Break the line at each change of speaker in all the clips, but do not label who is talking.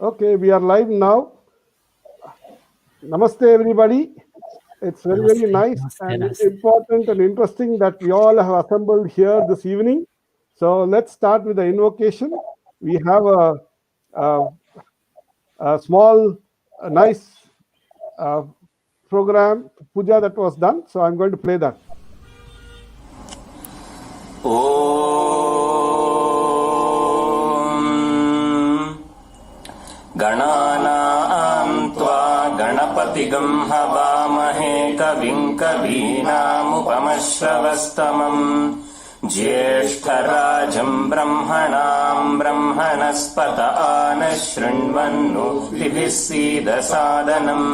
Okay, we are live now. Namaste, everybody. It's very, very
Namaste,
nice
namaste,
and
namaste.
important and interesting that we all have assembled here this evening. So let's start with the invocation. We have a, a small, nice uh, program, puja that was done. So I'm going to play that.
गणानां त्वा गणपतिगं हवामहे कविं कवीनामुपमश्रवस्तमम् ज्येष्ठराजं ब्रह्मणां ब्रह्मणस्पत आनः शृण्वन्नोतिभिः सीदसादनम्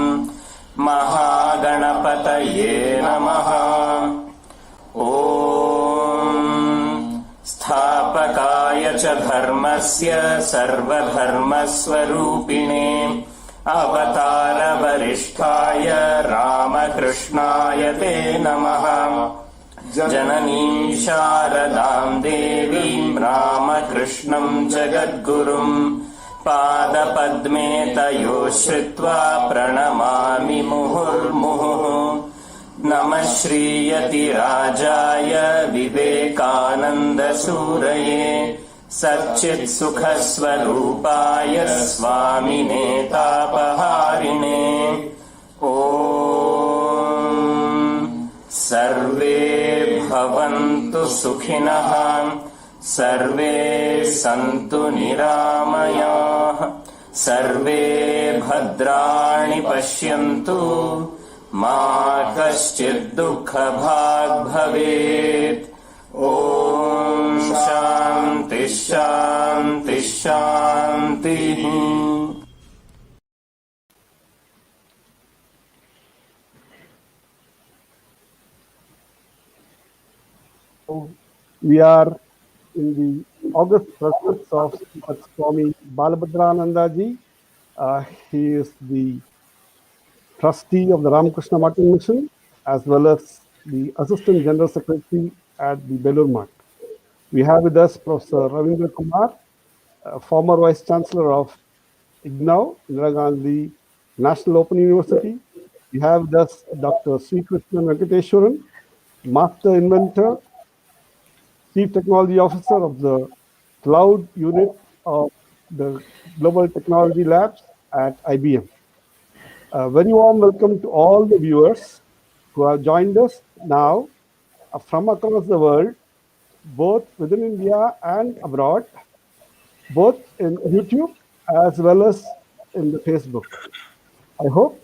महागणपतये नमः। स्थापकाय च धर्मस्य सर्वधर्मस्वरूपिणे अवतारवरिष्ठाय रामकृष्णाय ते नमः। जननीं शारदां देवीं रामकृष्णं जगद्गुरुम् पादपद्मे तयोः श्रित्वा प्रणमामि मुहुर्मुहुः। नमः श्रीयतिराजाय विवेकानन्दसूरये सच्चित्सुखस्वरूपाय स्वामिने तापहारिणे। ॐ सर्वे भवन्तु सुखिनः सर्वे सन्तु निरामयाः सर्वे भद्राणि पश्यन्तु मा कश्चित् दुःखभाग् भवेत्। ॐ शान्ति शान्ति शान्तिः।
We are in the August presence of Swami Balabhadranandaji. He is the trustee of the Ramakrishna Martin Mission, as well as the Assistant General Secretary at the Belur Math. We have with us Professor Ravindra Kumar, former Vice Chancellor of IGNOU, Indira Gandhi National Open University. We have with us Dr. Sri Krishnan Venkateswaran, Master Inventor, Chief Technology Officer of the Cloud Unit of the Global Technology Labs at IBM. A very warm welcome to all the viewers who have joined us now from across the world, both within India and abroad, both in YouTube as well as in the Facebook. I hope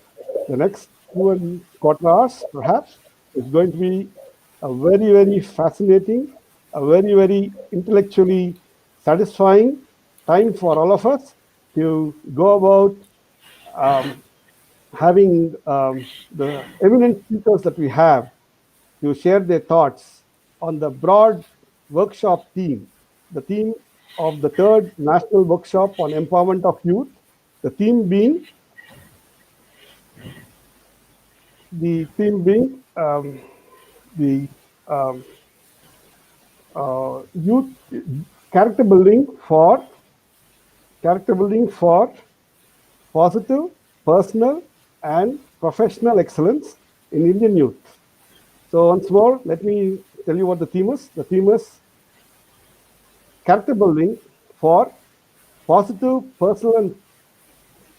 the next 2.25 hours, perhaps, is going to be a very, very fascinating, a very, very intellectually satisfying time for all of us to go about having the eminent speakers that we have to share their thoughts on the broad workshop theme, the theme of the third National Workshop on Empowerment of Youth, the theme being the youth character building for positive, personal, and professional excellence in Indian youth. So once more, let me tell you what the theme is. The theme is character building for positive, personal, and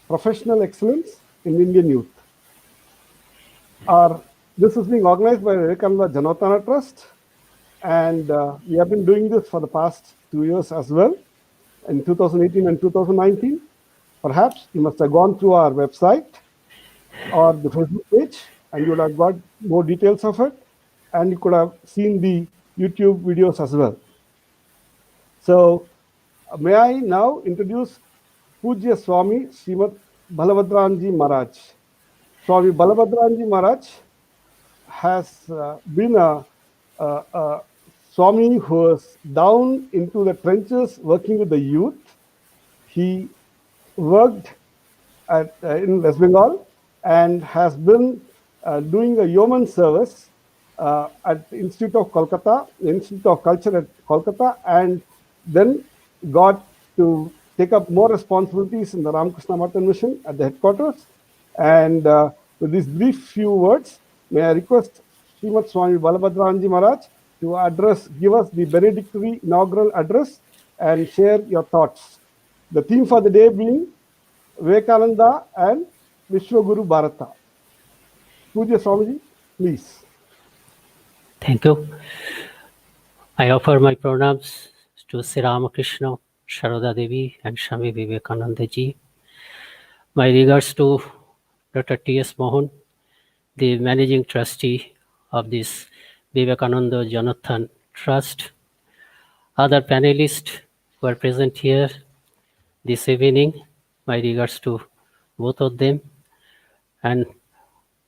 professional excellence in Indian youth. This is being organized by Vivekananda Janotana Trust, and we have been doing this for the past 2 years as well, in 2018 and 2019. Perhaps you must have gone through our website or the Facebook page, and you would have got more details of it, and you could have seen the YouTube videos as well. So may I now introduce Pujya Swami Srimad Balabhadranji Maharaj. Swami Balabhadranji Maharaj has been a Swami who is down into the trenches working with the youth. He worked in West Bengal and has been doing a yeoman service at the Institute of Kolkata, Institute of Culture at Kolkata, and then got to take up more responsibilities in the Ramakrishna Matan Mission at the headquarters. And with these brief few words, may I request Srimad Swami Balabhadranji Maharaj to give us the benedictory inaugural address and share your thoughts. The theme for the day being Vivekananda and Vishwaguru Bharata. Pujya Swamiji, please.
Thank you. I offer my pranams to Sri Ramakrishna, Sharada Devi, and Swami Vivekananda ji. My regards to Dr. T.S. Mohan, the managing trustee of this Vivekananda Janathan Trust. Other panelists who are present here this evening, my regards to both of them, and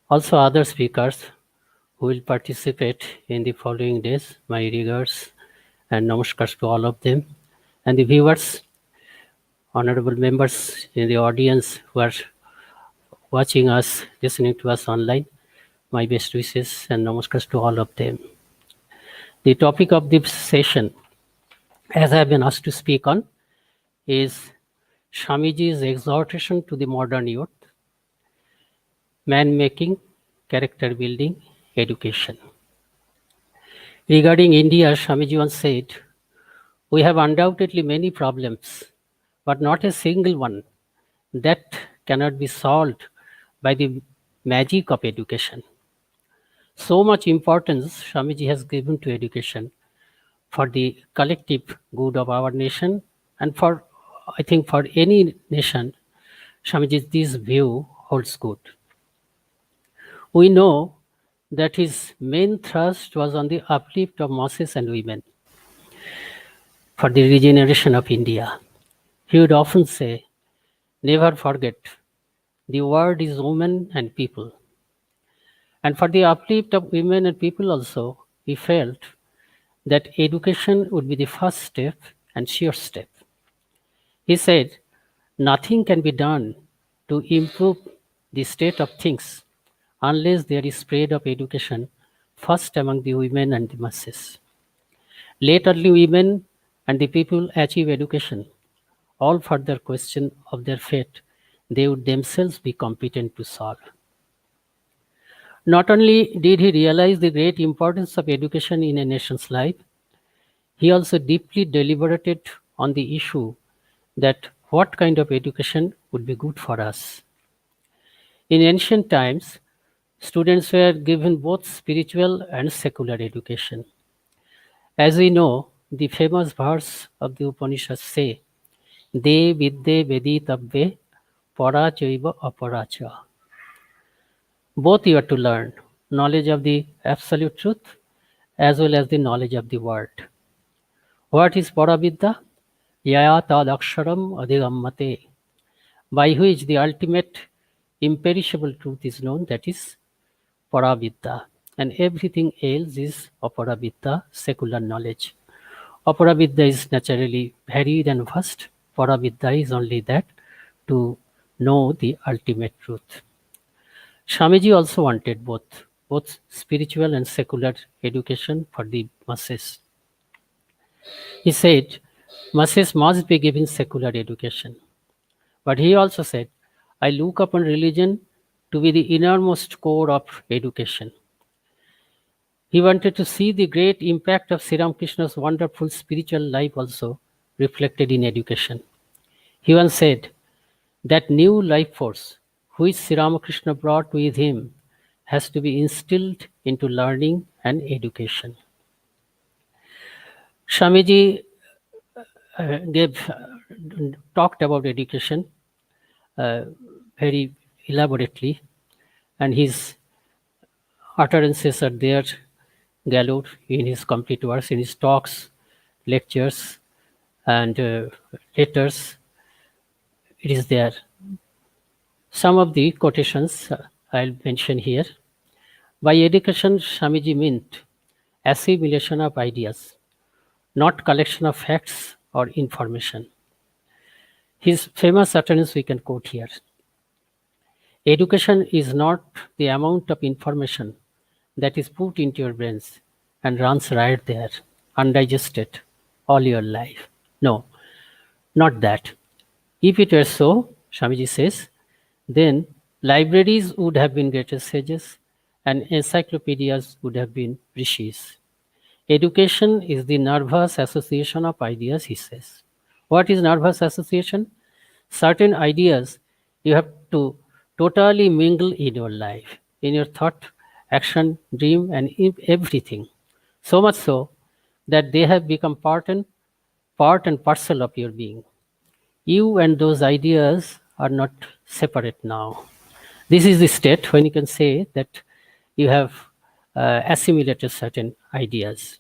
also other speakers who will participate in the following days. My regards and namaskars to all of them. And the viewers, honorable members in the audience who are watching us, listening to us online, my best wishes and namaskars to all of them. The topic of this session, as I have been asked to speak on, is Swamiji's exhortation to the modern youth, man-making, character building, education. Regarding India, Swamiji once said, "We have undoubtedly many problems, but not a single one that cannot be solved by the magic of education." So much importance Swamiji has given to education for the collective good of our nation, and for, I think, for any nation, Swamiji's this view holds good. We know that his main thrust was on the uplift of masses and women for the regeneration of India. He would often say, "Never forget, the word is woman and people." And for the uplift of women and people also, he felt that education would be the first step and sure step. He said, "Nothing can be done to improve the state of things unless there is spread of education first among the women and the masses. Let only women and the people achieve education. All further question of their fate they would themselves be competent to solve." Not only did he realize the great importance of education in a nation's life, he also deeply deliberated on the issue that what kind of education would be good for us. In ancient times, students were given both spiritual and secular education. As we know, the famous verse of the Upanishads say, "De vidde veditavve para chaiva aparacha." Both you are to learn knowledge of the absolute truth as well as the knowledge of the word. What is Paravidya? Yaya tadaksharam adhigammate, by which the ultimate imperishable truth is known, that is Paravidya, and everything else is Aparavidya, secular knowledge. Aparavidya is naturally varied and vast. Paravidya is only that, to know the ultimate truth. Swamiji also wanted both spiritual and secular education for the masses. He said, masses must be given secular education. But he also said, "I look upon religion to be the innermost core of education." He wanted to see the great impact of Sri Ramakrishna's wonderful spiritual life also reflected in education. He once said, "That new life force which Sri Ramakrishna brought with him has to be instilled into learning and education." Swamiji talked about education very elaborately, and his utterances are there galore in his complete works, in his talks, lectures, and letters. It is there. Some of the quotations I'll mention here. By education, Swamiji meant assimilation of ideas, not collection of facts or information. His famous utterance we can quote here. "Education is not the amount of information that is put into your brains and runs right there, undigested, all your life. No, not that. If it were so, Swamiji says, then libraries would have been greater sages and encyclopedias would have been rishis. Education is the nervous association of ideas, he says. What is nervous association? Certain ideas you have to totally mingle in your life, in your thought, action, dream, and in everything. So much so that they have become part and parcel of your being. You and those ideas are not separate now. This is the state when you can say that you have assimilated certain ideas.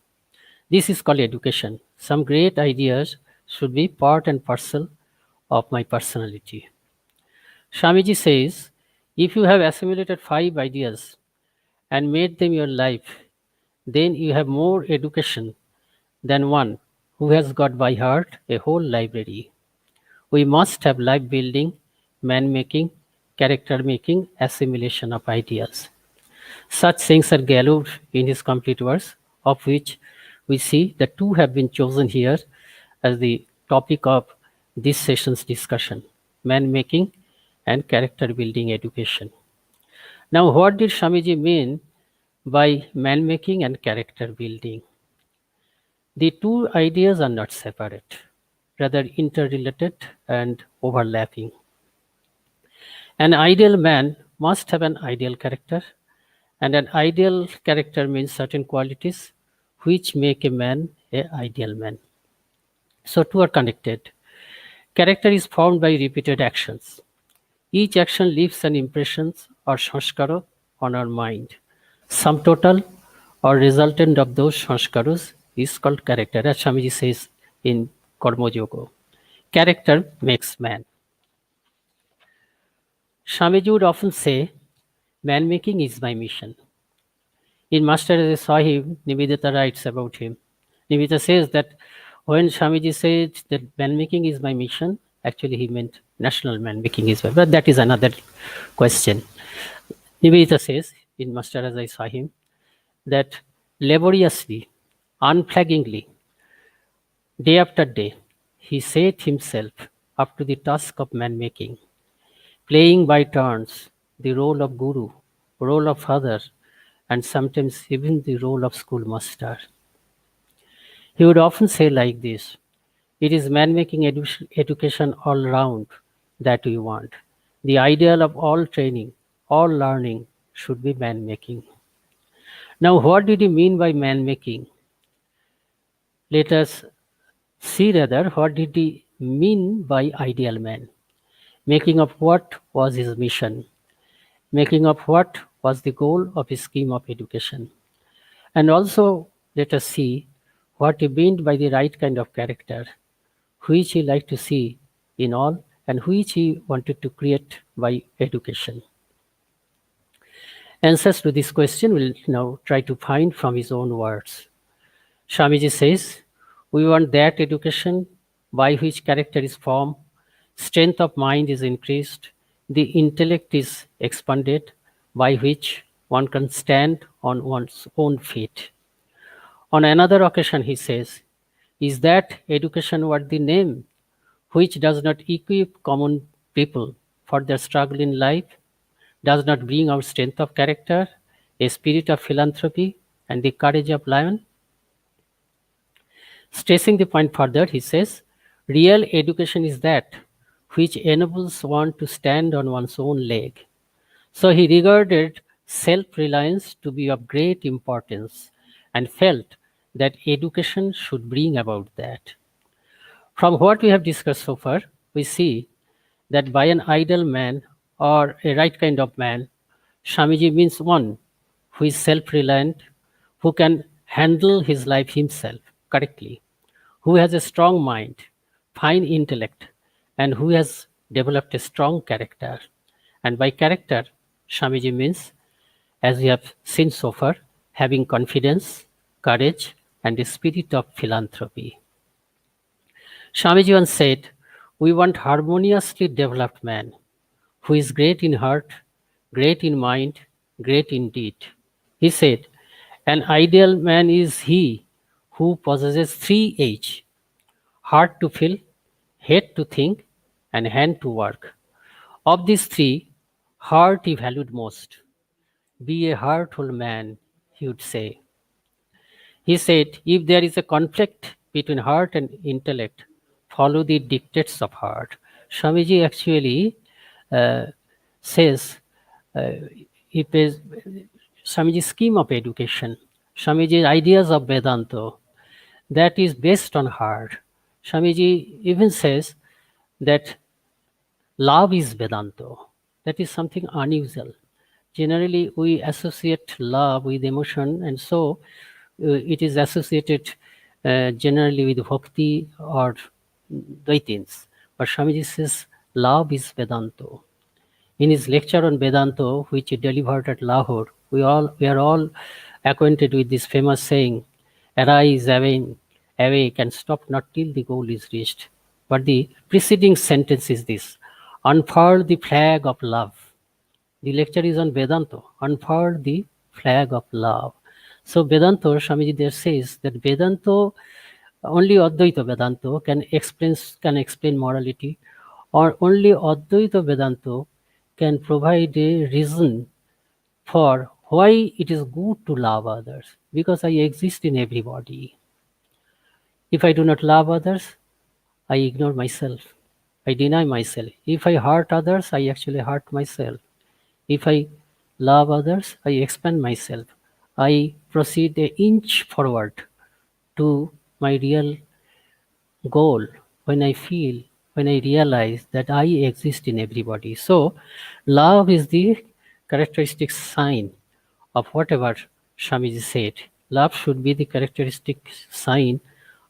This is called education. Some great ideas should be part and parcel of my personality. Swamiji says, if you have assimilated 5 ideas and made them your life, then you have more education than one who has got by heart a whole library. We must have life building, man making, character making, assimilation of ideas. Such things are gathered in his complete verse, of which we see the 2 have been chosen here as the topic of this session's discussion, man making and character building education. Now, what did Swamiji mean by man making and character building? The 2 ideas are not separate, rather interrelated and overlapping. An ideal man must have an ideal character, and an ideal character means certain qualities which make a man an ideal man. So, 2 are connected. Character is formed by repeated actions. Each action leaves an impression or sanskara on our mind. Sum total or resultant of those sanskaras is called character, as Swamiji says in Karma Yoga. Character makes man. Swamiji would often say, man making is my mission. In Master as I saw him, Nivedita writes about him. Nivedita says that when Swamiji said that man making is my mission, actually he meant national man making is well, but that is another question. Nivedita says in Master as I saw him that laboriously, unflaggingly, day after day, he set himself up to the task of man making, playing by turns the role of guru, role of father, and sometimes even the role of schoolmaster. He would often say like this, it is man-making education all round that we want. The ideal of all training, all learning should be man-making. Now, what did he mean by man-making? Let us see rather what did he mean by ideal man. Making of what was his mission? Making of what was the goal of his scheme of education? And also let us see what he meant by the right kind of character, which he liked to see in all and which he wanted to create by education. Answers to this question we'll now try to find from his own words. Swamiji says, we want that education by which character is formed, strength of mind is increased, the intellect is expanded, by which one can stand on one's own feet. On another occasion, he says, is that education worth the name, which does not equip common people for their struggle in life, does not bring out strength of character, a spirit of philanthropy, and the courage of lion? Stressing the point further, he says, real education is that which enables one to stand on one's own leg. So he regarded self-reliance to be of great importance and felt that education should bring about that. From what we have discussed so far, we see that by an ideal man or a right kind of man, Swamiji means one who is self-reliant, who can handle his life himself correctly, who has a strong mind, fine intellect, and who has developed a strong character. And by character, Swamiji means, as we have seen so far, having confidence, courage, and a spirit of philanthropy. Swamiji once said, we want harmoniously developed man who is great in heart, great in mind, great in deed. He said, an ideal man is he who possesses 3 H, heart to feel, head to think, and hand to work. Of these three, heart he valued most. Be a heartful man, he would say. He said, if there is a conflict between heart and intellect, follow the dictates of heart. Swamiji actually uh, says, uh, it is Swamiji's scheme of education, Swamiji's ideas of Vedanta, that is based on heart. Swamiji even says that love is Vedanta. That is something unusual. Generally, we associate love with emotion, and so it is associated generally with bhakti or Dvaitins. But Swamiji says love is Vedanta. In his lecture on Vedanta, which he delivered at Lahore, we are all acquainted with this famous saying, "Arise, awake, and stop not till the goal is reached." But the preceding sentence is this: unfurl the flag of love. The lecture is on Vedanta, unfurl the flag of love. So Vedanta, Swamiji there says that Vedanta, only Advaita Vedanta can explain morality, or only Advaita Vedanta can provide a reason for why it is good to love others, because I exist in everybody. If I do not love others, I ignore myself. I deny myself. If I hurt others, I actually hurt myself. If I love others, I expand myself. I proceed an inch forward to my real goal when I realize that I exist in everybody. So, love is the characteristic sign of whatever Swamiji said. Love should be the characteristic sign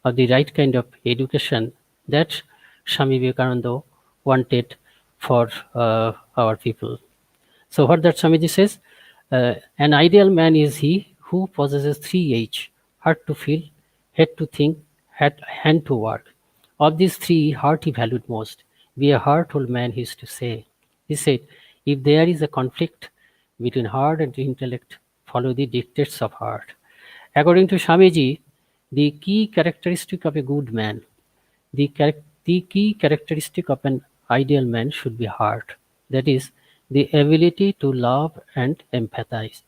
of the right kind of education that Swami Vivekananda wanted for our people. So what that Swamiji says, an ideal man is he who possesses three H: heart to feel, head to think, hand to work. Of these three, heart he valued most. Be a heartful man, he used to say. He said, if there is a conflict between heart and intellect, follow the dictates of heart. According to Swamiji, the key characteristic of a good man, the key characteristic of an ideal man should be heart. That is, the ability to love and empathize.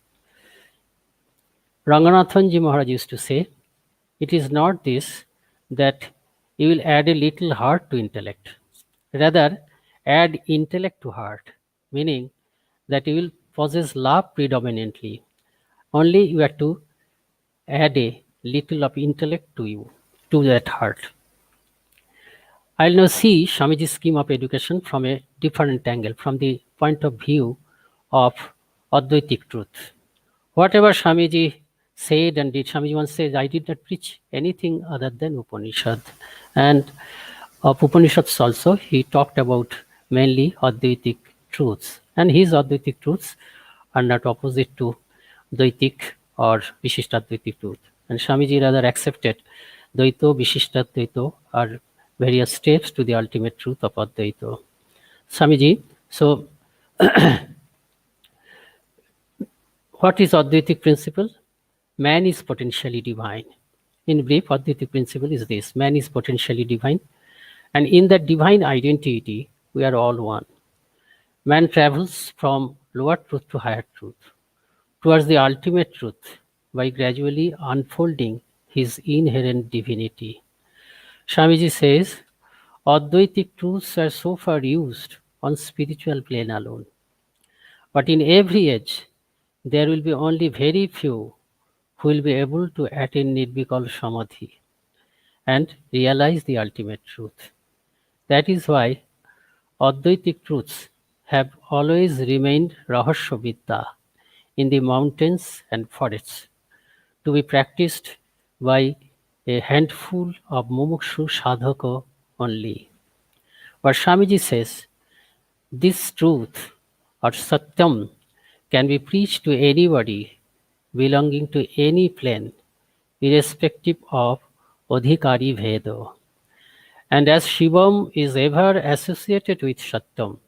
Ranganathanji Maharaj used to say, it is not this that you will add a little heart to intellect. Rather, add intellect to heart, meaning that you will possess love predominantly. Only you have to add a little of intellect to you, to that heart. I'll now see Swamiji's scheme of education from a different angle, from the point of view of Advaitic truth. Whatever Swamiji said and did, Swamiji once said, I did not preach anything other than Upanishad. And of Upanishads also, he talked about mainly Advaitic truths. And his Advaitic truths are not opposite to Dvaitic or Vishishtadvaitic truth. And Swamiji rather accepted Dvaito, Vishishtadvaito are various steps to the ultimate truth of Advaita. Swamiji, so what is Advaitic principle? Man is potentially divine. In brief, Advaitic principle is this: man is potentially divine, and in that divine identity, we are all one. Man travels from lower truth to higher truth, towards the ultimate truth, by gradually unfolding his inherent divinity. Swamiji says, Advaitic truths are so far used on spiritual plane alone. But in every age, there will be only very few who will be able to attain Nirvikal Samadhi and realize the ultimate truth. That is why Advaitic truths have always remained Rahasya Vidya in the mountains and forests, to be practiced by a handful of mumukshu sadhaka only. But Swamiji says, this truth or satyam can be preached to anybody belonging to any plane, irrespective of adhikari bheda. And as Shivam is ever associated with satyam,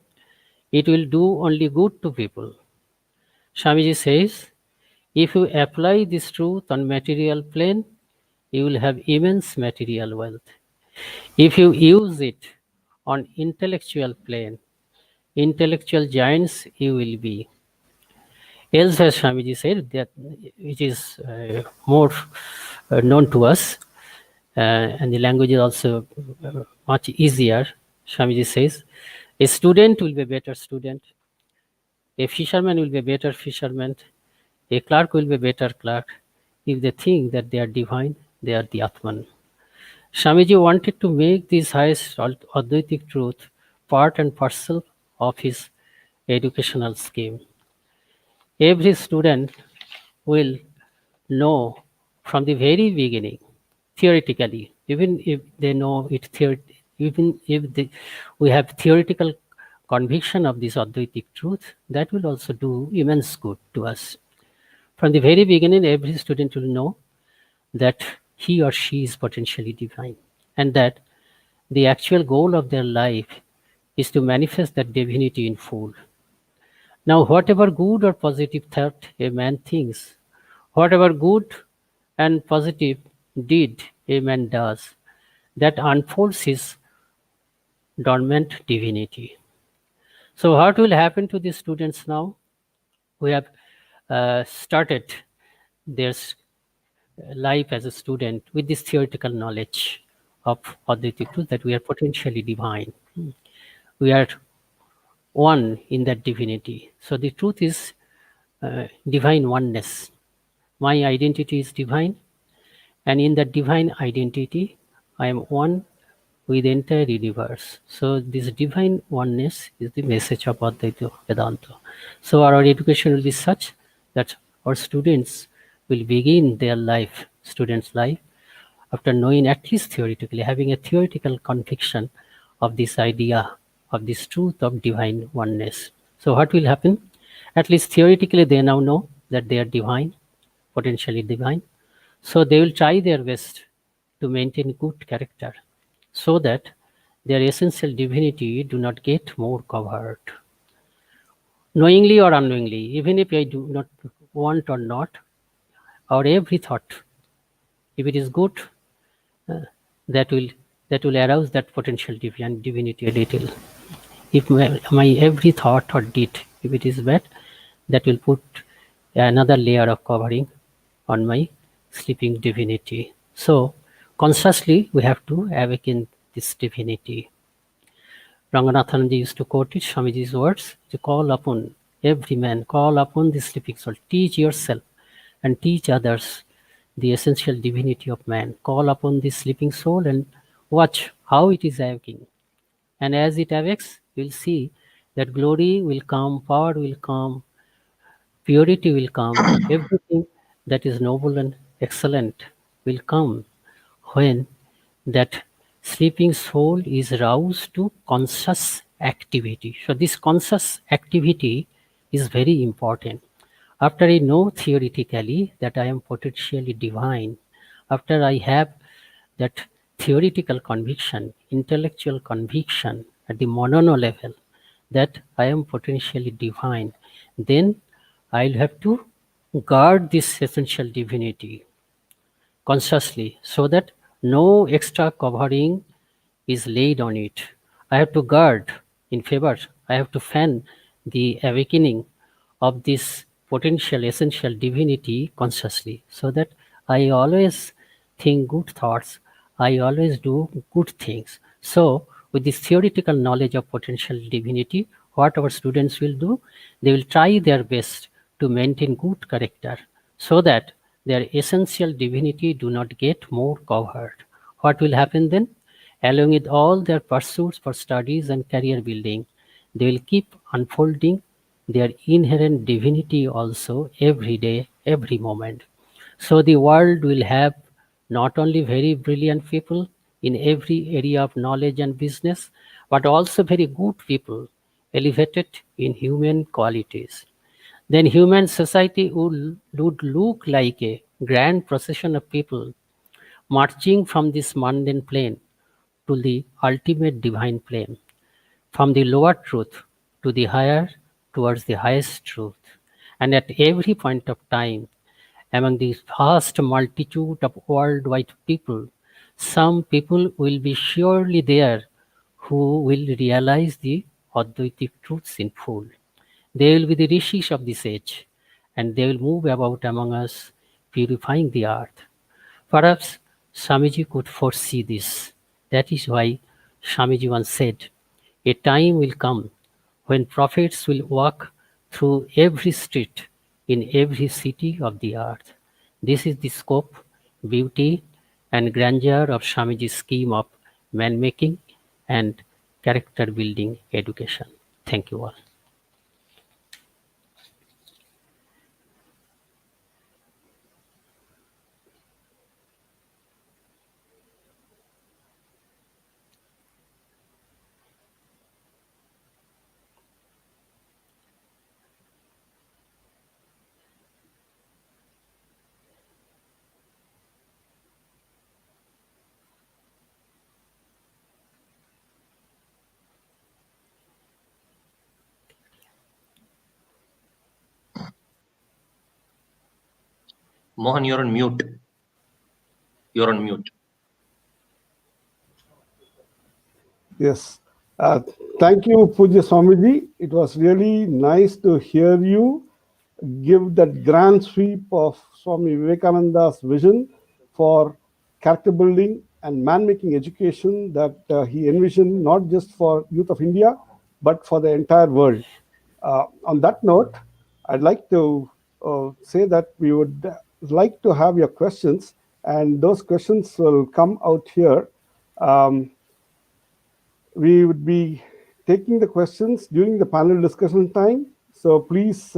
it will do only good to people. Swamiji says, if you apply this truth on material plane, you will have immense material wealth. If you use it on intellectual plane. Intellectual giants you will be. Else, as Swamiji said, that which is more known to us, and the language is also much easier. Swamiji says, a student will be a better student, a fisherman will be a better fisherman, a clerk will be a better clerk. If they think that they are divine, they are the Atman. Swamiji wanted to make this highest Advaitic truth part and parcel of his educational scheme. Every student will know from the very beginning, theoretically, even if they know it, even if we have theoretical conviction of this Advaitic truth, that will also do immense good to us. From the very beginning, every student will know that he or she is potentially divine, and that the actual goal of their life is to manifest that divinity in full. Now, whatever good or positive thought a man thinks, whatever good and positive deed a man does, that unfolds his dormant divinity. So, what will happen to the students now? We have started their life as a student with this theoretical knowledge of Advaita truth that we are potentially divine. We are one in that divinity. So the truth is divine oneness. My identity is divine, and in that divine identity, I am one with the entire universe. So this divine oneness is the message of Advaita Vedanta. So our education will be such that our students will begin their life, students' life, after knowing at least theoretically, having a theoretical conviction of this idea, of this truth of divine oneness. So what will happen? At least theoretically, they now know that they are divine, potentially divine. So they will try their best to maintain good character so that their essential divinity do not get more covered. Knowingly or unknowingly, even if I do not want or not, our every thought, if it is good, uh, that will arouse that potential divinity a little. If my every thought or deed, if it is bad, that will put another layer of covering on my sleeping divinity. So consciously we have to awaken this divinity. Ranganathanji used to quote it, Swamiji's words, to call upon every man, call upon the sleeping soul, teach yourself and teach others the essential divinity of man. Call upon the sleeping soul and watch how it is awaking. And as it awakes, you will see that glory will come, power will come, purity will come, everything that is noble and excellent will come when that sleeping soul is roused to conscious activity. So this conscious activity is very important. After I know theoretically that I am potentially divine, after I have that theoretical conviction, intellectual conviction at the monono level that I am potentially divine, then I'll have to guard this essential divinity consciously so that no extra covering is laid on it. I have to guard in favor, I have to fan the awakening of this potential essential divinity consciously so that I always think good thoughts, I always do good things. So, with this theoretical knowledge of potential divinity, what our students will do, they will try their best to maintain good character so that their essential divinity do not get more covered. What will happen then? Along with all their pursuits for studies and career building, they will keep unfolding their inherent divinity also every day, every moment. So the world will have not only very brilliant people in every area of knowledge and business, but also very good people elevated in human qualities. Then human society would look like a grand procession of people marching from this mundane plane to the ultimate divine plane, from the lower truth to the higher towards the highest truth. And at every point of time, among this vast multitude of worldwide people, some people will be surely there who will realize the Advaitic truths in full. They will be the rishis of this age, and they will move about among us, purifying the earth. Perhaps Swamiji could foresee this. That is why Swamiji once said, "A time will come when prophets will walk through every street in every city of the earth." This is the scope, beauty, and grandeur of Swamiji's scheme of man making and character building education. Thank you all.
Mohan, you're on mute. You're on mute.
Yes. Thank you, Puja Swamiji. It was really nice to hear you give that grand sweep of Swami Vivekananda's vision for character building and man-making education that he envisioned not just for youth of India, but for the entire world. On that note, I'd like to say that we would like to have your questions, and those questions will come out here. We would be taking the questions during the panel discussion time. So please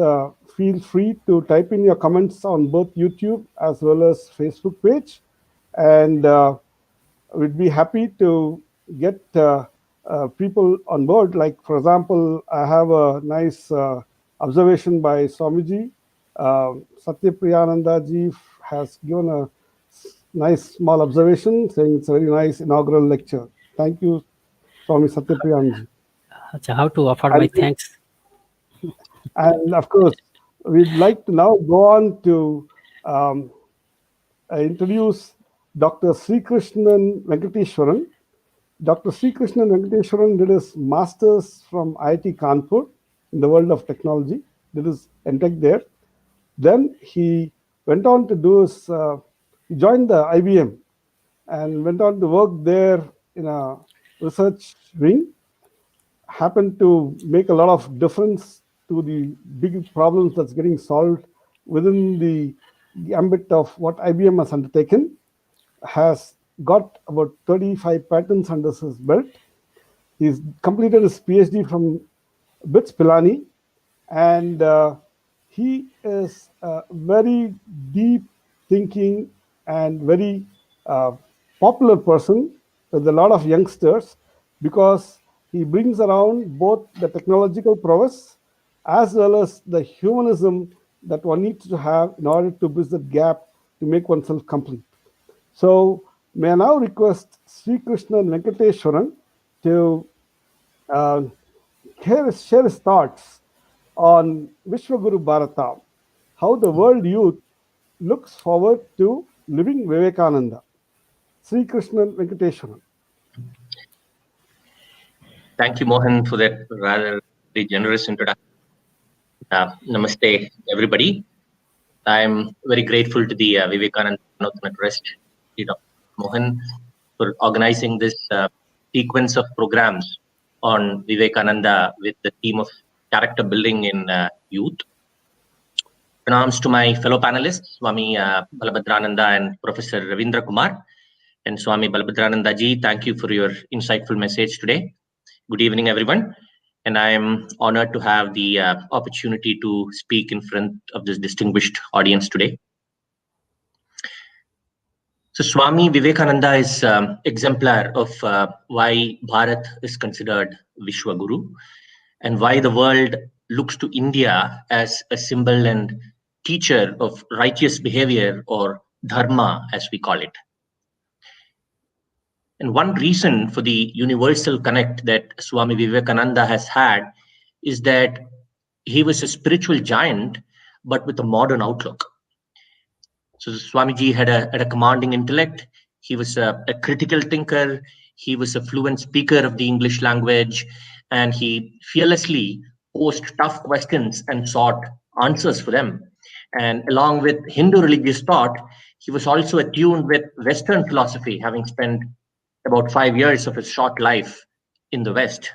feel free to type in your comments on both YouTube as well as Facebook page. And we'd be happy to get people on board. Like, for example, I have a nice observation by Swamiji. Satyapriyananda ji has given a nice small observation saying it's a very nice inaugural lecture. Thank you, Swami Satyapriyanji.
How to offer my thanks?
And of course, we'd like to now go on to introduce Dr. Sri Krishnan Venkateshwaran. Dr. Sri Krishnan Venkateshwaran did his master's from IIT Kanpur in the world of technology, did his MTech there. Then he went on to do his, he joined the IBM and went on to work there in a research wing, happened to make a lot of difference to the big problems that's getting solved within the ambit of what IBM has undertaken, has got about 35 patents under his belt. He's completed his PhD from BITS Pilani, and he is a very deep thinking and very popular person with a lot of youngsters, because he brings around both the technological prowess as well as the humanism that one needs to have in order to bridge that gap to make oneself complete. So may I now request Sri Krishnan Venkateshwaran to share his thoughts on Vishwaguru Bharata, how the world youth looks forward to living Vivekananda. Sri Krishnan Venkateshwaran.
Thank you, Mohan, for that rather very generous introduction. Namaste, everybody. I'm very grateful to the Vivekananda Trust, Mohan, for organizing this sequence of programs on Vivekananda with the theme of character building in youth. Pranams to my fellow panelists, Swami Balabhadrananda and Professor Ravindra Kumar. And Swami Balabhadrananda ji, thank you for your insightful message today. Good evening, everyone. And I am honored to have the opportunity to speak in front of this distinguished audience today. So Swami Vivekananda is exemplar of why Bharat is considered Vishwaguru and why the world looks to India as a symbol and teacher of righteous behavior, or dharma as we call it. And one reason for the universal connect that Swami Vivekananda has had is that he was a spiritual giant, but with a modern outlook. So Swamiji had a commanding intellect. He was a critical thinker. He was a fluent speaker of the English language, and he fearlessly posed tough questions and sought answers for them. And along with Hindu religious thought, he was also attuned with Western philosophy, having spent about 5 years of his short life in the West.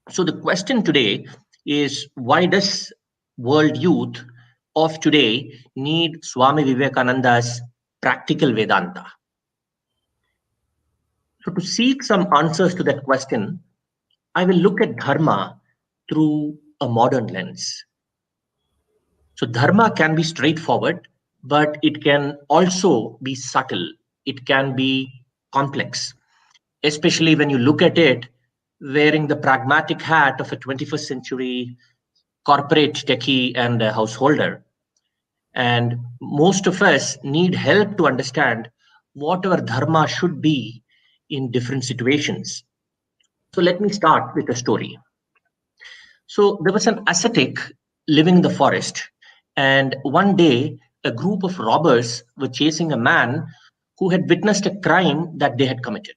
So the question today is, why does world youth of today need Swami Vivekananda's practical Vedanta? So to seek some answers to that question, I will look at dharma through a modern lens. So dharma can be straightforward, but it can also be subtle. It can be complex, especially when you look at it wearing the pragmatic hat of a 21st century corporate techie and a householder. And most of us need help to understand what our dharma should be in different situations. So let me start with a story. So there was an ascetic living in the forest, and one day a group of robbers were chasing a man who had witnessed a crime that they had committed.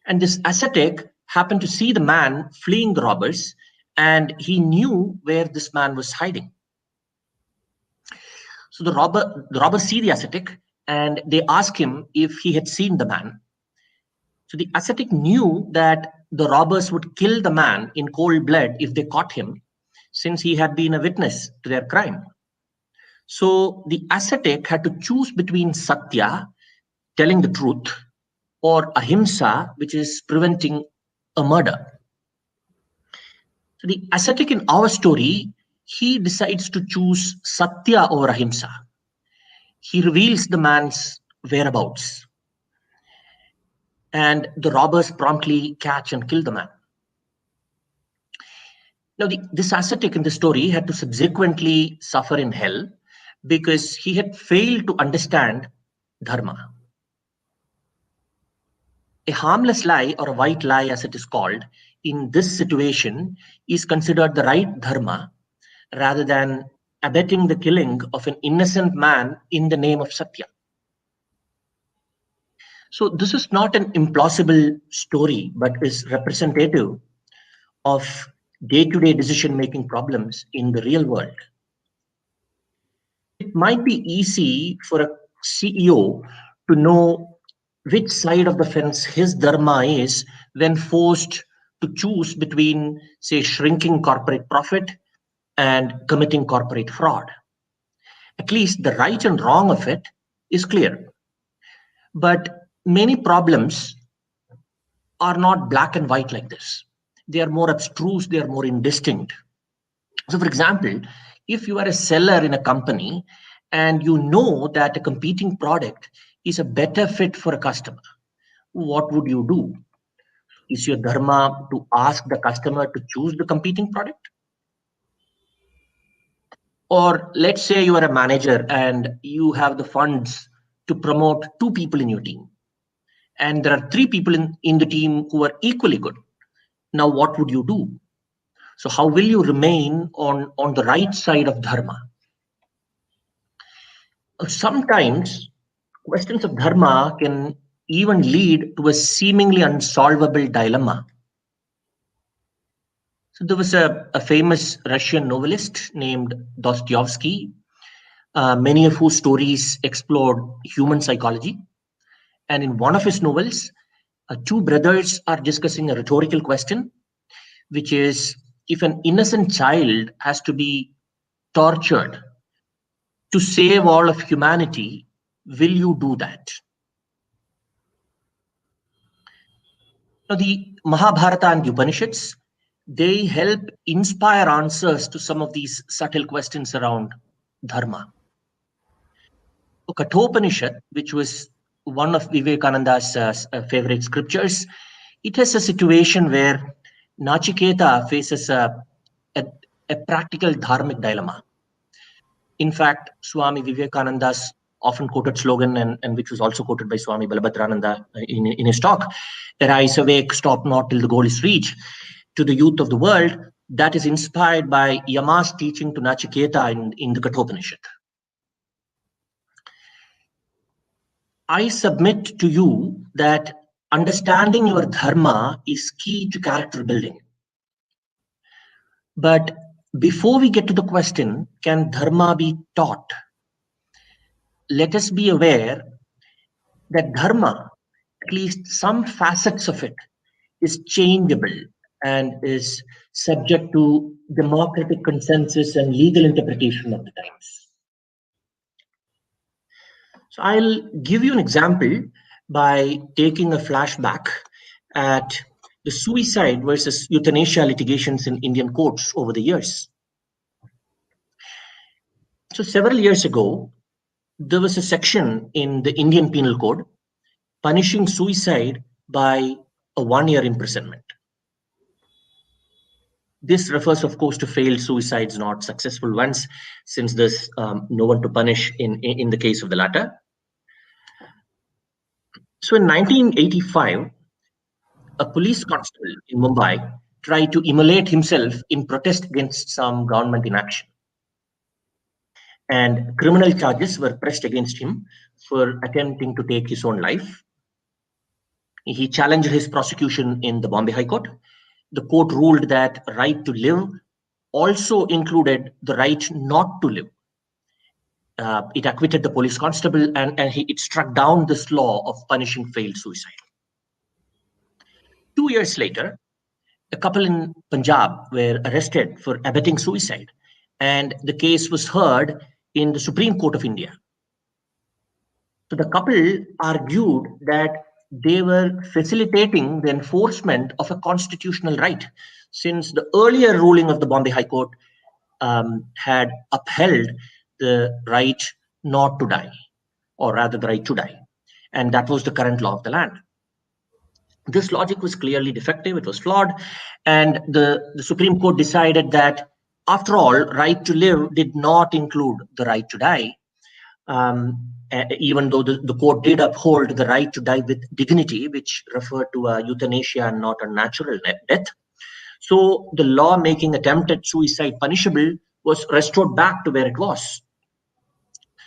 And this ascetic happened to see the man fleeing the robbers, and he knew where this man was hiding. So the robbers see the ascetic, and they ask him if he had seen the man. So the ascetic knew that the robbers would kill the man in cold blood if they caught him, since he had been a witness to their crime. So the ascetic had to choose between satya, telling the truth, or ahimsa, which is preventing a murder. So the ascetic in our story, he decides to choose satya over ahimsa. He reveals the man's whereabouts, and the robbers promptly catch and kill the man. Now, this ascetic in the story had to subsequently suffer in hell because he had failed to understand dharma. A harmless lie, or a white lie as it is called, in this situation is considered the right dharma rather than abetting the killing of an innocent man in the name of Satya. So this is not an implausible story, but is representative of day-to-day decision-making problems in the real world. It might be easy for a CEO to know which side of the fence his dharma is when forced to choose between, say, shrinking corporate profit and committing corporate fraud. At least the right and wrong of it is clear. But many problems are not black and white like this. They are more abstruse, they are more indistinct. So for example, if you are a seller in a company and you know that a competing product is a better fit for a customer, what would you do? Is your dharma to ask the customer to choose the competing product? Or let's say you are a manager and you have the funds to promote 2 people in your team, and there are 3 people in the team who are equally good. Now, what would you do? So how will you remain on the right side of dharma? Sometimes questions of dharma can even lead to a seemingly unsolvable dilemma. So there was a famous Russian novelist named Dostoevsky, many of whose stories explored human psychology. And in one of his novels, 2 brothers are discussing a rhetorical question, which is, if an innocent child has to be tortured to save all of humanity, will you do that? Now, the Mahabharata and the Upanishads, they help inspire answers to some of these subtle questions around dharma. So Kathopanishad, which was one of Vivekananda's favorite scriptures, it has a situation where Nachiketa faces a practical dharmic dilemma. In fact, Swami Vivekananda's often quoted slogan, and which was also quoted by Swami Balabhadrananda in his talk, "Arise, awake, stop not till the goal is reached," to the youth of the world, that is inspired by Yama's teaching to Nachiketa in the Kathopanishad. I submit to you that understanding your dharma is key to character building. But before we get to the question, can dharma be taught? Let us be aware that dharma, at least some facets of it, is changeable and is subject to democratic consensus and legal interpretation of the times. So I'll give you an example by taking a flashback at the suicide versus euthanasia litigations in Indian courts over the years. So several years ago, there was a section in the Indian Penal Code punishing suicide by a 1-year imprisonment. This refers, of course, to failed suicides, not successful ones, since there's no one to punish in the case of the latter. So in 1985, a police constable in Mumbai tried to immolate himself in protest against some government inaction. And criminal charges were pressed against him for attempting to take his own life. He challenged his prosecution in the Bombay High Court. The court ruled that right to live also included the right not to live. It acquitted the police constable and it struck down this law of punishing failed suicide. 2 years later, a couple in Punjab were arrested for abetting suicide, and the case was heard in the Supreme Court of India. So the couple argued that they were facilitating the enforcement of a constitutional right, since the earlier ruling of the Bombay High Court had upheld the right not to die, or rather the right to die. And that was the current law of the land. This logic was clearly defective, it was flawed, and the Supreme Court decided that, after all, right to live did not include the right to die, even though the court did uphold the right to die with dignity, which referred to euthanasia and not a natural death. So the law making attempt at suicide punishable was restored back to where it was.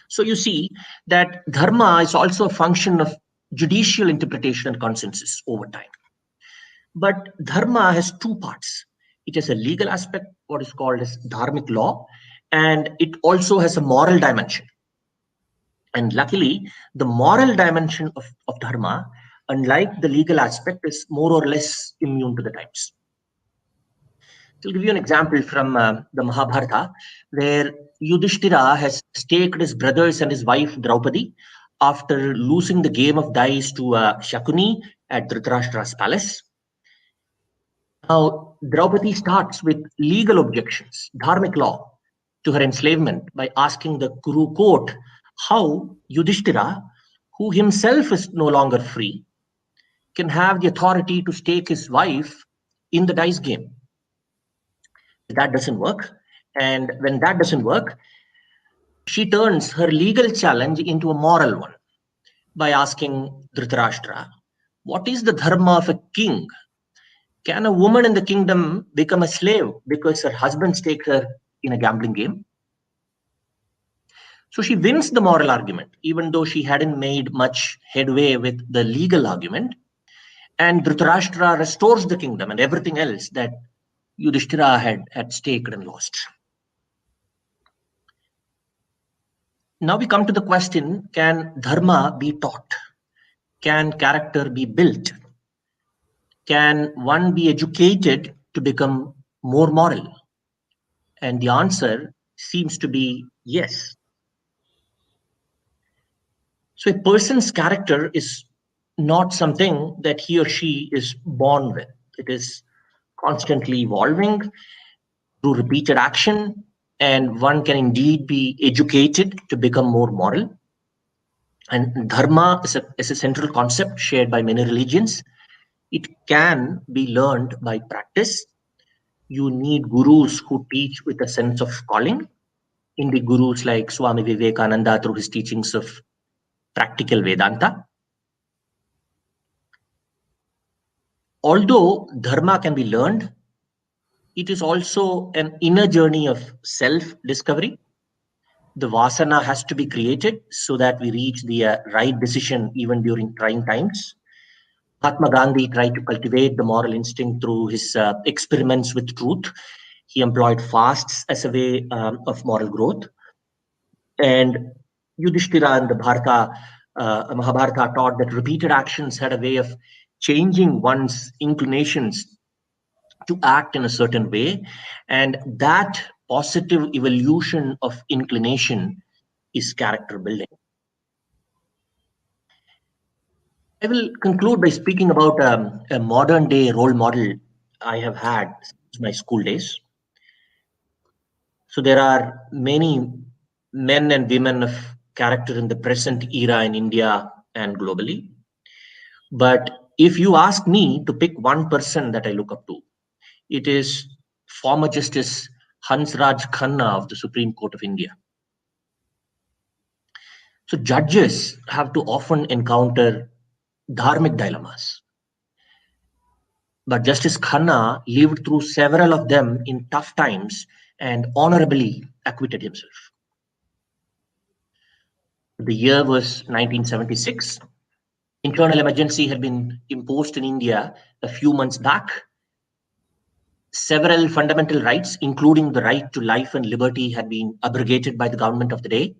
So you see that dharma is also a function of judicial interpretation and consensus over time. But dharma has two parts. It has a legal aspect, what is called as dharmic law, and it also has a moral dimension. And luckily, the moral dimension of dharma, unlike the legal aspect, is more or less immune to the times. I'll give you an example from the Mahabharata, where Yudhishthira has staked his brothers and his wife Draupadi after losing the game of dice to Shakuni at Dhritarashtra's palace. Now, Draupadi starts with legal objections, dharmic law, to her enslavement by asking the Kuru court how Yudhishthira, who himself is no longer free, can have the authority to stake his wife in the dice game. That doesn't work. And when that doesn't work, she turns her legal challenge into a moral one by asking Dhritarashtra, what is the dharma of a king? Can a woman in the kingdom become a slave because her husband staked her in a gambling game? So she wins the moral argument, even though she hadn't made much headway with the legal argument. And Dhritarashtra restores the kingdom and everything else that Yudhishthira had staked and lost. Now we come to the question, can dharma be taught? Can character be built? Can one be educated to become more moral? And the answer seems to be yes. So a person's character is not something that he or she is born with. It is constantly evolving through repeated action, and one can indeed be educated to become more moral. And dharma is a central concept shared by many religions. It can be learned by practice. You need gurus who teach with a sense of calling. Indic gurus like Swami Vivekananda through his teachings of practical Vedanta. Although dharma can be learned, it is also an inner journey of self-discovery. The vasana has to be created so that we reach the right decision even during trying times. Mahatma Gandhi tried to cultivate the moral instinct through his experiments with truth. He employed fasts as a way of moral growth. And Yudhishthira and the Mahabharata taught that repeated actions had a way of changing one's inclinations to act in a certain way. And that positive evolution of inclination is character building. I will conclude by speaking about a modern day role model I have had since my school days. So there are many men and women of character in the present era in India and globally. But if you ask me to pick one person that I look up to, it is former Justice Hansraj Khanna of the Supreme Court of India. So judges have to often encounter dharmic dilemmas. But Justice Khanna lived through several of them in tough times and honorably acquitted himself. The year was 1976. Internal emergency had been imposed in India a few months back. Several fundamental rights, including the right to life and liberty, had been abrogated by the government of the day.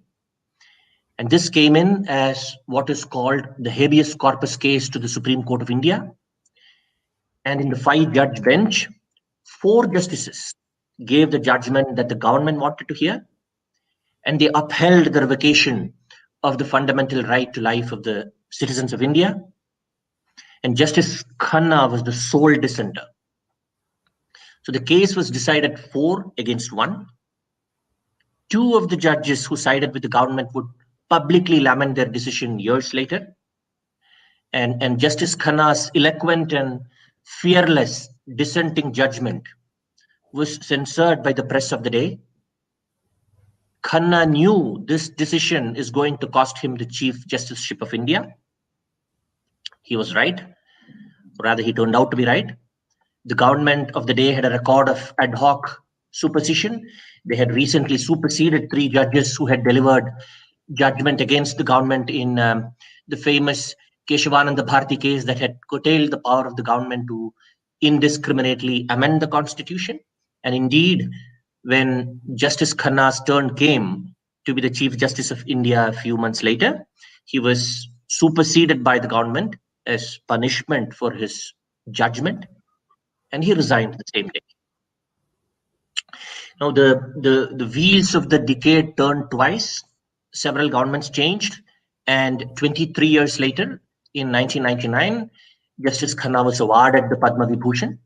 And this came in as what is called the habeas corpus case to the Supreme Court of India. And in the 5-judge bench, 4 justices gave the judgment that the government wanted to hear, and they upheld the revocation of the fundamental right to life of the citizens of India. And Justice Khanna was the sole dissenter. So the case was decided 4-1. 2 of the judges who sided with the government would publicly lament their decision years later. And Justice Khanna's eloquent and fearless dissenting judgment was censored by the press of the day. Khanna knew this decision is going to cost him the Chief Justiceship of India. He was right. Rather, he turned out to be right. The government of the day had a record of ad hoc supersession. They had recently superseded 3 judges who had delivered judgment against the government in the famous Keshavananda Bharati case that had curtailed the power of the government to indiscriminately amend the constitution. And indeed, when Justice Khanna's turn came to be the Chief Justice of India a few months later, he was superseded by the government as punishment for his judgment, and he resigned the same day. Now, the wheels of the decade turned twice. Several governments changed, and 23 years later, in 1999, Justice Khanna was awarded the Padma Vibhushan,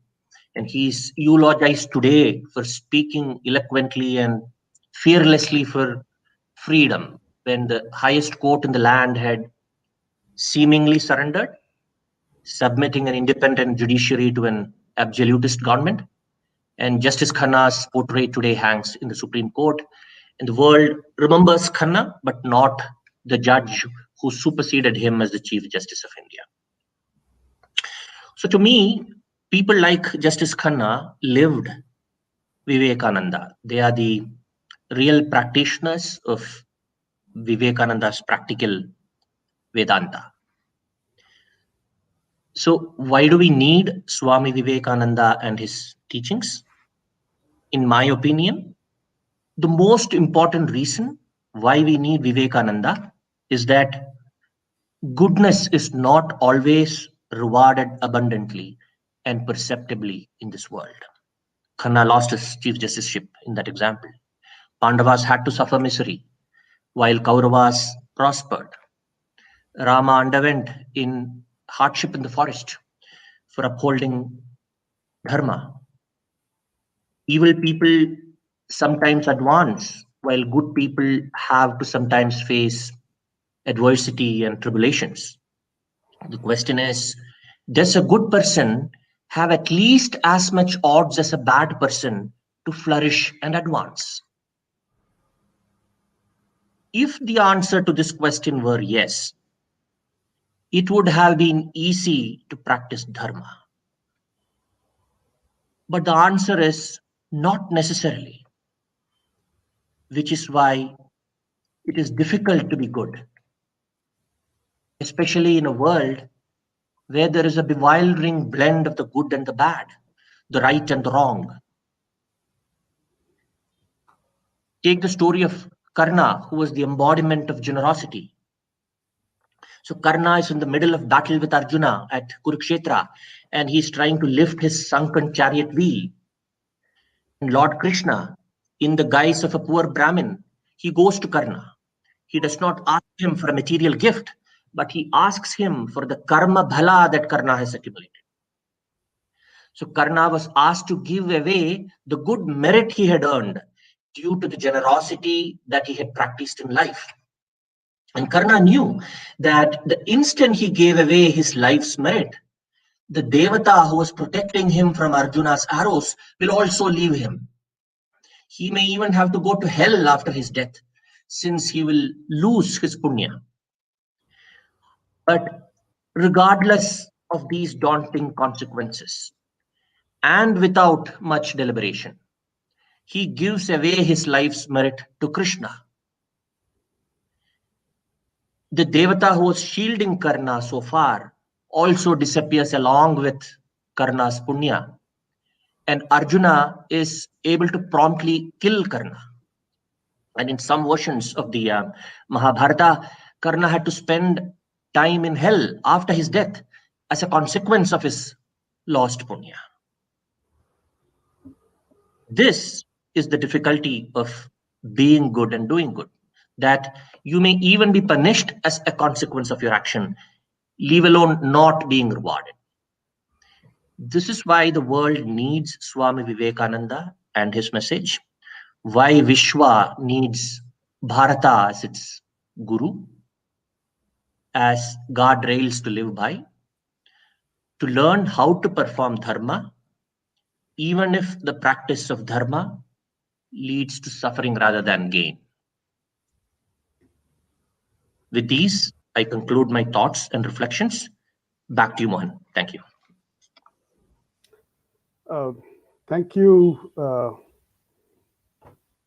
and he's eulogized today for speaking eloquently and fearlessly for freedom when the highest court in the land had seemingly surrendered, submitting an independent judiciary to an absolutist government. And Justice Khanna's portrait today hangs in the Supreme Court. And the world remembers Khanna, but not the judge who superseded him as the Chief Justice of India. So to me, people like Justice Khanna lived Vivekananda. They are the real practitioners of Vivekananda's practical Vedanta. So why do we need Swami Vivekananda and his teachings? In my opinion, the most important reason why we need Vivekananda is that goodness is not always rewarded abundantly and perceptibly in this world. Khanna lost his chief justiceship in that example. Pandavas had to suffer misery while Kauravas prospered. Rama underwent in hardship in the forest for upholding dharma. Evil people sometimes advance, while good people have to sometimes face adversity and tribulations. The question is, does a good person have at least as much odds as a bad person to flourish and advance? If the answer to this question were yes, it would have been easy to practice dharma. But the answer is not necessarily, which is why it is difficult to be good, especially in a world where there is a bewildering blend of the good and the bad, the right and the wrong. Take the story of Karna, who was the embodiment of generosity. So Karna is in the middle of battle with Arjuna at Kurukshetra, and he's trying to lift his sunken chariot wheel. And Lord Krishna, in the guise of a poor Brahmin, he goes to Karna. He does not ask him for a material gift, but he asks him for the karma bhala that Karna has accumulated. So Karna was asked to give away the good merit he had earned due to the generosity that he had practiced in life. And Karna knew that the instant he gave away his life's merit, the Devata who was protecting him from Arjuna's arrows will also leave him. He may even have to go to hell after his death, since he will lose his punya. But regardless of these daunting consequences, and without much deliberation, he gives away his life's merit to Krishna. The Devata who was shielding Karna so far also disappears along with Karna's punya, and Arjuna is able to promptly kill Karna. And in some versions of the Mahabharata, Karna had to spend time in hell after his death as a consequence of his lost punya. This is the difficulty of being good and doing good, that you may even be punished as a consequence of your action, leave alone not being rewarded. This is why the world needs Swami Vivekananda and his message, why Vishwa needs Bharata as its guru, as guardrails to live by, to learn how to perform dharma, even if the practice of dharma leads to suffering rather than gain. With these, I conclude my thoughts and reflections. Back to you, Mohan. Thank you.
Thank you.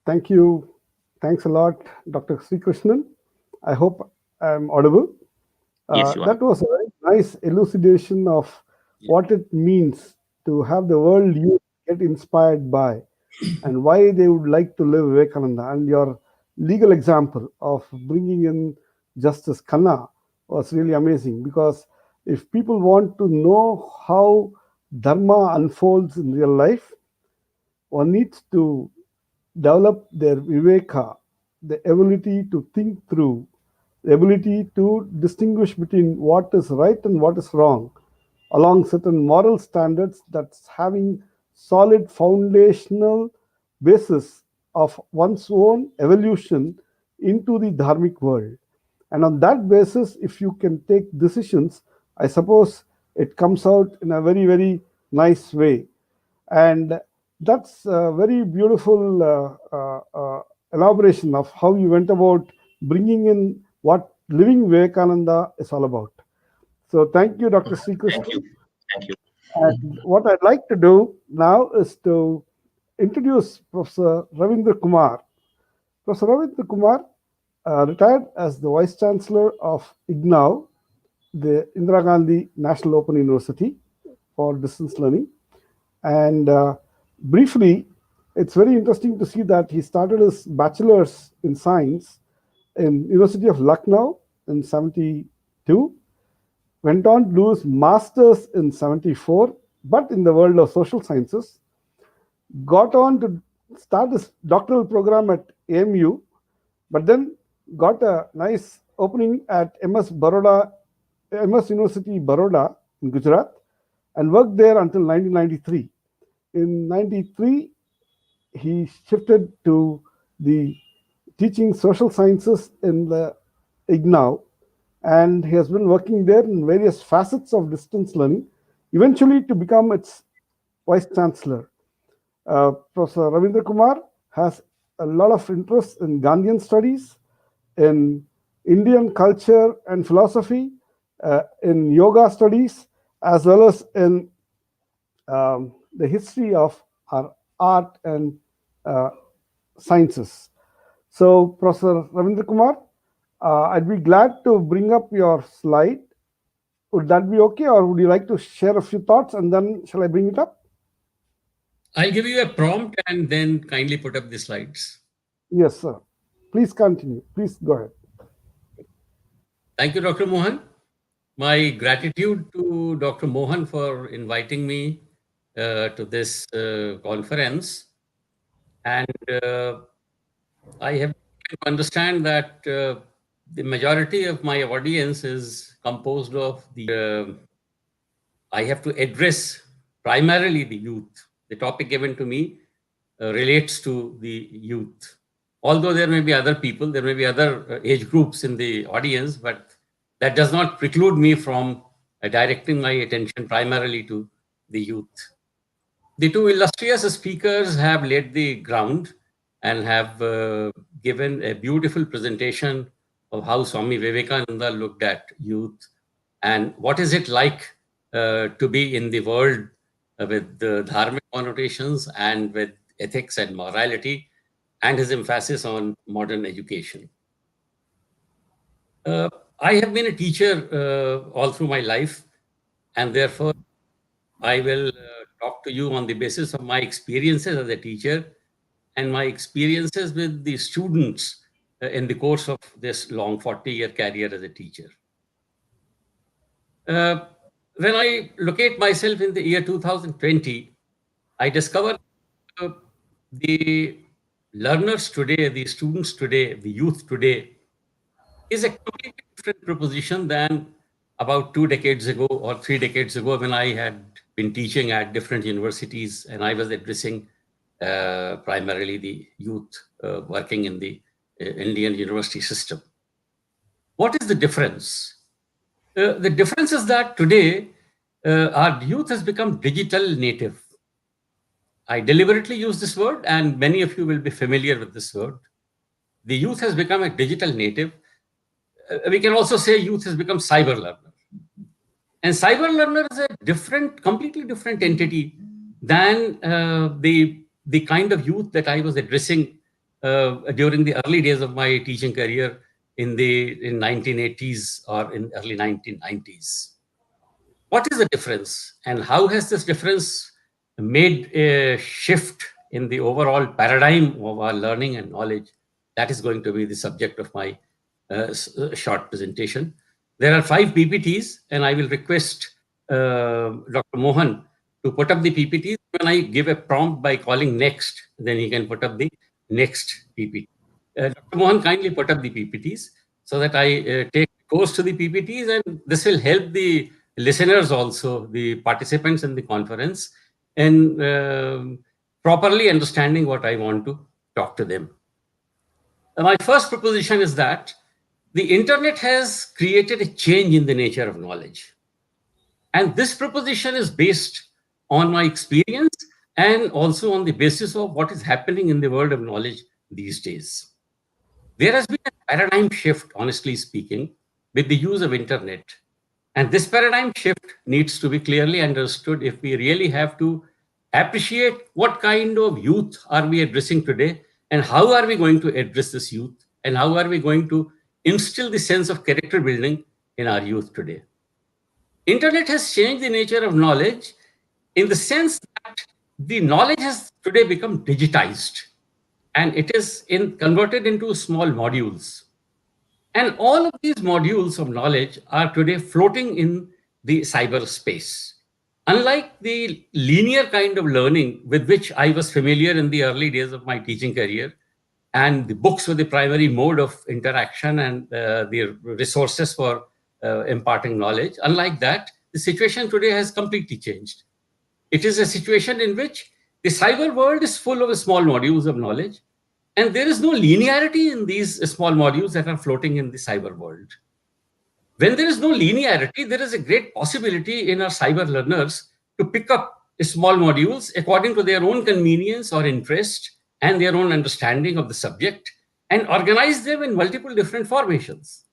Thank you. Thanks a lot, Dr. Sri Krishnan. I hope I'm audible.
Yes, you are.
That was a very nice elucidation of what it means to have the world youth get inspired by and why they would like to live Vivekananda. And your legal example of bringing in Justice Khanna was really amazing, because if people want to know how Dharma unfolds in real life, one needs to develop their viveka, the ability to think through, the ability to distinguish between what is right and what is wrong, along certain moral standards that's having solid foundational basis of one's own evolution into the dharmic world. And on that basis, if you can take decisions, I suppose it comes out in a very, very nice way. And that's a very beautiful elaboration of how you went about bringing in what living Vivekananda is all about. So thank you, Dr. Sri Krishna.
Thank you. Thank you.
And what I'd like to do now is to introduce Professor Ravindra Kumar. Professor Ravindra Kumar retired as the Vice Chancellor of IGNOU, the Indira Gandhi National Open University for distance learning. And briefly, it's very interesting to see that he started his bachelor's in science in University of Lucknow in 72, went on to do his master's in 74, but in the world of social sciences, got on to start his doctoral program at AMU, but then got a nice opening at MS University Baroda in Gujarat, and worked there until 1993. In 93, he shifted to the teaching social sciences in the IGNOU, and he has been working there in various facets of distance learning, eventually to become its Vice Chancellor. Professor Ravindra Kumar has a lot of interest in Gandhian studies, in Indian culture and philosophy, in yoga studies, as well as in the history of our art and sciences. So, Professor Ravindra Kumar, I'd be glad to bring up your slide Would that be okay, or would you like to share a few thoughts and then shall I bring it up?
I'll give you a prompt and then kindly put up the slides.
Yes, sir. Please continue. Please go ahead.
Thank you, Dr. Mohan. My gratitude to Dr. Mohan for inviting me to this conference. And I have to understand that the majority of my audience is composed of I have to address primarily the youth. The topic given to me relates to the youth. Although there may be other people, there may be other age groups in the audience, but that does not preclude me from directing my attention primarily to the youth. The two illustrious speakers have laid the ground and have given a beautiful presentation of how Swami Vivekananda looked at youth and what is it like to be in the world with the dharmic connotations and with ethics and morality, and his emphasis on modern education. I have been a teacher all through my life, and therefore I will talk to you on the basis of my experiences as a teacher and my experiences with the students in the course of this long 40-year career as a teacher. When I locate myself in the year 2020, I discovered the learners today, the students today, the youth today is a completely different proposition than about 2 decades ago or 3 decades ago when I had been teaching at different universities and I was addressing primarily the youth working in the Indian university system. What is the difference? The difference is that today our youth has become digital native. I deliberately use this word, and many of you will be familiar with this word. The youth has become a digital native. We can also say youth has become cyber learner. And cyber learner is a different, completely different entity than the kind of youth that I was addressing during the early days of my teaching career in 1980s or in early 1990s. What is the difference, and how has this difference made a shift in the overall paradigm of our learning and knowledge? That is going to be the subject of my short presentation. There are 5 PPTs, and I will request Dr. Mohan to put up the PPTs. When I give a prompt by calling next, then he can put up the next PPT. Dr. Mohan, kindly put up the PPTs so that I take course to the PPTs, and this will help the listeners also, the participants in the conference, in properly understanding what I want to talk to them. My first proposition is that the internet has created a change in the nature of knowledge. And this proposition is based on my experience and also on the basis of what is happening in the world of knowledge these days. There has been a paradigm shift, honestly speaking, with the use of internet. And this paradigm shift needs to be clearly understood if we really have to appreciate what kind of youth are we addressing today, and how are we going to address this youth, and how are we going to instill the sense of character building in our youth today. Internet has changed the nature of knowledge in the sense that the knowledge has today become digitized, and it is converted into small modules. And all of these modules of knowledge are today floating in the cyberspace. Unlike the linear kind of learning with which I was familiar in the early days of my teaching career, and the books were the primary mode of interaction and the resources for imparting knowledge, unlike that, the situation today has completely changed. It is a situation in which the cyber world is full of small modules of knowledge, and there is no linearity in these small modules that are floating in the cyber world. When there is no linearity, there is a great possibility in our cyber learners to pick up small modules according to their own convenience or interest and their own understanding of the subject and organize them in multiple different formations.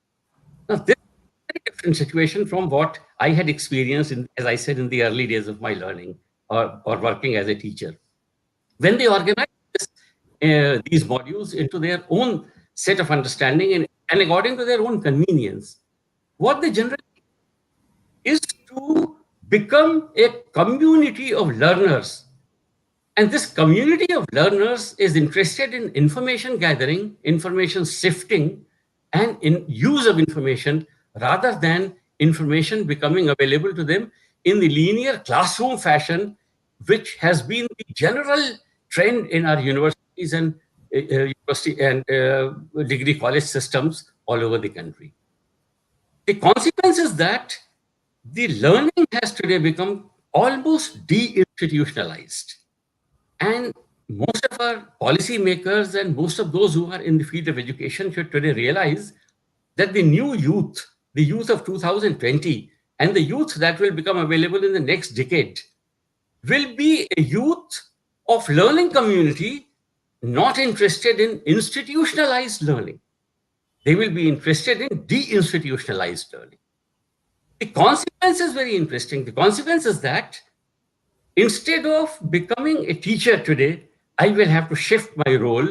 Now, this is a very different situation from what I had experienced, as I said, in the early days of my learning or working as a teacher. When they organize these modules into their own set of understanding and according to their own convenience, what they generally is to become a community of learners. And this community of learners is interested in information gathering, information sifting, and in use of information rather than information becoming available to them in the linear classroom fashion, which has been the general trend in our universities and university and degree college systems all over the country. The consequence is that the learning has today become almost deinstitutionalized. And most of our policymakers and most of those who are in the field of education should today realize that the youth of 2020, and the youth that will become available in the next decade, will be a youth of learning community not interested in institutionalized learning. They will be interested in deinstitutionalized learning. The consequence is very interesting. The consequence is that instead of becoming a teacher today, I will have to shift my role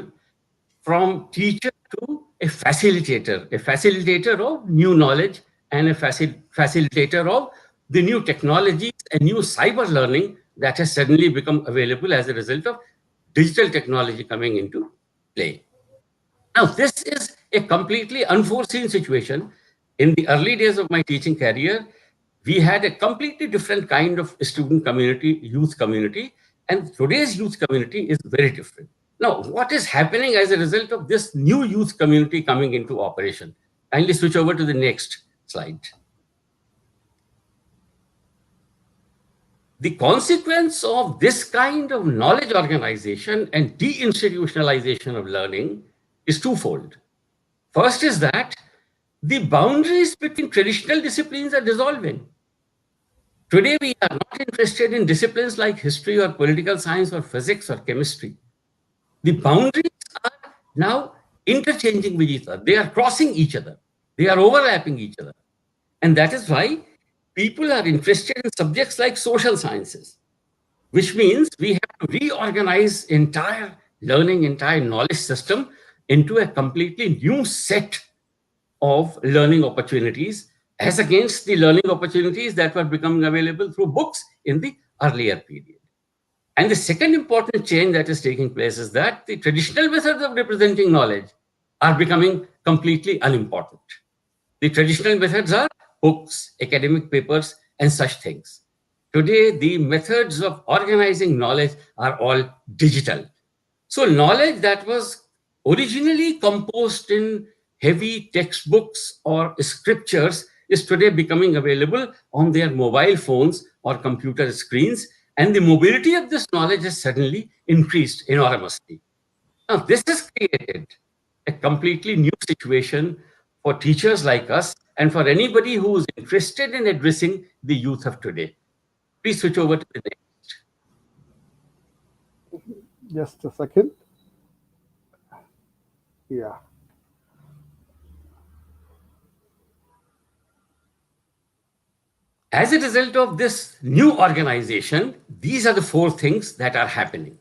from teacher to a facilitator of new knowledge and a facilitator of the new technologies and new cyber learning that has suddenly become available as a result of digital technology coming into play. Now, this is a completely unforeseen situation. In the early days of my teaching career, we had a completely different kind of student community, youth community, and today's youth community is very different. Now, what is happening as a result of this new youth community coming into operation? Kindly switch over to the next slide. The consequence of this kind of knowledge organization and deinstitutionalization of learning is twofold. First is that the boundaries between traditional disciplines are dissolving. Today, we are not interested in disciplines like history or political science or physics or chemistry. The boundaries are now interchanging with each other. They are crossing each other. They are overlapping each other. And that is why people are interested in subjects like social sciences, which means we have to reorganize entire learning, entire knowledge system into a completely new set of learning opportunities as against the learning opportunities that were becoming available through books in the earlier period. And the second important change that is taking place is that the traditional methods of representing knowledge are becoming completely unimportant. The traditional methods are books, academic papers, and such things. Today, the methods of organizing knowledge are all digital. So knowledge that was originally composed in heavy textbooks or scriptures is today becoming available on their mobile phones or computer screens, and the mobility of this knowledge has suddenly increased enormously. Now, this has created a completely new situation for teachers like us and for anybody who is interested in addressing the youth of today. Please switch over to the next.
Just a second. Yeah.
As a result of this new organization, these are the four things that are happening.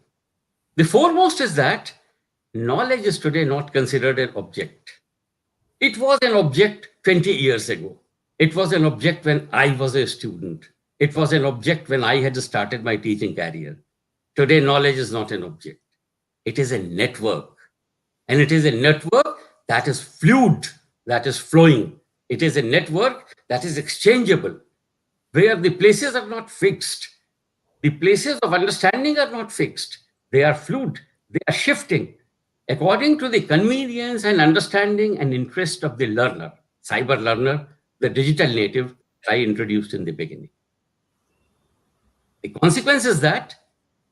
The foremost is that knowledge is today not considered an object. It was an object 20 years ago. It was an object when I was a student. It was an object when I had started my teaching career. Today, knowledge is not an object. It is a network. And it is a network that is fluid, that is flowing. It is a network that is exchangeable, where the places are not fixed. The places of understanding are not fixed. They are fluid. They are shifting according to the convenience and understanding and interest of the learner, cyber learner, the digital native I introduced in the beginning. The consequence is that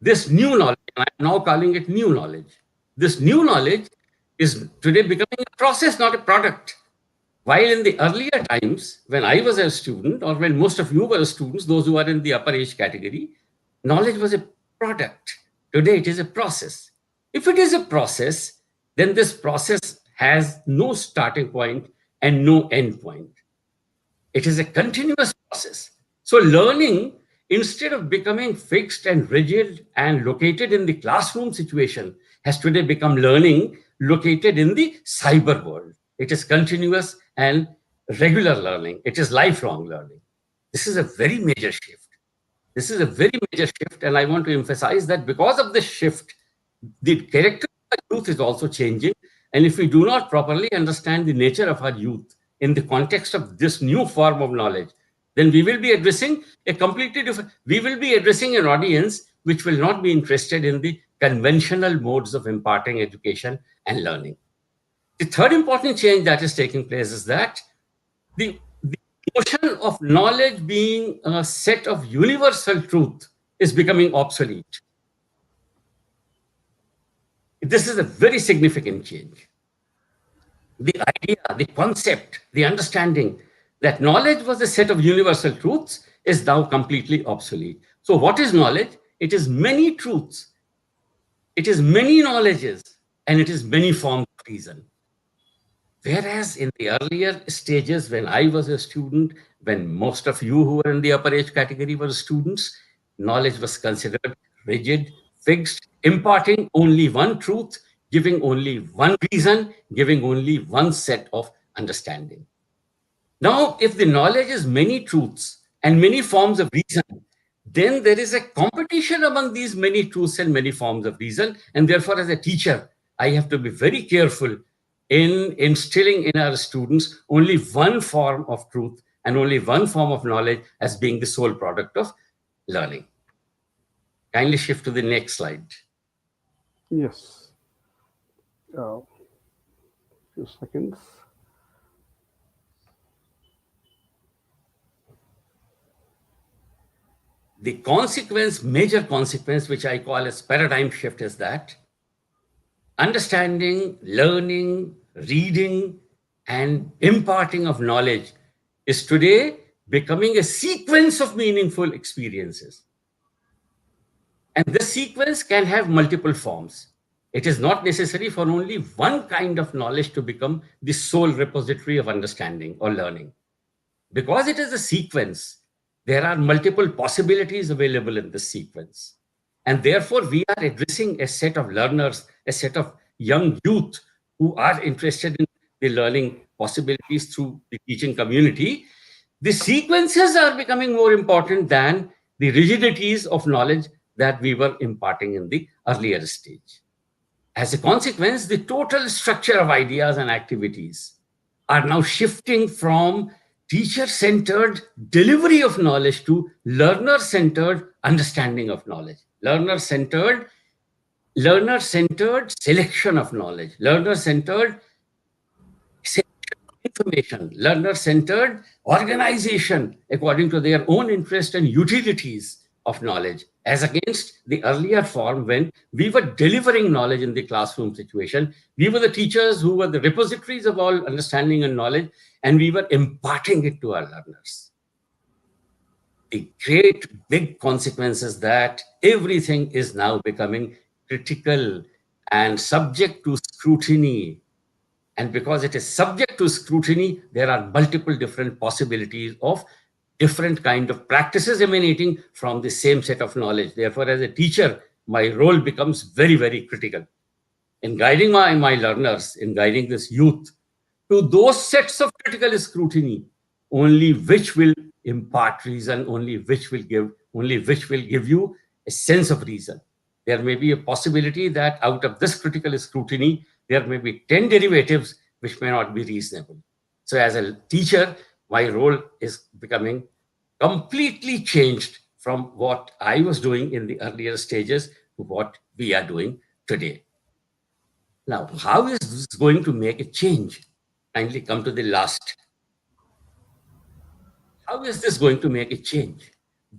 this new knowledge, and I'm now calling it new knowledge, this new knowledge is today becoming a process, not a product. While in the earlier times, when I was a student, or when most of you were students, those who are in the upper age category, knowledge was a product. Today, it is a process. If it is a process, then this process has no starting point and no end point. It is a continuous process. So learning, instead of becoming fixed and rigid and located in the classroom situation, has today become learning located in the cyber world. It is continuous and regular learning. It is lifelong learning. This is a very major shift. This is a very major shift, and I want to emphasize that because of this shift, the character of our youth is also changing. And if we do not properly understand the nature of our youth in the context of this new form of knowledge, then we will be addressing a completely different, we will be addressing an audience which will not be interested in the conventional modes of imparting education and learning. The third important change that is taking place is that the notion of knowledge being a set of universal truth is becoming obsolete. This is a very significant change. The idea, the concept, the understanding that knowledge was a set of universal truths is now completely obsolete. So what is knowledge? It is many truths, it is many knowledges, and it is many forms of reason. Whereas in the earlier stages, when I was a student, when most of you who were in the upper age category were students, knowledge was considered rigid, fixed, imparting only one truth, giving only one reason, giving only one set of understanding. Now, if the knowledge is many truths and many forms of reason, then there is a competition among these many truths and many forms of reason. And therefore, as a teacher, I have to be very careful in instilling in our students only one form of truth and only one form of knowledge as being the sole product of learning. Kindly shift to the next slide.
Yes. Few seconds.
The consequence, major consequence, which I call as paradigm shift, is that understanding, learning, reading, and imparting of knowledge is today becoming a sequence of meaningful experiences. And this sequence can have multiple forms. It is not necessary for only one kind of knowledge to become the sole repository of understanding or learning. Because it is a sequence, there are multiple possibilities available in this sequence. And therefore, we are addressing a set of learners, a set of young youth who are interested in the learning possibilities through the teaching community. The sequences are becoming more important than the rigidities of knowledge that we were imparting in the earlier stage. As a consequence, the total structure of ideas and activities are now shifting from teacher-centered delivery of knowledge to learner-centered understanding of knowledge, learner-centered selection of knowledge, learner-centered information, learner-centered organization according to their own interest and utilities of knowledge, as against the earlier form when we were delivering knowledge in the classroom situation. We were the teachers who were the repositories of all understanding and knowledge, and we were imparting it to our learners. The great big consequence is that everything is now becoming critical and subject to scrutiny. And because it is subject to scrutiny, there are multiple different possibilities of different kind of practices emanating from the same set of knowledge. Therefore, as a teacher, my role becomes very, very critical in guiding my learners, in guiding this youth to those sets of critical scrutiny, only which will impart reason, only which will give you a sense of reason. There may be a possibility that out of this critical scrutiny, there may be 10 derivatives which may not be reasonable. So as a teacher, my role is becoming completely changed from what I was doing in the earlier stages to what we are doing today. Now, how is this going to make a change? Kindly come to the last. How is this going to make a change?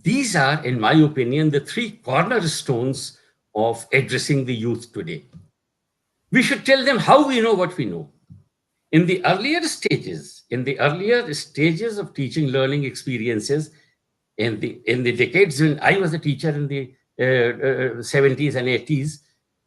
These are, in my opinion, the three cornerstones of addressing the youth today. We should tell them how we know what we know. In the earlier stages of teaching learning experiences, in the decades when I was a teacher in the 70s and 80s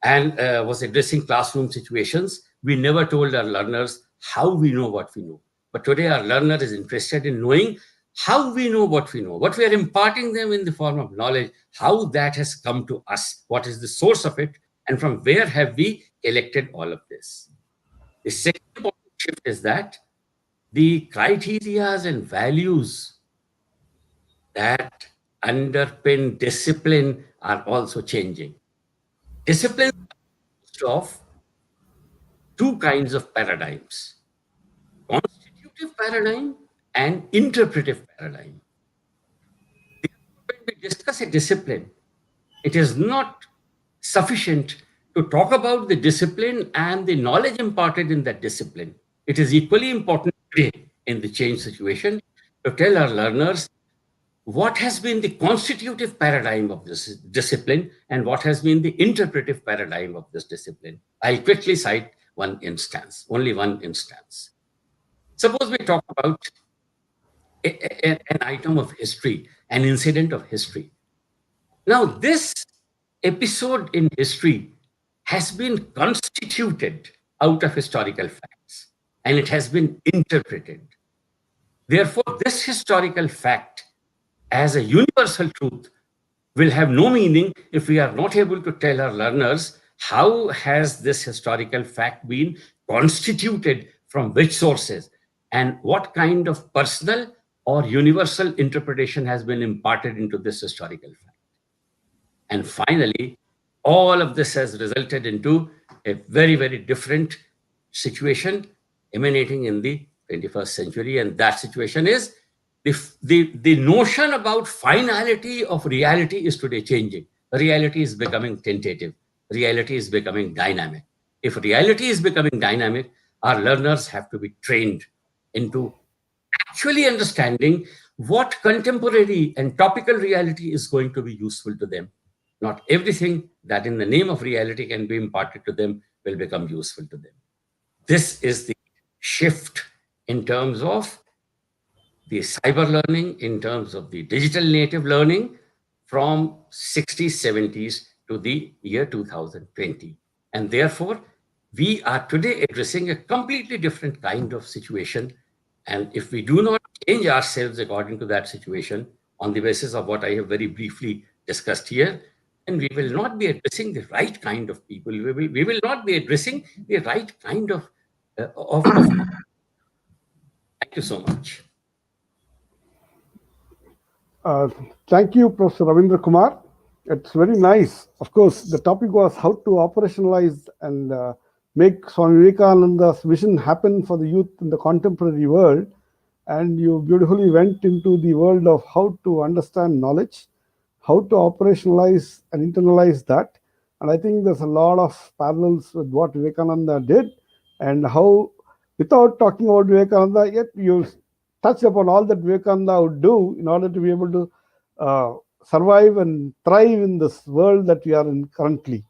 and was addressing classroom situations, we never told our learners how we know what we know. But today our learner is interested in knowing how we know, what we are imparting them in the form of knowledge, how that has come to us, what is the source of it, and from where have we collected all of this. The second important shift is that the criteria and values that underpin discipline are also changing. Discipline consists of two kinds of paradigms: constitutive paradigm and interpretive paradigm. When we discuss a discipline, it is not sufficient to talk about the discipline and the knowledge imparted in that discipline. It is equally important today in the change situation to tell our learners what has been the constitutive paradigm of this discipline and what has been the interpretive paradigm of this discipline. I'll quickly cite one instance, only one instance. Suppose we talk about an item of history, an incident of history. Now, this episode in history has been constituted out of historical facts and it has been interpreted. Therefore, this historical fact as a universal truth will have no meaning if we are not able to tell our learners how has this historical fact been constituted, from which sources, and what kind of personal or universal interpretation has been imparted into this historical fact. And finally, all of this has resulted into a very, very different situation emanating in the 21st century. And that situation is the notion about finality of reality is today changing. Reality is becoming tentative. Reality is becoming dynamic. If reality is becoming dynamic, our learners have to be trained into actually understanding what contemporary and topical reality is going to be useful to them. Not everything that in the name of reality can be imparted to them will become useful to them. This is the shift in terms of the cyber learning, in terms of the digital native learning from 60s, 70s to the year 2020. And therefore, we are today addressing a completely different kind of situation. And if we do not change ourselves according to that situation on the basis of what I have very briefly discussed here, then we will not be addressing the right kind of people. We will not be addressing the right kind of. Thank you so much.
Thank you, Professor Ravindra Kumar. It's very nice. Of course, the topic was how to operationalize and make Swami Vivekananda's vision happen for the youth in the contemporary world. And you beautifully went into the world of how to understand knowledge, how to operationalize and internalize that. And I think there's a lot of parallels with what Vivekananda did and how, without talking about Vivekananda, yet you touched upon all that Vivekananda would do in order to be able to survive and thrive in this world that we are in currently.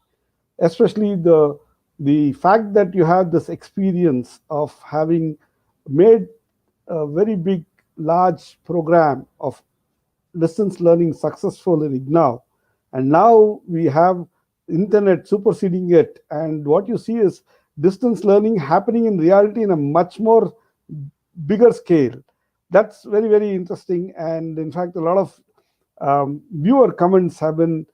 Especially the fact that you have this experience of having made a very big, large program of distance learning successful in IGNOU, and now we have internet superseding it, and what you see is distance learning happening in reality in a much more bigger scale. That's very, very interesting. And in fact, a lot of viewer comments have been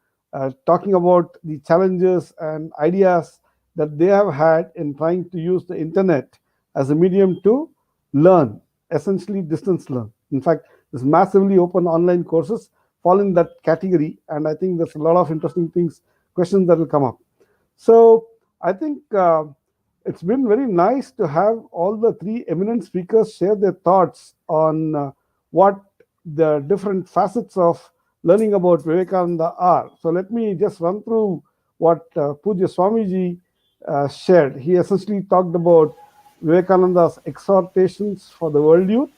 talking about the challenges and ideas that they have had in trying to use the internet as a medium to learn, essentially distance learn. In fact, this massively open online courses fall in that category, and I think there's a lot of interesting things, questions that will come up. So I think it's been very nice to have all the three eminent speakers share their thoughts on what the different facets of learning about Vivekananda are. So let me just run through what Pujya Swamiji shared. He essentially talked about Vivekananda's exhortations for the world youth,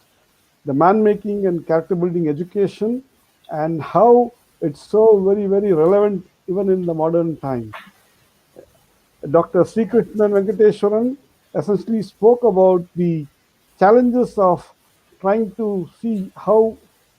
the man-making and character-building education, and how it's so very, very relevant even in the modern times. Dr. Sri Krishnan Venkateswaran essentially spoke about the challenges of trying to see how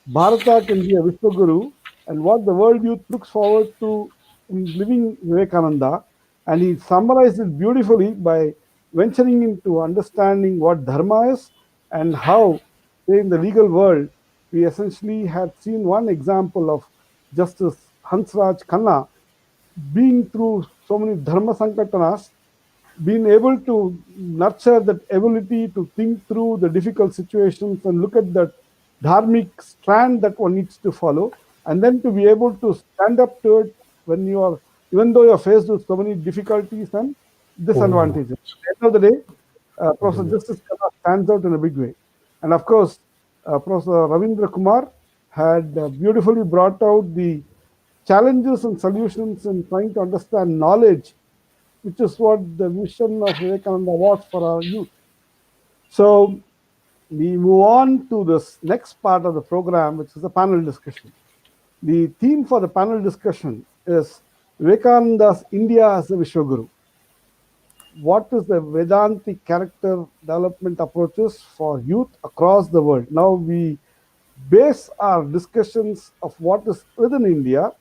Bharata can be a Vishwaguru and what the world youth looks forward to in living Vivekananda. And he summarized it beautifully by venturing into understanding what Dharma is and how, say, in the legal world, we essentially had seen one example of Justice Hansraj Khanna being through so many Dharma Sankatanas, being able to nurture that ability to think through the difficult situations and look at that dharmic strand that one needs to follow, and then to be able to stand up to it when you are, even though you're faced with so many difficulties and
Oh,
disadvantages. At the end of the day, Professor Justice Kala stands out in a big way. And of course, Professor Ravindra Kumar had beautifully brought out the challenges and solutions in trying to understand knowledge, which is what the mission of Vivekananda was for our youth. So we move on to this next part of the program, which is the panel discussion. The theme for the panel discussion is Vivekananda's India as a Vishwaguru. What is the Vedantic character development approaches for youth across the world? Now we base our discussions of what is within India,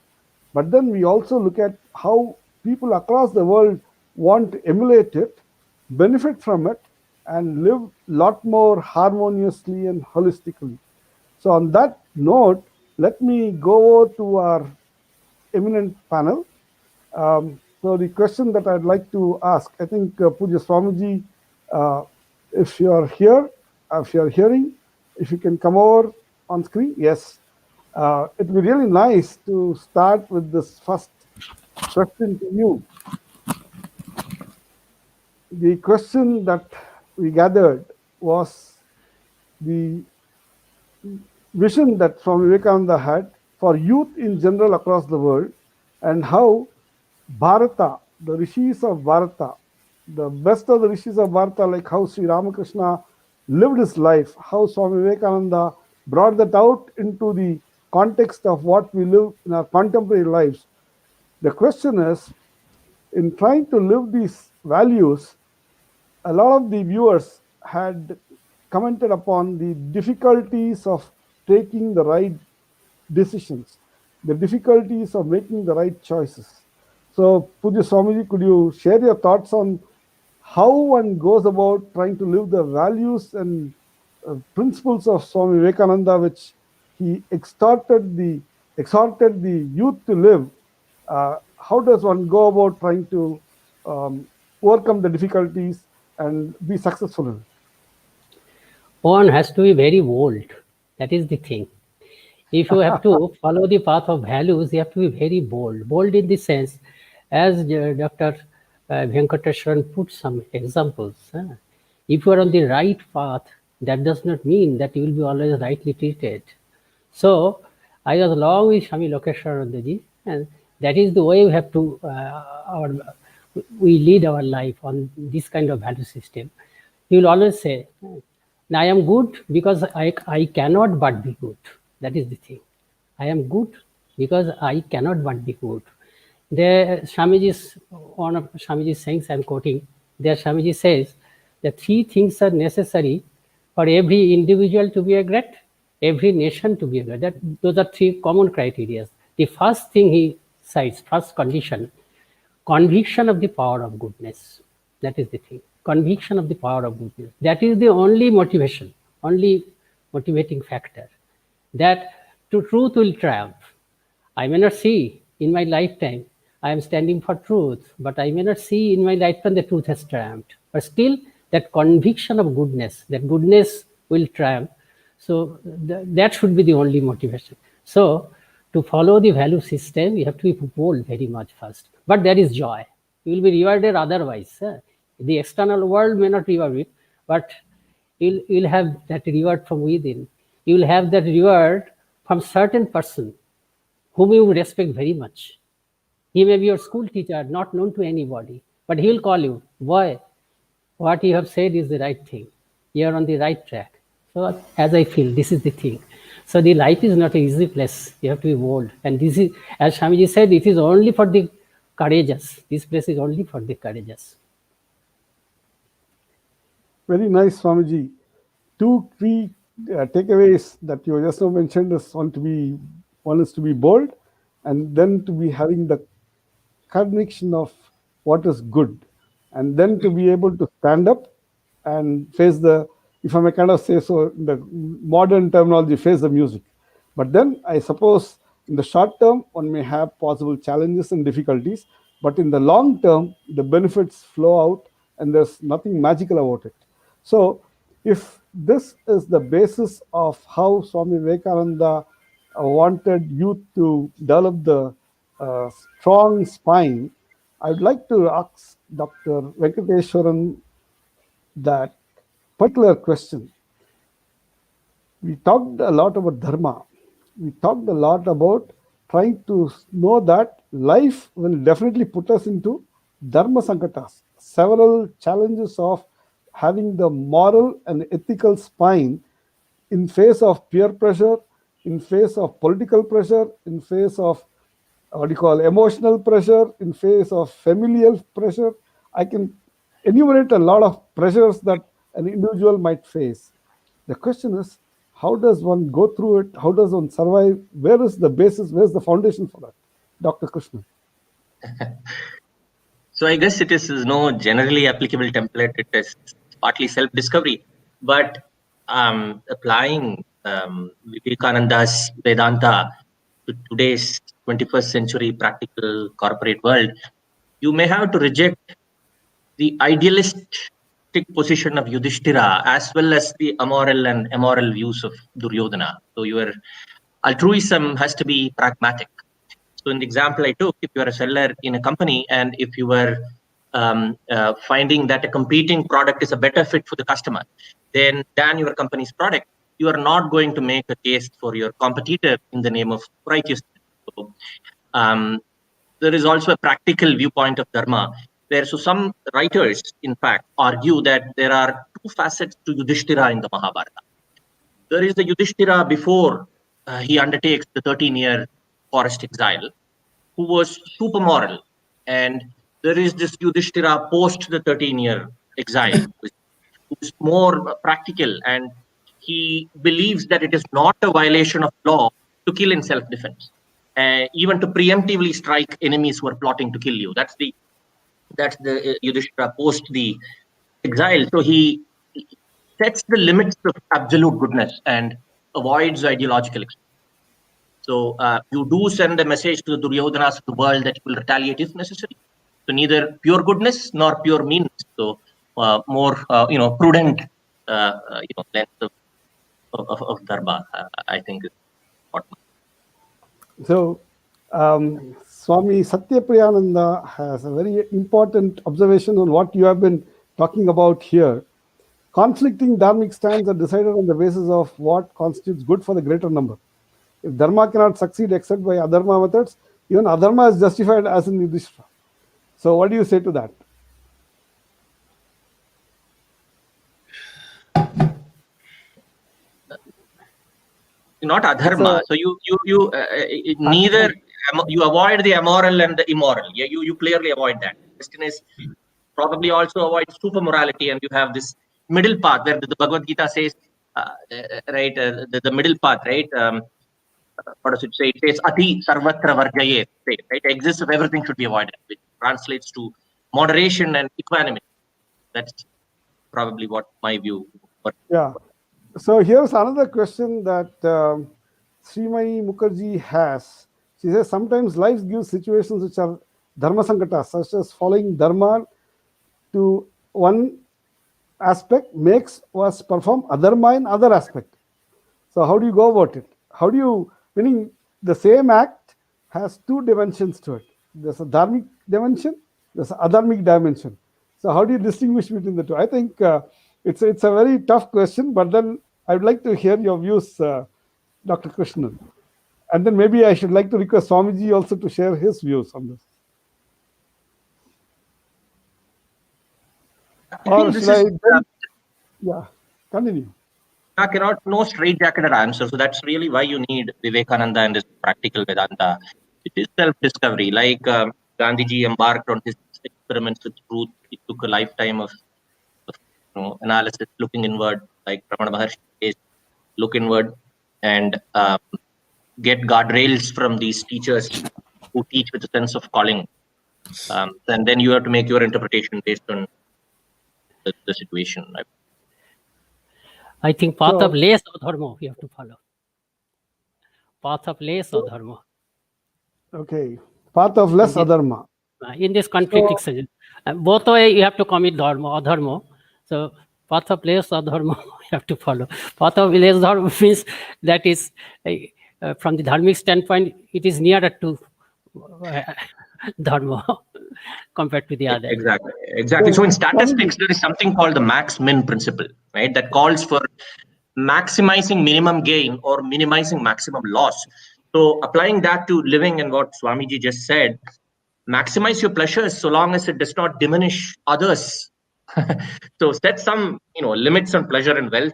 but then we also look at how people across the world want to emulate it, benefit from it, and live a lot more harmoniously and holistically. So, on that note, let me go over to our eminent panel. So the question that I'd like to ask, I think Puja Swamiji, uh, if you are here, if you are hearing, if you can come over on screen, yes. It would be really nice to start with this first question to you. The question that we gathered was the vision that Swami Vivekananda had for youth in general across the world, and how Bharata, the rishis of Bharata, the best of the rishis of Bharata, like how Sri Ramakrishna lived his life, how Swami Vivekananda brought that out into the context of what we live in our contemporary lives. The question is, in trying to live these values, a lot of the viewers had commented upon the difficulties of taking the right decisions, the difficulties of making the right choices. So, Puja Swamiji, could you share your thoughts on how one goes about trying to live the values and principles of Swami Vivekananda, which he exhorted the youth to live? How does one go about trying to overcome the difficulties and be successful in it?
one has to be very bold. That is the thing. If you have to follow the path of values, you have to be very bold. Bold in the sense, as Dr. Venkateshwaran put some examples. If you are on the right path, that does not mean that you will be always rightly treated. So I was along with Swami Lokeshwaranandaji, and that is the way we have to we lead our life on this kind of value system. He will always say, I am good because I cannot but be good. That is the thing. I am good because I cannot but be good. There, Swamiji's, one of Swamiji's sayings I am quoting, there Swamiji says, the three things are necessary for every individual to be a great, every nation to be a great. Those are three common criteria. The first thing he cites, first condition, conviction of the power of goodness. That is the thing. Conviction of the power of goodness. That is the only motivation, only motivating factor. That to truth will triumph. I may not see in my lifetime I am standing for truth, but I may not see in my lifetime the truth has triumphed. But still, that conviction of goodness, that goodness will triumph. So that should be the only motivation. So to follow the value system, you have to be bold very much first. But there is joy. You will be rewarded otherwise. The external world may not reward it, but you'll have that reward from within. You will have that reward from certain person whom you respect very much. He may be your school teacher, not known to anybody, but he will call you, boy, what you have said is the right thing. You are on the right track. So as I feel, this is the thing. So the life is not an easy place. You have to be bold. And this is, as Swamiji said, it is only for the courageous. This place is only for the courageous.
Very nice, Swamiji. Two key takeaways that you just now mentioned is one is to be bold, and then to be having the conviction of what is good, and then to be able to stand up and face the, if I may kind of say so, in the modern terminology, face the music. But then I suppose in the short term, one may have possible challenges and difficulties, but in the long term, the benefits flow out and there's nothing magical about it. So if this is the basis of how Swami Vivekananda wanted youth to develop the strong spine. I would like to ask Dr. Venkateswaran that particular question. We talked a lot about dharma. We talked a lot about trying to know that life will definitely put us into dharma sankatas, several challenges of having the moral and ethical spine in face of peer pressure, in face of political pressure, in face of what do you call emotional pressure, in face of familial pressure. I can enumerate a lot of pressures that an individual might face. The question is, how does one go through it? How does one survive? Where is the basis? Where's the foundation for that? Dr. Krishnan.
So I guess it is no generally applicable template. It is partly self-discovery, but applying Vivekananda's Vedanta to today's 21st century practical corporate world, you may have to reject the idealistic position of Yudhishthira as well as the amoral and immoral views of Duryodhana. So your altruism has to be pragmatic. So in the example I took, if you are a seller in a company and if you were finding that a competing product is a better fit for the customer than your company's product, you are not going to make a case for your competitor in the name of righteousness. So, there is also a practical viewpoint of dharma. So some writers, in fact, argue that there are two facets to Yudhishthira in the Mahabharata. There is the Yudhishthira before he undertakes the 13-year forest exile, who was super moral. And there is this Yudhishthira post the 13-year exile, who's more practical. And he believes that it is not a violation of law to kill in self-defense, even to preemptively strike enemies who are plotting to kill you. That's the Yudhishthira post the exile. So he sets the limits of absolute goodness and avoids ideological extremes. So you do send a message to the Duryodhanas of the world that you will retaliate if necessary. So neither pure goodness nor pure meanness. So more prudent length of dharma, I think is important.
So Swami Satyapriyananda has a very important observation on what you have been talking about here. Conflicting dharmic stands are decided on the basis of what constitutes good for the greater number. If dharma cannot succeed except by adharma methods, even adharma is justified as in Yudhishthira. So what do you say to that?
Not adharma. So you neither you avoid the immoral and the immoral. Yeah, you clearly avoid that. The question is probably also avoid super morality, and you have this middle path where the Bhagavad Gita says, right, the middle path, right? What does it say? It says ati sarvatra varjaye, right? Excess of everything should be avoided, which translates to moderation and equanimity. That's probably what my view.
Yeah. So here's another question that Srimani Mukherjee has. She says sometimes life gives situations which are dharma sankatas, such as following dharma to one aspect makes us perform adharma in other aspect. So how do you go about it? How do you, meaning the same act has two dimensions to it. There's a dharmic dimension, there's an adharmic dimension. So how do you distinguish between the two? I think it's a very tough question, but then I'd like to hear your views, Dr. Krishnan. And then maybe I should like to request Swamiji also to share his views on this. Or should I? Yeah, continue.
I cannot no straight-jacketed answer. So that's really why you need Vivekananda and his practical Vedanta. It is self-discovery. Like Gandhiji embarked on his experiments with truth. It took a lifetime of analysis, looking inward. Like Ramana Maharshi says, look inward and get guardrails from these teachers who teach with a sense of calling. And then you have to make your interpretation based on the situation.
I think path of less adharma we have to follow. Path of less adharma.
Okay, path of less adharma.
In this conflicting situation, both way you have to commit dharma, adharma. So Patha place dharma we have to follow. Patha place dharma means that is from the dharmic standpoint, it is nearer to uh, dharma compared to the other.
Exactly. Exactly. So
So,
in
Swamiji,
statistics, there is something called the max-min principle, right? That calls for maximizing minimum gain or minimizing maximum loss. So applying that to living and what Swamiji just said, maximize your pleasures so long as it does not diminish others. So set some, limits on pleasure and wealth.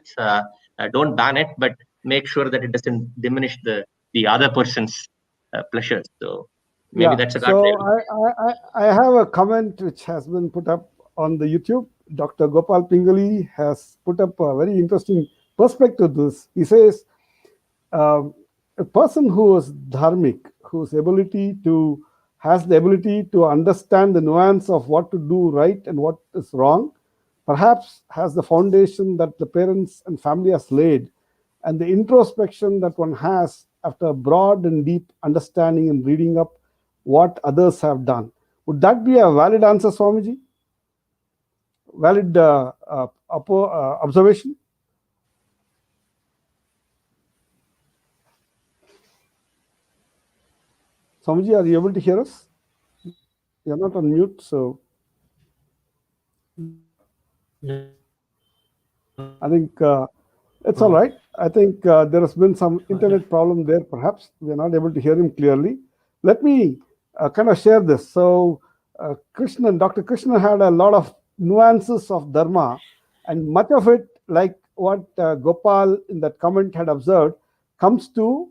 Don't ban it, but make sure that it doesn't diminish the other person's pleasures. So maybe
yeah.
that's a
So
guardrail.
I have a comment which has been put up on the YouTube. Dr. Gopal Pingali has put up a very interesting perspective to this. He says, a person who is dharmic, whose ability to has the ability to understand the nuance of what to do right and what is wrong, perhaps has the foundation that the parents and family has laid, and the introspection that one has after a broad and deep understanding and reading up what others have done. Would that be a valid answer, Swamiji? Valid observation? Swamiji, are you able to hear us? You're not on mute, so I think it's all right. I think there has been some internet problem there, perhaps. We're not able to hear him clearly. Let me kind of share this. So, Dr. Krishna had a lot of nuances of Dharma, and much of it, like what Gopal in that comment had observed, comes to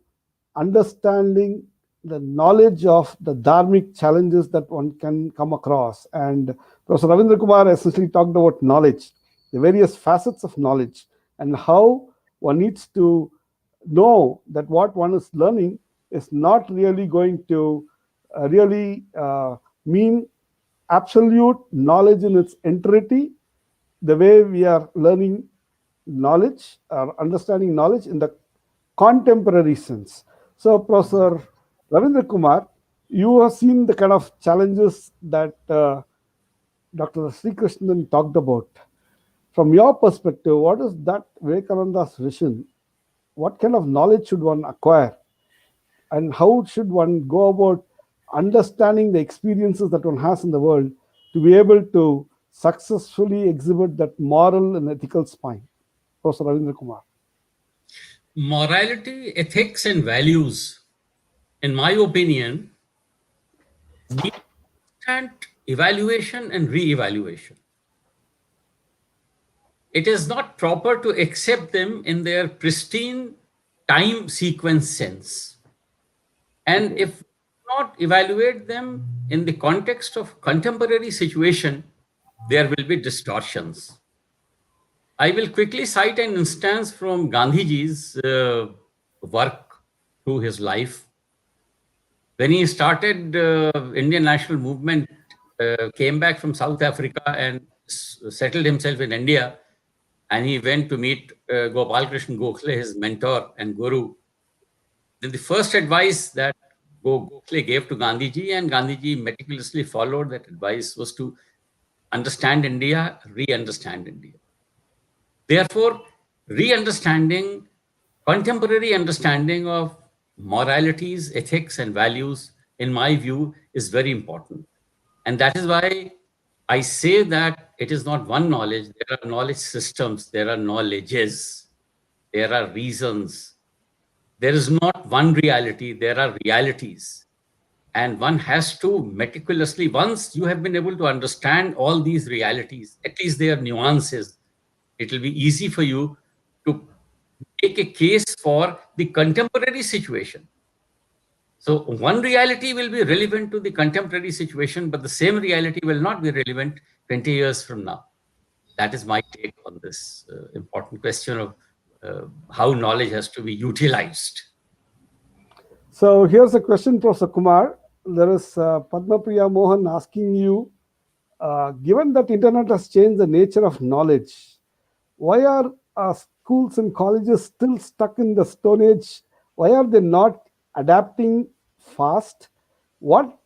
understanding the knowledge of the dharmic challenges that one can come across. And Professor Ravindra Kumar essentially talked about knowledge, the various facets of knowledge, and how one needs to know that what one is learning is not really going to really mean absolute knowledge in its entirety, the way we are learning knowledge or understanding knowledge in the contemporary sense. So, Professor Ravindra Kumar, you have seen the kind of challenges that Dr. Sri Krishnan talked about. From your perspective, what is that Vivekananda's vision? What kind of knowledge should one acquire? And how should one go about understanding the experiences that one has in the world to be able to successfully exhibit that moral and ethical spine? Professor Ravindra Kumar.
Morality, ethics, and values, in my opinion, need constant evaluation and re-evaluation. It is not proper to accept them in their pristine time sequence sense. And if not evaluate them in the context of contemporary situation, there will be distortions. I will quickly cite an instance from Gandhiji's work through his life. When he started Indian national movement, came back from South Africa and settled himself in India, and he went to meet Gopal Krishna Gokhale, his mentor and guru. Then the first advice that Gokhale gave to Gandhiji, and Gandhiji meticulously followed that advice, was to understand India, re-understand India. Therefore, re-understanding, contemporary understanding of moralities, ethics, and values, in my view, is very important. And that is why I say that it is not one knowledge. There are knowledge systems, there are knowledges, there are reasons. There is not one reality, there are realities. And one has to meticulously, once you have been able to understand all these realities, at least their nuances, it will be easy for you to make a case for the contemporary situation. So one reality will be relevant to the contemporary situation, but the same reality will not be relevant 20 years from now. That is my take on this important question of how knowledge has to be utilized.
So here's a question, Professor Kumar. There is Padma Priya Mohan asking you, given that internet has changed the nature of knowledge, why are schools and colleges still stuck in the Stone Age? Why are they not adapting fast? What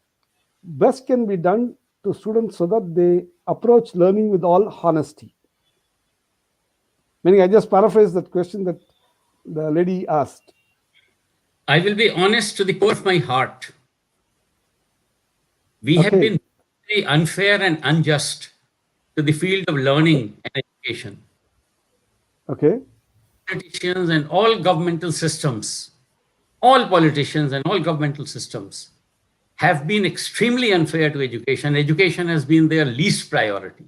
best can be done to students so that they approach learning with all honesty? Meaning, I just paraphrase that question that the lady asked.
I will be honest to the core of my heart. We have
Okay,
been very unfair and unjust to the field of learning and education.
okay.
Politicians and all governmental systems, all politicians and all governmental systems have been extremely unfair to education. Education has been their least priority.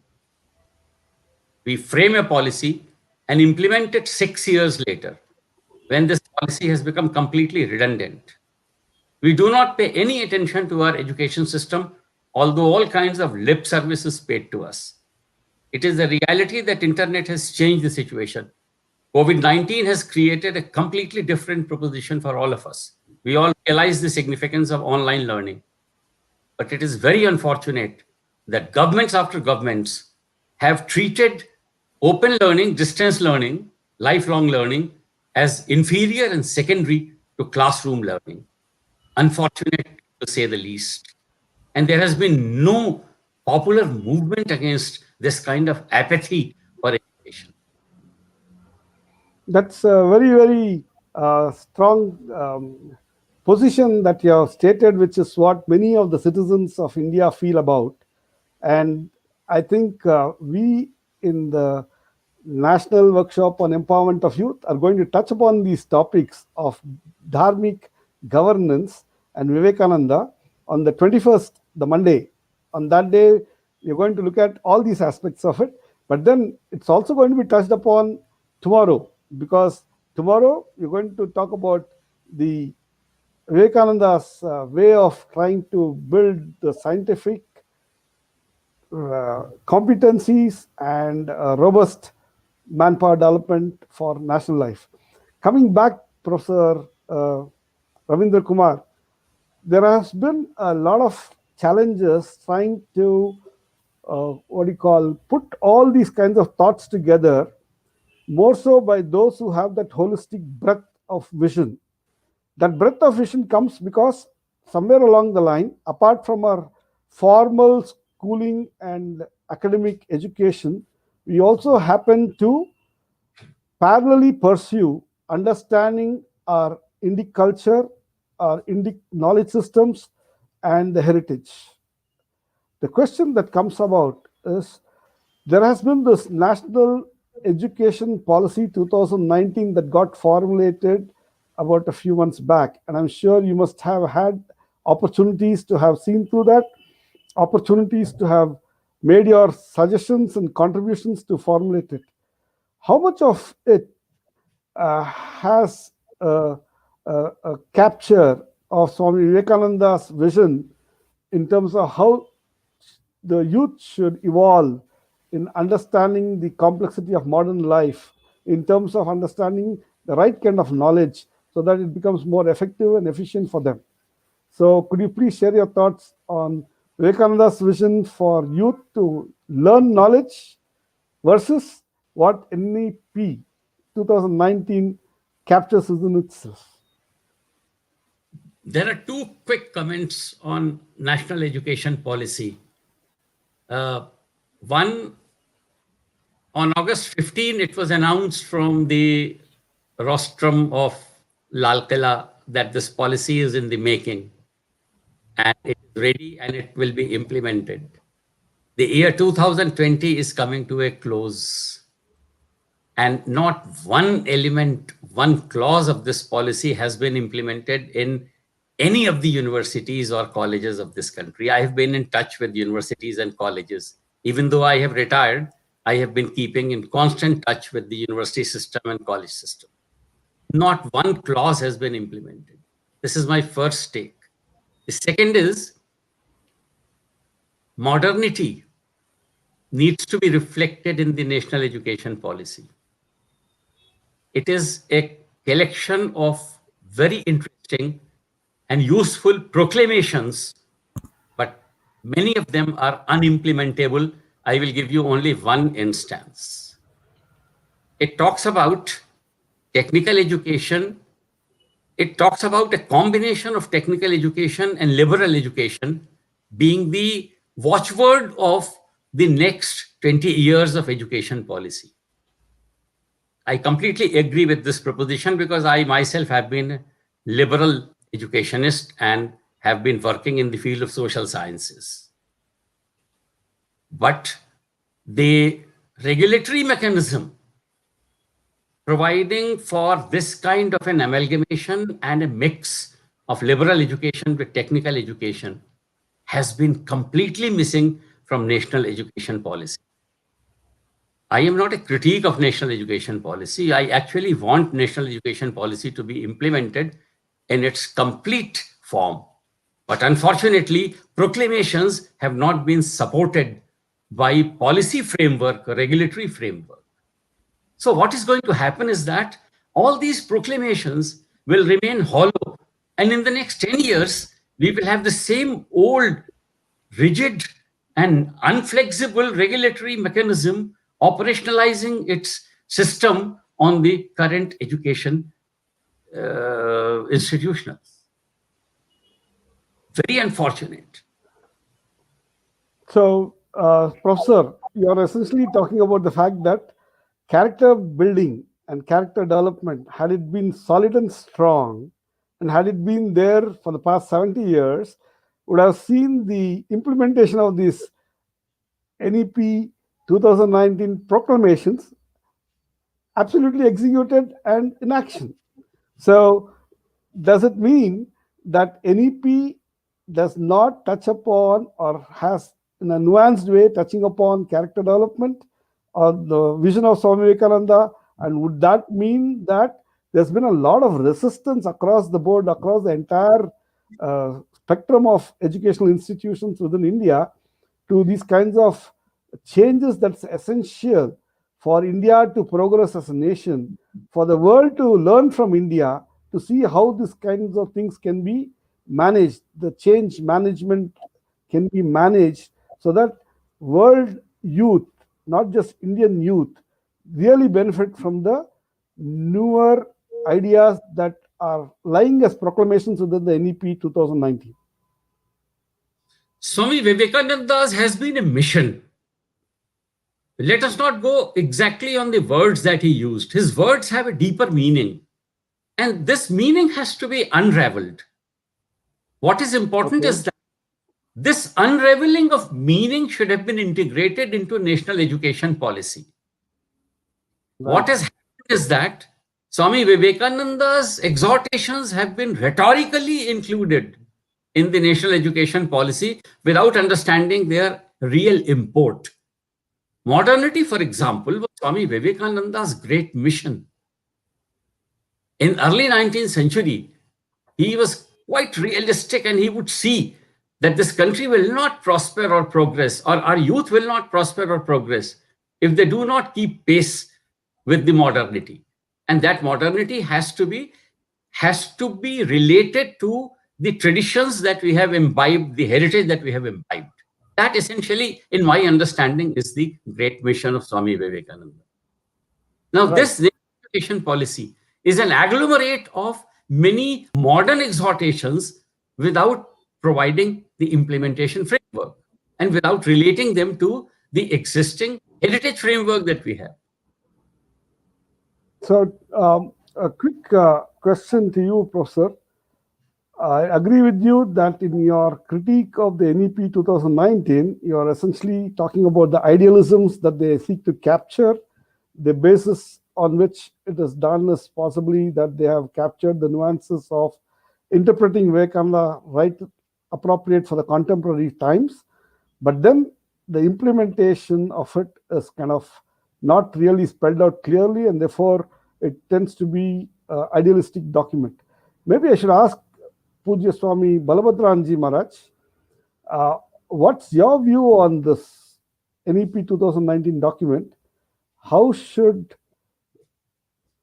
We frame a policy and implement it 6 years later, when this policy has become completely redundant. We do not pay any attention to our education system, although all kinds of lip service is paid to us. It is a reality that internet has changed the situation. COVID-19 has created a completely different proposition for all of us. We all realize the significance of online learning. But it is very unfortunate that governments after governments have treated open learning, distance learning, lifelong learning as inferior and secondary to classroom learning. Unfortunate to say the least. And there has been no popular movement against this kind of apathy for education.
That's a very, very strong position that you have stated, which is what many of the citizens of India feel about. And I think we in the National Workshop on Empowerment of Youth are going to touch upon these topics of dharmic governance and Vivekananda on the 21st, the Monday. On that day, you're going to look at all these aspects of it. But then it's also going to be touched upon tomorrow, because tomorrow you're going to talk about the Vivekananda's way of trying to build the scientific competencies and robust manpower development for national life. Coming back, Professor Ravindra Kumar, there has been a lot of challenges trying to what do you call, put all these kinds of thoughts together, more so by those who have that holistic breadth of vision. That breadth of vision comes because somewhere along the line, apart from our formal schooling and academic education, we also happen to parallelly pursue understanding our Indic culture, our Indic knowledge systems, and the heritage. The question that comes about is, there has been this National Education Policy 2019 that got formulated about a few months back, and I'm sure you must have had opportunities to have seen through that, opportunities to have made your suggestions and contributions to formulate it. How much of it has a capture of Swami Vivekananda's vision in terms of how the youth should evolve in understanding the complexity of modern life, in terms of understanding the right kind of knowledge so that it becomes more effective and efficient for them? So, could you please share your thoughts on Vivekananda's vision for youth to learn knowledge versus what NEP 2019 captures within itself?
There are two quick comments on national education policy. One, on August 15, it was announced from the rostrum of Lal Qila that this policy is in the making and it is ready and it will be implemented. The year 2020 is coming to a close, and not one element, one clause of this policy has been implemented in any of the universities or colleges of this country. I have been in touch with universities and colleges. Even though I have retired, I have been keeping in constant touch with the university system and college system. Not one clause has been implemented. This is my first take. The second is, modernity needs to be reflected in the national education policy. It is a collection of very interesting and useful proclamations, but many of them are unimplementable. I will give you only one instance. It talks about technical education. It talks about a combination of technical education and liberal education being the watchword of the next 20 years of education policy. I completely agree with this proposition because I myself have been a liberal educationist and have been working in the field of social sciences. But the regulatory mechanism providing for this kind of an amalgamation and a mix of liberal education with technical education has been completely missing from national education policy. I am not a critique of national education policy. I actually want national education policy to be implemented in its complete form. But unfortunately, proclamations have not been supported by policy framework, regulatory framework. So what is going to happen is that all these proclamations will remain hollow. And in the next 10 years, we will have the same old, rigid, and unflexible regulatory mechanism operationalizing its system on the current education institutions. Very unfortunate.
So, Professor, you are essentially talking about the fact that character building and character development, had it been solid and strong, and had it been there for the past 70 years, would have seen the implementation of these NEP 2019 proclamations absolutely executed and in action. So, does it mean that NEP does not touch upon or has in a nuanced way touching upon character development or the vision of Swami Vivekananda? And would that mean that there's been a lot of resistance across the board, across the entire spectrum of educational institutions within India to these kinds of changes that's essential for India to progress as a nation, for the world to learn from India, to see how these kinds of things can be managed, the change management can be managed so that world youth, not just Indian youth, really benefit from the newer ideas that are lying as proclamations within the NEP 2019.
Swami Vivekananda's has been a mission. Let us not go exactly on the words that he used. His words have a deeper meaning. And this meaning has to be unraveled. What is important is that this unraveling of meaning should have been integrated into national education policy.
Right.
What has happened is that Swami Vivekananda's exhortations have been rhetorically included in the national education policy without understanding their real import. Modernity, for example, was Swami Vivekananda's great mission. In early 19th century, he was quite realistic and he would see that this country will not prosper or progress, or our youth will not prosper or progress if they do not keep pace with the modernity. And that modernity has to be related to the traditions that we have imbibed, the heritage that we have imbibed. That essentially, in my understanding, is the great mission of Swami Vivekananda. Now, this education policy is an agglomerate of many modern exhortations without providing the implementation framework and without relating them to the existing heritage framework that we have.
So, a quick question to you, Professor. I agree with you that in your critique of the NEP 2019, you are essentially talking about the idealisms that they seek to capture. The basis on which it is done is possibly that they have captured the nuances of interpreting Vivekananda right appropriate for the contemporary times. But then the implementation of it is kind of not really spelled out clearly, and therefore it tends to be an idealistic document. Maybe I should ask Pujya Swami Balabhadranji Maharaj, what's your view on this NEP 2019 document? How should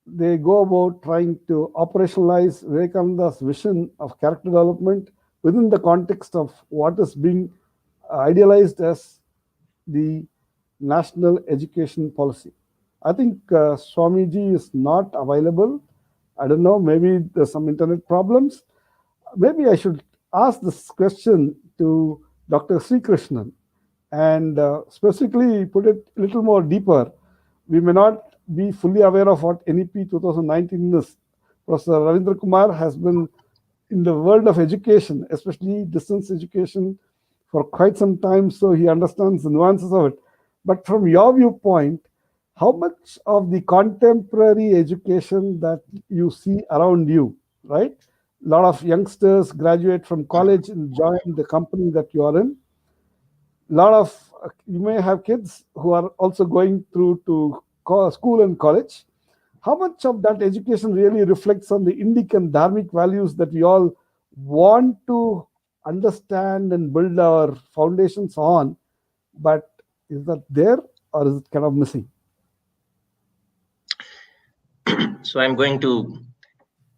they go about trying to operationalize Vivekananda's vision of character development within the context of what is being idealized as the national education policy? I think Swamiji is not available. I don't know, maybe there's some internet problems. Maybe I should ask this question to Dr. Sri Krishnan and specifically put it a little more deeper. We may not be fully aware of what NEP 2019 is. Professor Ravindra Kumar has been in the world of education, especially distance education, for quite some time, so he understands the nuances of it. But from your viewpoint, how much of the contemporary education that you see around you, right? A lot of youngsters graduate from college and join the company that you are in. A lot of you may have kids who are also going through to school and college. How much of that education really reflects on the Indic and dharmic values that we all want to understand and build our foundations on? But is that there, or is it kind of missing?
So I'm going to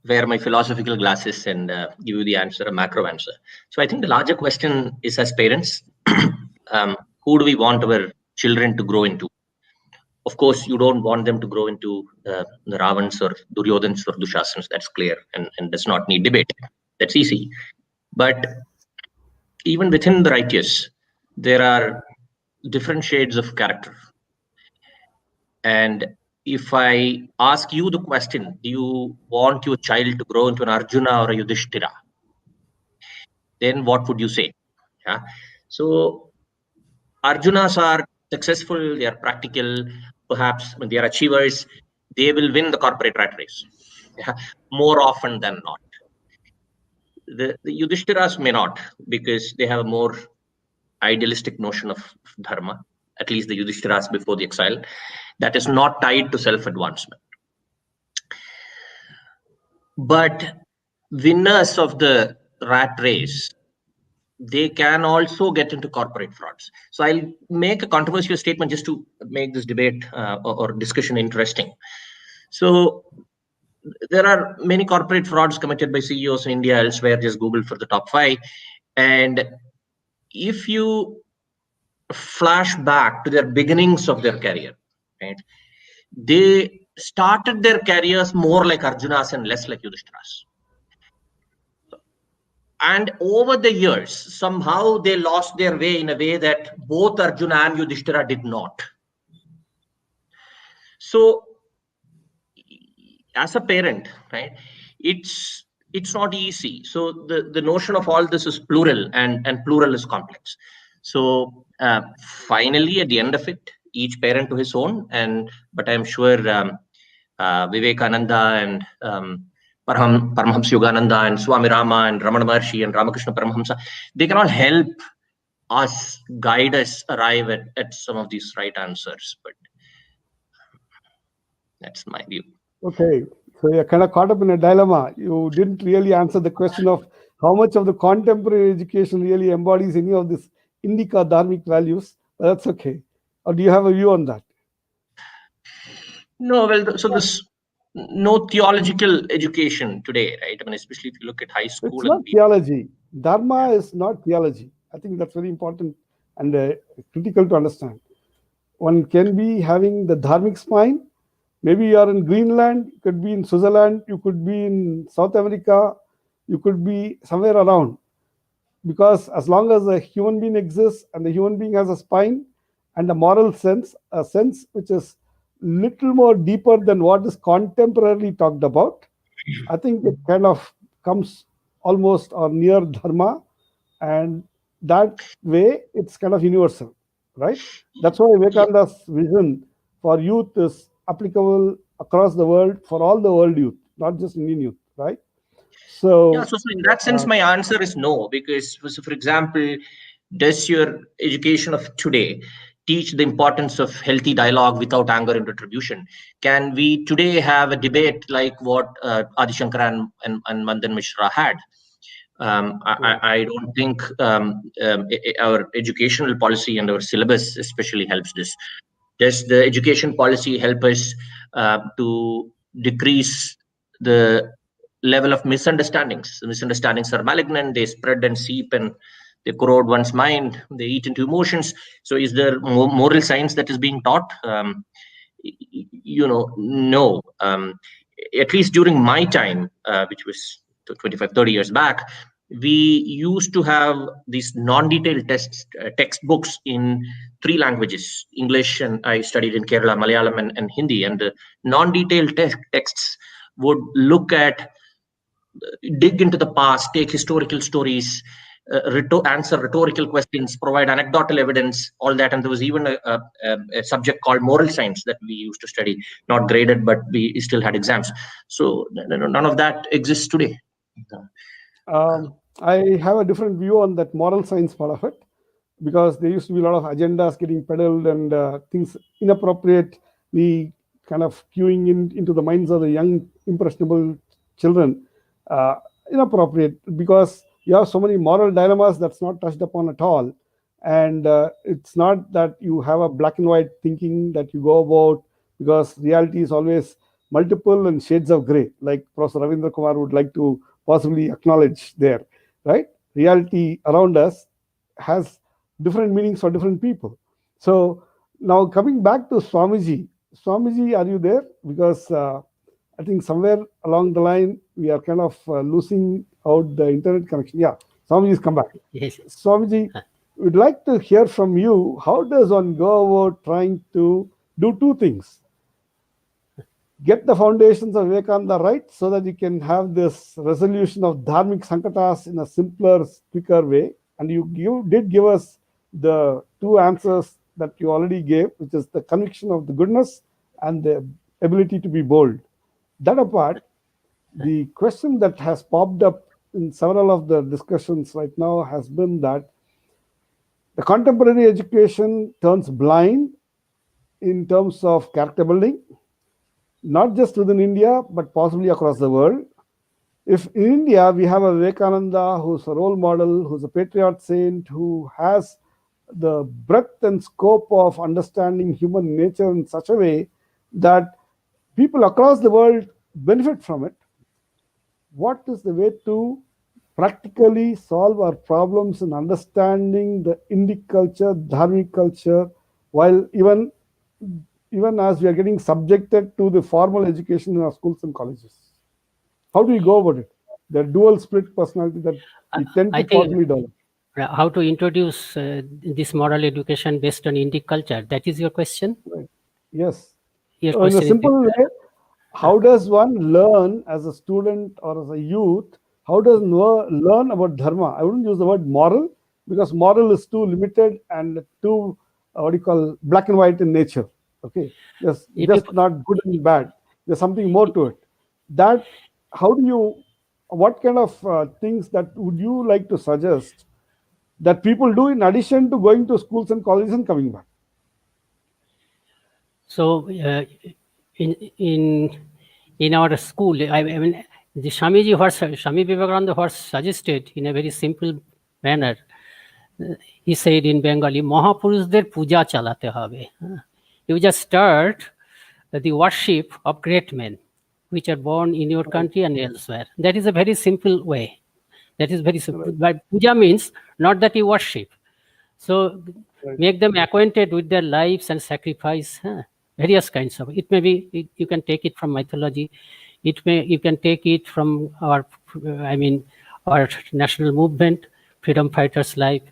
wear my philosophical glasses and give you the answer, a macro answer. So I think the larger question is, as parents, who do we want our children to grow into? Of course, you don't want them to grow into the Ravans or Duryodhans or Dushasans. That's clear and does not need debate. That's easy. But even within the righteous, there are different shades of character. And if I ask you the question, do you want your child to grow into an Arjuna or a Yudhishthira? Then what would you say? Yeah. So Arjunas are successful, they are practical, perhaps when they are achievers, they will win the corporate rat race. Yeah. More often than not. The Yudhishtiras may not, because they have a more idealistic notion of dharma, at least the Yudhishtiras before the exile, that is not tied to self-advancement. But winners of the rat race, they can also get into corporate frauds. So I'll make a controversial statement just to make this debate or discussion interesting. So there are many corporate frauds committed by CEOs in India, elsewhere. Just Google for the top 5. And if you flash back to their beginnings of their career, right, they started their careers more like Arjunas and less like Yudhishtiras. And over the years, somehow they lost their way in a way that both Arjuna and Yudhishthira did not. So as a parent, right, it's not easy. So the notion of all this is plural, and plural is complex. So finally, at the end of it, each parent to his own. But I'm sure Vivekananda and Paramahamsa Yogananda and Swami Rama and Ramana Maharshi and Ramakrishna Paramahamsa, they can all help us, guide us, arrive at some of these right answers. But that's my view.
Okay, so you're kind of caught up in a dilemma. You didn't really answer the question of how much of the contemporary education really embodies any of this Indica dharmic values. But that's okay. Or do you have a view on that?
No, well, so there's no theological education today, right? I mean, especially if you look at high school.
It's not theology. Dharma is not theology. I think that's very important and critical to understand. One can be having the dharmic spine. Maybe you are in Greenland, you could be in Switzerland, you could be in South America, you could be somewhere around. Because as long as a human being exists and the human being has a spine and a moral sense, a sense which is little more deeper than what is contemporarily talked about, I think it kind of comes almost or near dharma, and that way it's kind of universal, right? That's why Vivekananda's vision for youth is applicable across the world for all the world youth, not just Indian youth, right? So,
yeah, so in that sense, my answer is no, because, so for example, does your education of today teach the importance of healthy dialogue without anger and retribution? Can we today have a debate like what Adi Shankar and Mandan Mishra had? I don't think our educational policy and our syllabus especially helps this. Does the education policy help us to decrease the level of misunderstandings? The misunderstandings are malignant, they spread and seep and they corrode one's mind, they eat into emotions. So is there moral science that is being taught? No. At least during my time, which was 25, 30 years back, we used to have these non-detailed textbooks in 3 languages: English, and I studied in Kerala, Malayalam, and Hindi. And the non-detailed texts would look at, dig into the past, take historical stories, answer rhetorical questions, provide anecdotal evidence, all that. And there was even a subject called moral science that we used to study, not graded, but we still had exams. So none of that exists today.
I have a different view on that moral science part of it, because there used to be a lot of agendas getting peddled and things inappropriately kind of queuing into the minds of the young, impressionable children. Uh, Inappropriate because you have so many moral dilemmas that's not touched upon at all. And it's not that you have a black and white thinking that you go about, because reality is always multiple and shades of gray, like Professor Ravindra Kumar would like to possibly acknowledge there, right? Reality around us has different meanings for different people. So now coming back to Swamiji, Swamiji, are you there? Because I think somewhere along the line we are kind of losing out the internet connection. Yeah, Swamiji's come back.
Yes.
Swamiji, we'd like to hear from you. How does one go about trying to do 2 things? Get the foundations of Vivekananda right, so that you can have this resolution of dharmic sankatas in a simpler, quicker way. And you did give us the 2 answers that you already gave, which is the conviction of the goodness and the ability to be bold. That apart, the question that has popped up in several of the discussions right now has been that the contemporary education turns blind in terms of character building, not just within India, but possibly across the world. If in India we have a Vivekananda who's a role model, who's a patriot saint, who has the breadth and scope of understanding human nature in such a way that people across the world benefit from it, what is the way to practically solve our problems in understanding the Indic culture, Dharmic culture, while even as we are getting subjected to the formal education in our schools and colleges? How do we go about it? The dual split personality that we tend to possibly develop.
How to introduce this moral education based on Indic culture? That is your question?
Right. Yes.
Your
In a
question
simple way, how does one learn as a student or as a youth? How does one learn about dharma? I wouldn't use the word moral, because moral is too limited and too black and white in nature. Okay, just not good and bad. There's something more to it. That how do you? What kind of things that would you like to suggest that people do in addition to going to schools and colleges and coming back?
So in our school, I mean, the Swami Vivekananda was suggested in a very simple manner. He said in Bengali, Mahapurushder puja chalate hobe. You just start the worship of great men, which are born in your country and elsewhere. That is a very simple way. That is very simple. But puja means not that you worship. So make them acquainted with their lives and sacrifice, various kinds of. It may be you can take it from mythology. You can take it from our national movement, freedom fighters' life,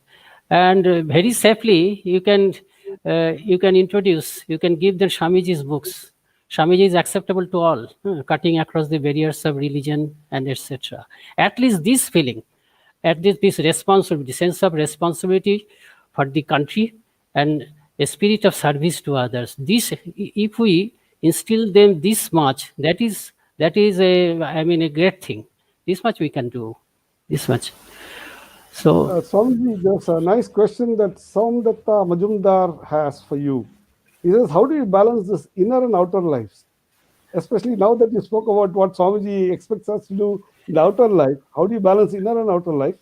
and very safely you can introduce. You can give them Swamiji's books. Swamiji is acceptable to all, cutting across the barriers of religion and etc. At least this feeling, at least this responsibility, sense of responsibility for the country and a spirit of service to others. This, if we instill them this much, that is a great thing. This much we can do. This much. So,
Swamiji, there's a nice question that Somdatta Majumdar has for you. He says, how do you balance this inner and outer lives? Especially now that you spoke about what Swamiji expects us to do in the outer life, how do you balance inner and outer life?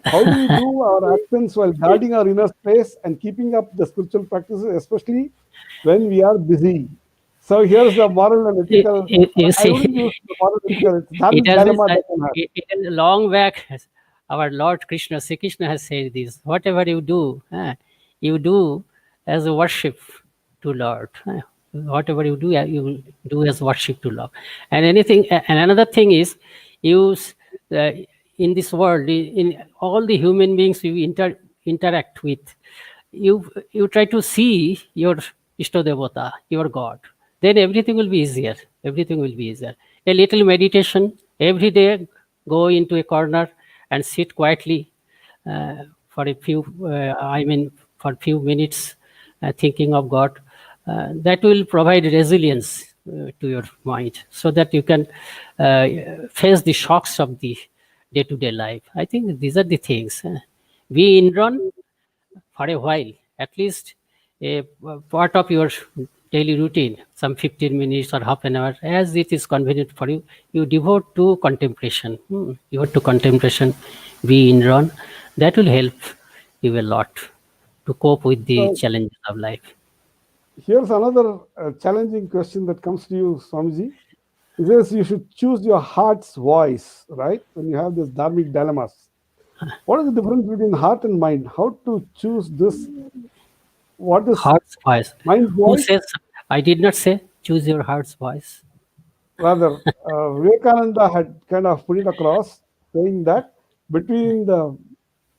How do we do our actions while guarding our inner space and keeping up the spiritual practices, especially when we are busy? So here's the moral and ethical.
You see,
I wouldn't use the moral and ethical. It's dilemma that can happen.
Long back, our Lord Krishna, Sri Krishna has said this. Whatever you do as a worship to Lord. Whatever you do as worship to Lord. And another thing is, in this world, in all the human beings you interact with, you try to see your Ishtodevata, your God. Then everything will be easier. Everything will be easier. A little meditation every day. Go into a corner and sit quietly for a few. For a few minutes, thinking of God. That will provide resilience to your mind, so that you can face the shocks of the day-to-day life. I think these are the things. Be in run for a while, at least a part of your daily routine, some 15 minutes or half an hour, as it is convenient for you, you devote to contemplation. Devote to contemplation, be in run. That will help you a lot to cope with the
So
challenges of life.
here's another challenging question that comes to you, Swamiji. He says you should choose your heart's voice, right? When you have this dharmic dilemmas. What is the difference between heart and mind? How to choose this? What is
Heart's voice.
mind
Who
voice?
says? I did not say choose your heart's voice.
Rather, Vivekananda had kind of put it across, saying that between the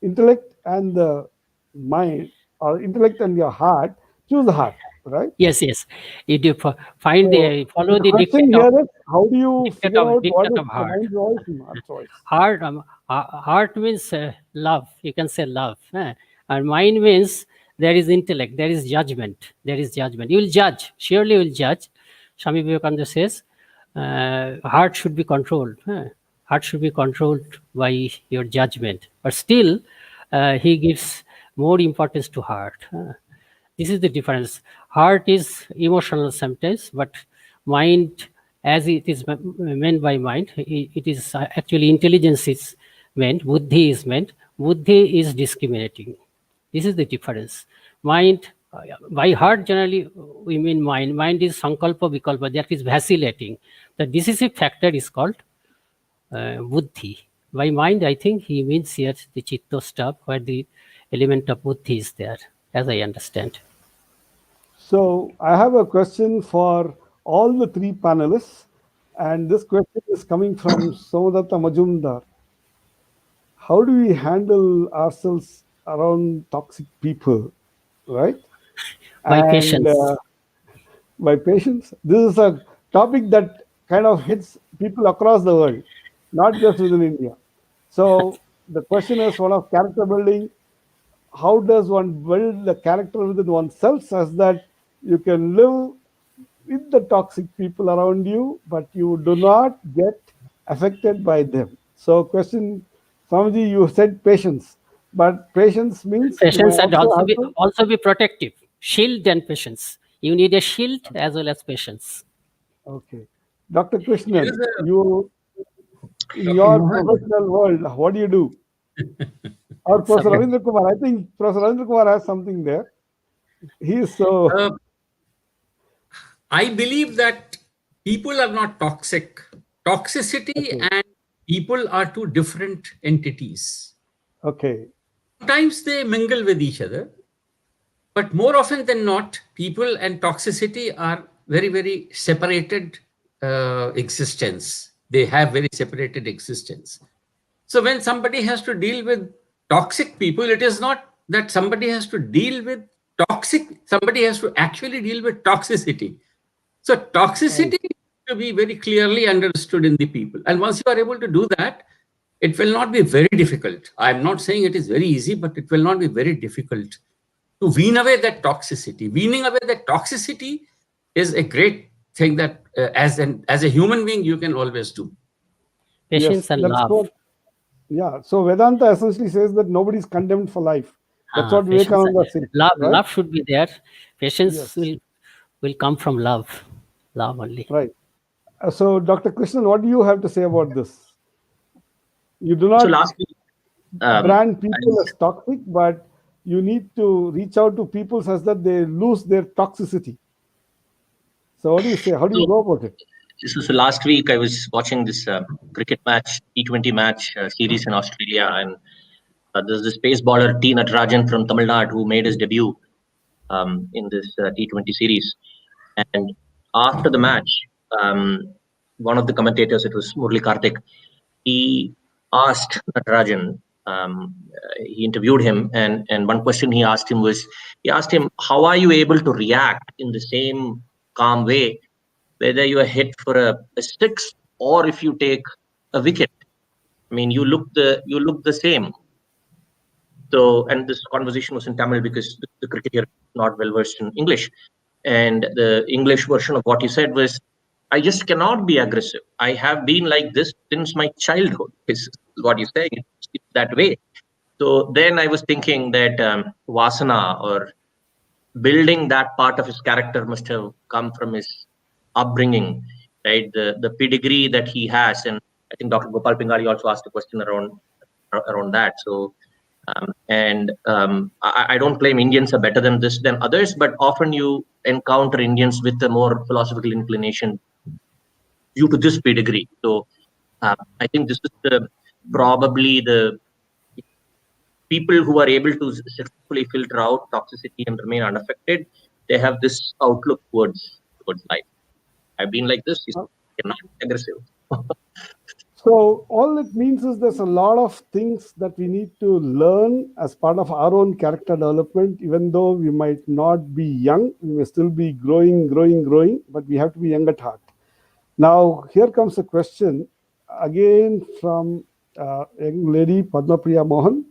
intellect and the mind, or intellect and your heart, choose the heart, right?
Yes, yes. You do find
So
the follow
the
the
question here is, how do you figure out what
dictate
is
of
the
heart.
mind voice and heart voice?
Heart means love. You can say love. And mind means there is intellect, there is judgment. There is judgment. You will judge. Surely you will judge. Swami Vivekananda says, heart should be controlled. Heart should be controlled by your judgment. But still, he gives more importance to heart. This is the difference. Heart is emotional sometimes, but mind, as it is meant by mind, it is actually intelligence is meant, buddhi is meant. Buddhi is discriminating. This is the difference. Mind, by heart generally we mean mind. Mind is sankalpa vikalpa, that is vacillating. The decisive factor is called buddhi. By mind, I think he means here the chitta stuff, where the element of buddhi is there, as I understand.
So I have a question for all the three panelists, and this question is coming from Somadatta Majumdar. How do we handle ourselves around toxic people, right?
By
And
patience.
by patience, this is a topic that kind of hits people across the world, not just within India. So the question is one of character building. How does one build the character within oneself such that you can live with the toxic people around you, but you do not get affected by them? So, question, Swamiji, you said patience, but patience means you may
Patience and
also have to.
also be protective. Shield and patience. You need a shield as well as patience.
Okay, Dr.
Here
Krishnan,
is a
you in
Dr.
your
Mohan.
professional world, what do you do? Or Professor
Subject.
Ravindra Kumar, I think Professor Ravindra Kumar has something there. He is so
Uh, I believe that people are not toxic. Toxicity
okay.
and people are two different entities.
Okay.
Sometimes they mingle with each other, but more often than not, people and toxicity are very, very separated existence. They have very separated existence. So when somebody has to deal with toxic people, it is not that somebody has to deal with toxic, somebody has to actually deal with toxicity. So
Right.
toxicity to be very clearly understood in the people. And once you are able to do that, it will not be very difficult. I'm not saying it is very easy, but it will not be very difficult to wean away that toxicity. Weaning away that toxicity is a great thing that as a human being you can always do.
Yes,
Patience and
that's
love.
what. Yeah. So Vedanta essentially says that nobody is condemned for life. That's what
Patience.
Vivekananda said,
Love,
right?
love should be there. Patience
Yes.
will come from love. Love only.
Right. So, Dr. Krishnan, what do you have to say about this? You do
So
not
lastly,
brand people
I-
as toxic, but you need to reach out to people such that they lose their toxicity. So, what do you say? How do you
so,
go about it?
so last week I was watching this cricket match, T20 match series in Australia, and there's this pace bowler T Natarajan from Tamil Nadu who made his debut in this T20 series. And after the match, one of the commentators, it was Murli Karthik, he asked Natarajan, he interviewed him, and one question he asked him was, he asked him, how are you able to react in the same calm way, whether you are hit for a six or if you take a wicket? I mean, you look the same. So, and this conversation was in Tamil because the cricketer is not well versed in English. And the English version of what he said was, I just cannot be aggressive. I have been like this since my childhood, is what he's saying. It's that way. So then I was thinking that Vasana, or building that part of his character, must have come from his upbringing, right? The pedigree that he has. And I think Dr. Gopal Pingali also asked a question around that. So I don't claim Indians are better than others, but often you encounter Indians with a more philosophical inclination due to this pedigree. So I think this is probably the people who are able to successfully filter out toxicity and remain unaffected. They have this outlook towards life. I've been like this. It's not aggressive.
So all it means is there's a lot of things that we need to learn as part of our own character development. Even though we might not be young, we may still be growing, but we have to be young at heart. Now, here comes a question again from a young lady, Padma Priya Mohan,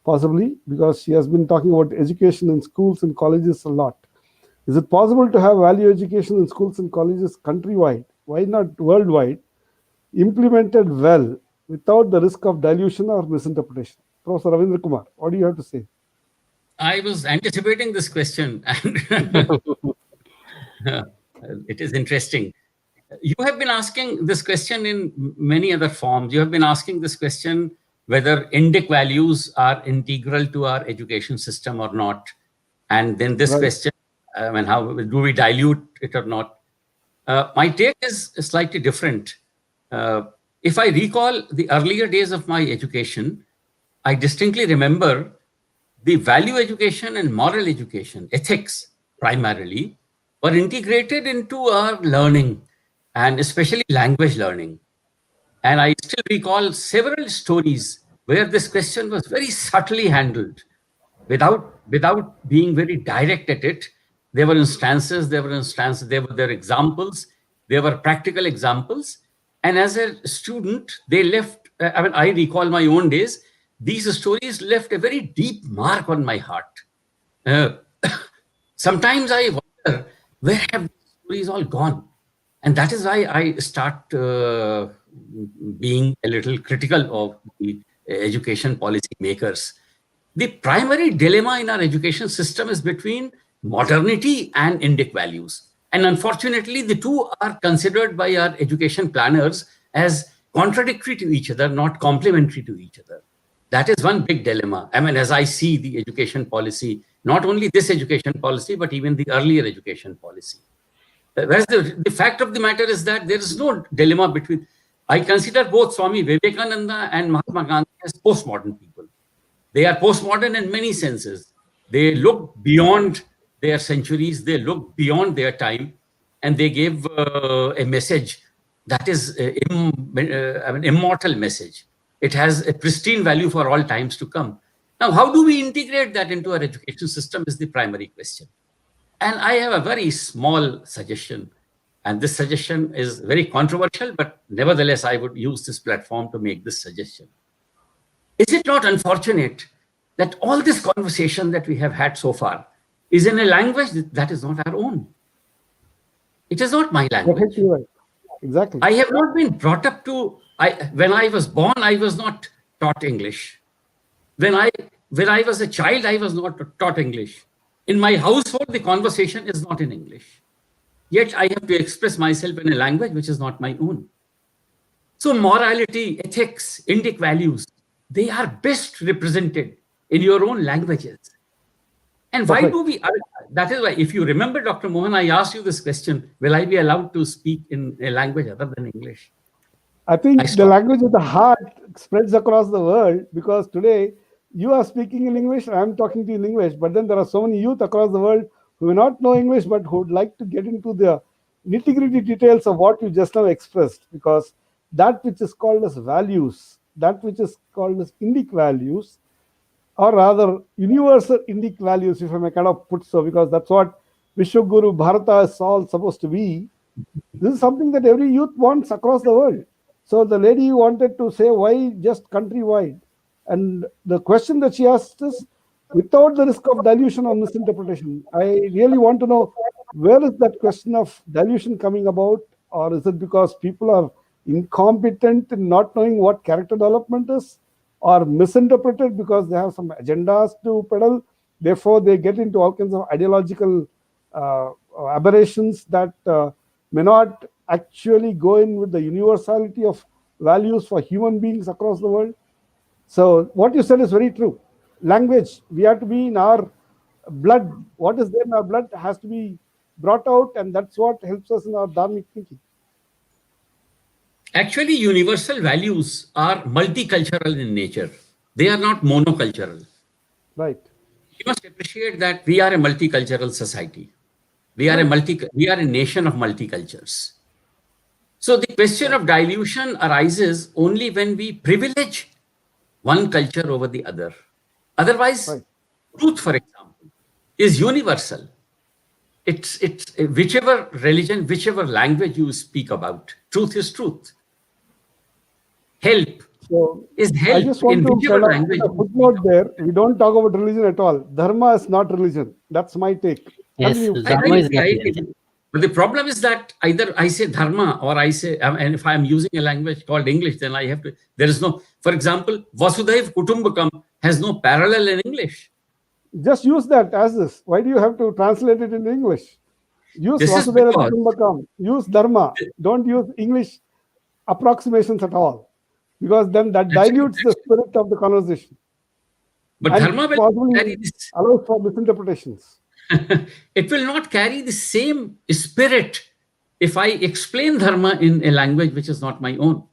possibly because she has been talking about education in schools and colleges a lot. Is it possible to have value education in schools and colleges countrywide? Why not worldwide? Implemented well without the risk of dilution or misinterpretation. Professor Ravindra Kumar, what do you have to say?
I was anticipating this question, and it is interesting. You have been asking this question in many other forms. You have been asking this question whether Indic values are integral to our education system or not. And then this question, how do we dilute it or not? My take is slightly different. If I recall the earlier days of my education, I distinctly remember the value education and moral education, ethics primarily, were integrated into our learning, and especially language learning. And I still recall several stories where this question was very subtly handled without being very direct at it. There were examples, there were practical examples. And as a student, they left, I recall my own days, these stories left a very deep mark on my heart. Sometimes I wonder, where have these stories all gone? And that is why I start being a little critical of the education policy makers. The primary dilemma in our education system is between modernity and Indic values. And unfortunately, the two are considered by our education planners as contradictory to each other, not complementary to each other. That is one big dilemma. As I see the education policy, not only this education policy, but even the earlier education policy. Whereas the fact of the matter is that there is no dilemma between. I consider both Swami Vivekananda and Mahatma Gandhi as postmodern people. They are postmodern in many senses. They look beyond their centuries, they look beyond their time, and they gave a message that is an immortal message. It has a pristine value for all times to come. Now, how do we integrate that into our education system is the primary question. And I have a very small suggestion. And this suggestion is very controversial, but nevertheless, I would use this platform to make this suggestion. Is it not unfortunate that all this conversation that we have had so far is in a language that is not our own? It is not my language.
Exactly.
I have not been brought up to, when I was born, I was not taught English. When I was a child, I was not taught English. In my household, the conversation is not in English. Yet I have to express myself in a language which is not my own. So morality, ethics, Indic values, they are best represented in your own languages. And why do we, that is why, if you remember, Dr. Mohan, I asked you this question, will I be allowed to speak in a language other than English?
I think the language of the heart spreads across the world, because today you are speaking in English, I am talking to you in English, but then there are so many youth across the world who may not know English, but who would like to get into the nitty-gritty details of what you just now expressed, because that which is called as values, that which is called as Indic values, or rather universal Indic values, if I may kind of put so, because that's what Vishwaguru Bharata is all supposed to be. This is something that every youth wants across the world. So the lady wanted to say, why just countrywide? And the question that she asked is, without the risk of dilution or misinterpretation, I really want to know, where is that question of dilution coming about? Or is it because people are incompetent in not knowing what character development is, or misinterpreted because they have some agendas to peddle? Therefore, they get into all kinds of ideological aberrations that may not actually go in with the universality of values for human beings across the world. So what you said is very true. Language, we have to be in our blood. What is there in our blood has to be brought out, and that's what helps us in our dharmic thinking.
Actually, universal values are multicultural in nature. They are not monocultural.
Right.
You must appreciate that we are a multicultural society. We are a nation of multicultures. So the question of dilution arises only when we privilege one culture over the other. Otherwise, truth, for example, is universal. It's whichever religion, whichever language you speak about, truth is truth. Help is help.
I just want
in
to
whichever
kind of
language.
put a footnote there. We don't talk about religion at all. Dharma is not religion. That's my take.
Yes,
Continue.
Dharma is not
I
religion.
But the problem is that either I say dharma or I say, and if I'm using a language called English, then I have to, there is no, for example, Vasudhaiv Kutumbakam has no parallel in English.
Just use that as this. Why do you have to translate it in English? Use Vasudhaiva Kutumbakam. Use Dharma. Don't use English approximations at all, because then that dilutes the spirit of the conversation.
But
and
Dharma will carry this.
Allows for misinterpretations.
It will not carry the same spirit if I explain Dharma in a language which is not my own.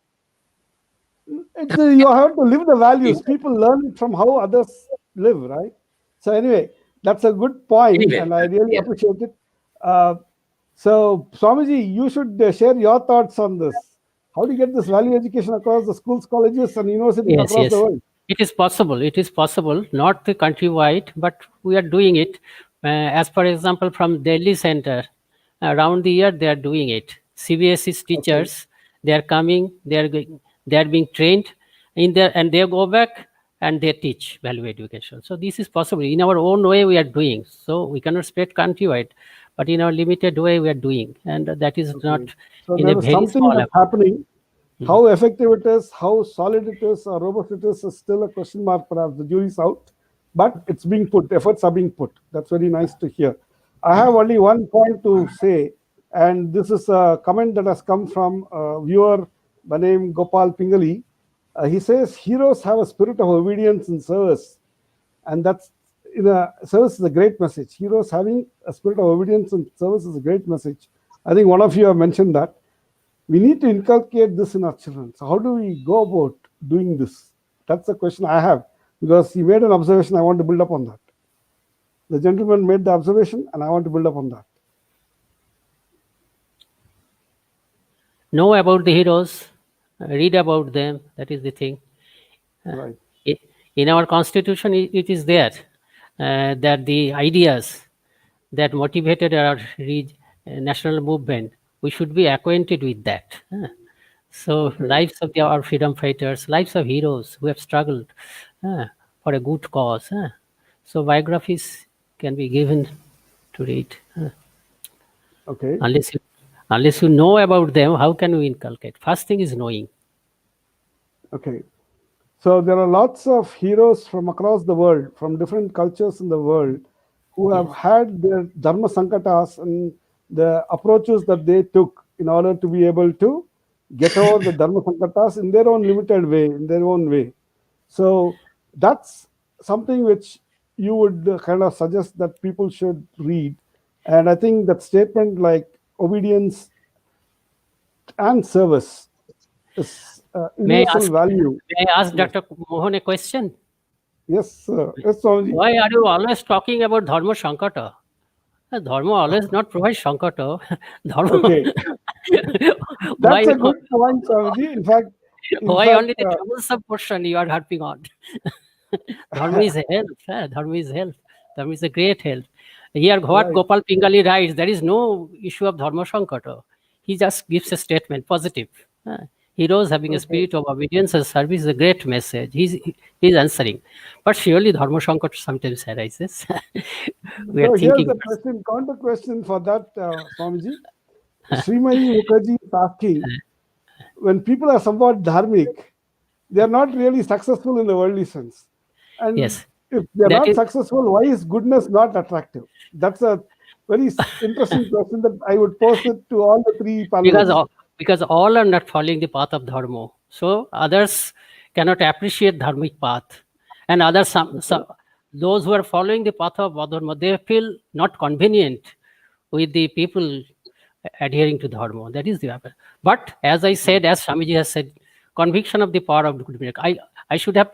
You have to live the values. People learn it from how others live, right? So anyway, that's a good point, and I really appreciate it. So Swamiji, you should share your thoughts on this. How do you get this value education across the schools, colleges, and universities across the world?
It is possible. It is possible, not the countrywide, but we are doing it. As for example, from Delhi Center, around the year they are doing it. CBSE teachers, they are coming, they are being trained in there, and they go back and they teach value education. So this is possible. In our own way we are doing. So we cannot spread countrywide, but in our limited way we are doing, and that is not
so
in a very small
that's happening. How effective it is, how solid it is, or robust it is still a question mark. Perhaps the jury's out, but it's being put. Efforts are being put. That's very nice to hear. I have only one point to say, and this is a comment that has come from a viewer by name Gopal Pingali. He says, heroes have a spirit of obedience and service. And that's, service is a great message. Heroes having a spirit of obedience and service is a great message. I think one of you have mentioned that. We need to inculcate this in our children. So how do we go about doing this? That's the question I have, because he made an observation. I want to build up on that. The gentleman made the observation, and I want to build up on that.
Know about the heroes, read about them. That is the thing.
Right.
In our constitution, it is there that the ideas that motivated our national movement, we should be acquainted with that. So lives of our freedom fighters, lives of heroes who have struggled for a good cause. So biographies can be given to read.
Okay.
Unless you know about them, how can we inculcate? First thing is knowing.
Okay. So there are lots of heroes from across the world, from different cultures in the world, who have had their dharma sankatas and the approaches that they took in order to be able to get over the dharma sankatas in their own limited way, in their own way. So that's something which you would kind of suggest that people should read. And I think that statement like obedience and service is universal value.
May I ask Dr. Mohan a question?
Yes, sir. Yes, Swamiji.
Why are you always talking about dharma sankata? Dharma always not provide sankata. Dharma.
Okay. That's a good point, Swamiji. In fact, In
Why
fact,
only the troublesome portion you are harping on? Dharma is health. Dharma is health. Dharma is a great health. Here, what
right.
Gopal Pingali writes, there is no issue of Dharma Sankata. He just gives a statement, positive. Heroes having a
Okay.
spirit of obedience and service is a great message. He's answering. But surely Dharma Sankata sometimes arises. We are
So here's
thinking.
the question, counter question for that, Swamiji. Srimati Mukherjee is asking, when people are somewhat dharmic, they are not really successful in the worldly sense. And
Yes,
if they're
that
not
is
successful, why is goodness not attractive? That's a very interesting question that I would pose it to all the three
because
panelists.
all, because all are not following the path of dharma, so others cannot appreciate dharmic path, and others some those who are following the path of adharma, they feel not convenient with the people adhering to dharma. That is the matter. But as I said, as Swamiji has said, conviction of the power of good miracle. I should have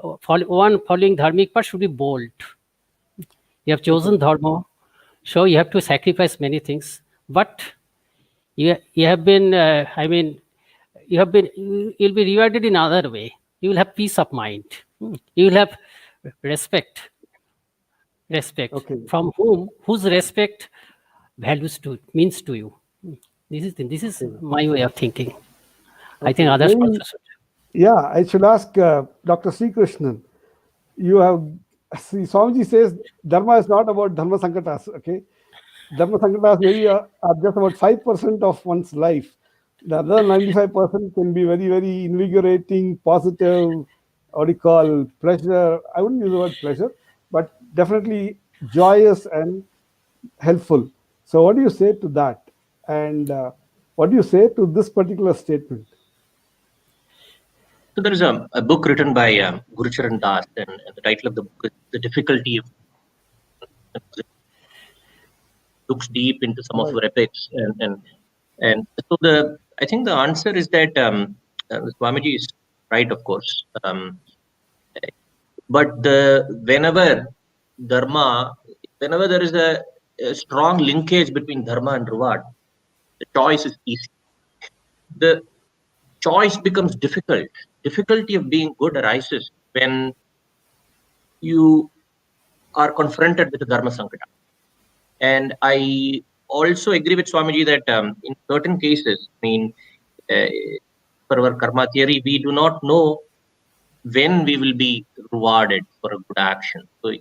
one following dharmic path should be bold. You have
Okay.
chosen dharma, so you have to sacrifice many things, but you have been you'll be rewarded in other way. You will have peace of mind. You will have respect
Okay.
from whose respect values to means to you. This is
Okay.
my way of thinking. I think
Okay.
others
Maybe,
also should.
yeah, I should ask Dr. Sri Krishnan. You have, see, Swamiji says dharma is not about dharma sankatas, okay? Dharma sankatas maybe are just about 5% of one's life. The other 95% can be very, very invigorating, positive, what do you call, pleasure. I wouldn't use the word pleasure, but definitely joyous and helpful. So, what do you say to that? And what do you say to this particular statement?
So there is a book written by Gurucharan Das, and the title of the book is "The Difficulty of." Looks deep into some of
Right.
our epics, and so the I think the answer is that Swamiji is right, of course, but dharma, whenever there is a strong linkage between dharma and reward, the choice is easy. The choice becomes difficult. Difficulty of being good arises when you are confronted with the dharma sankata. And I also agree with Swamiji that in certain cases, I mean, uh, for our karma theory, we do not know when we will be rewarded for a good action. So,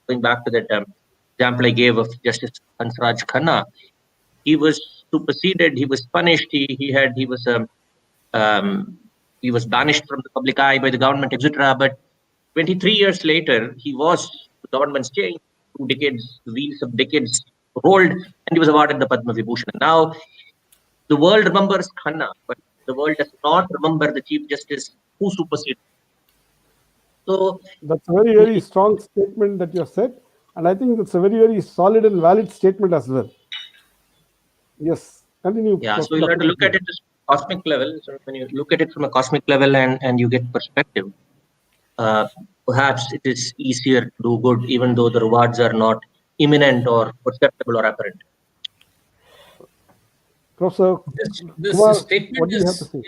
going back to that example I gave of Justice Hansraj Khanna, he was superseded, he was punished, um, he was banished from the public eye by the government, etc. But 23 years later, the government's changed, 2 decades, the wheels of decades rolled, and he was awarded the Padma Vibhushan. Now, the world remembers Khanna, but the world does not remember the Chief Justice who superseded. So,
That's a very, very strong statement that you have said. And I think it's a very, very solid and valid statement as well. Yes. Continue,
yeah, so you'll have
Dr.
to look at
Krishnan.
it as cosmic level. So when you look at it from a cosmic level and you get perspective, perhaps it is easier to do good, even though the rewards are not imminent or perceptible or apparent.
Professor
This
Kumar, what
statement
do you have to say?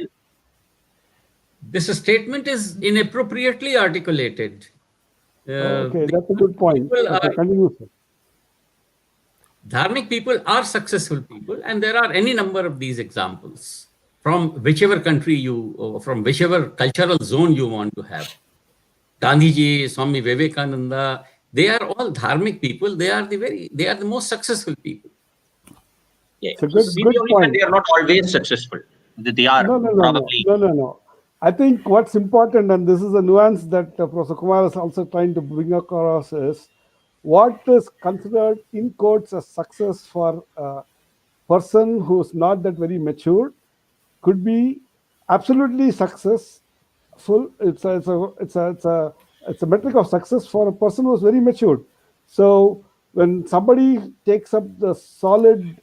is inappropriately articulated.
Okay,
The
that's a good point.
people
Okay,
are
continue, sir.
Dharmic people are successful people, and there are any number of these examples from whichever country or from whichever cultural zone you want to have. Gandhiji, Swami Vivekananda, they are all dharmic people. They are the most successful people.
Yeah.
It's a
So
good,
we
good
only said
point.
they are not always successful. They are
No, no, no, no,
probably.
no, no, no. I think what's important, and this is a nuance that Professor Kumar is also trying to bring across, is what is considered in quotes as success for a person who's not that very mature could be absolutely successful. It's a metric of success for a person who's very matured. So when somebody takes up the solid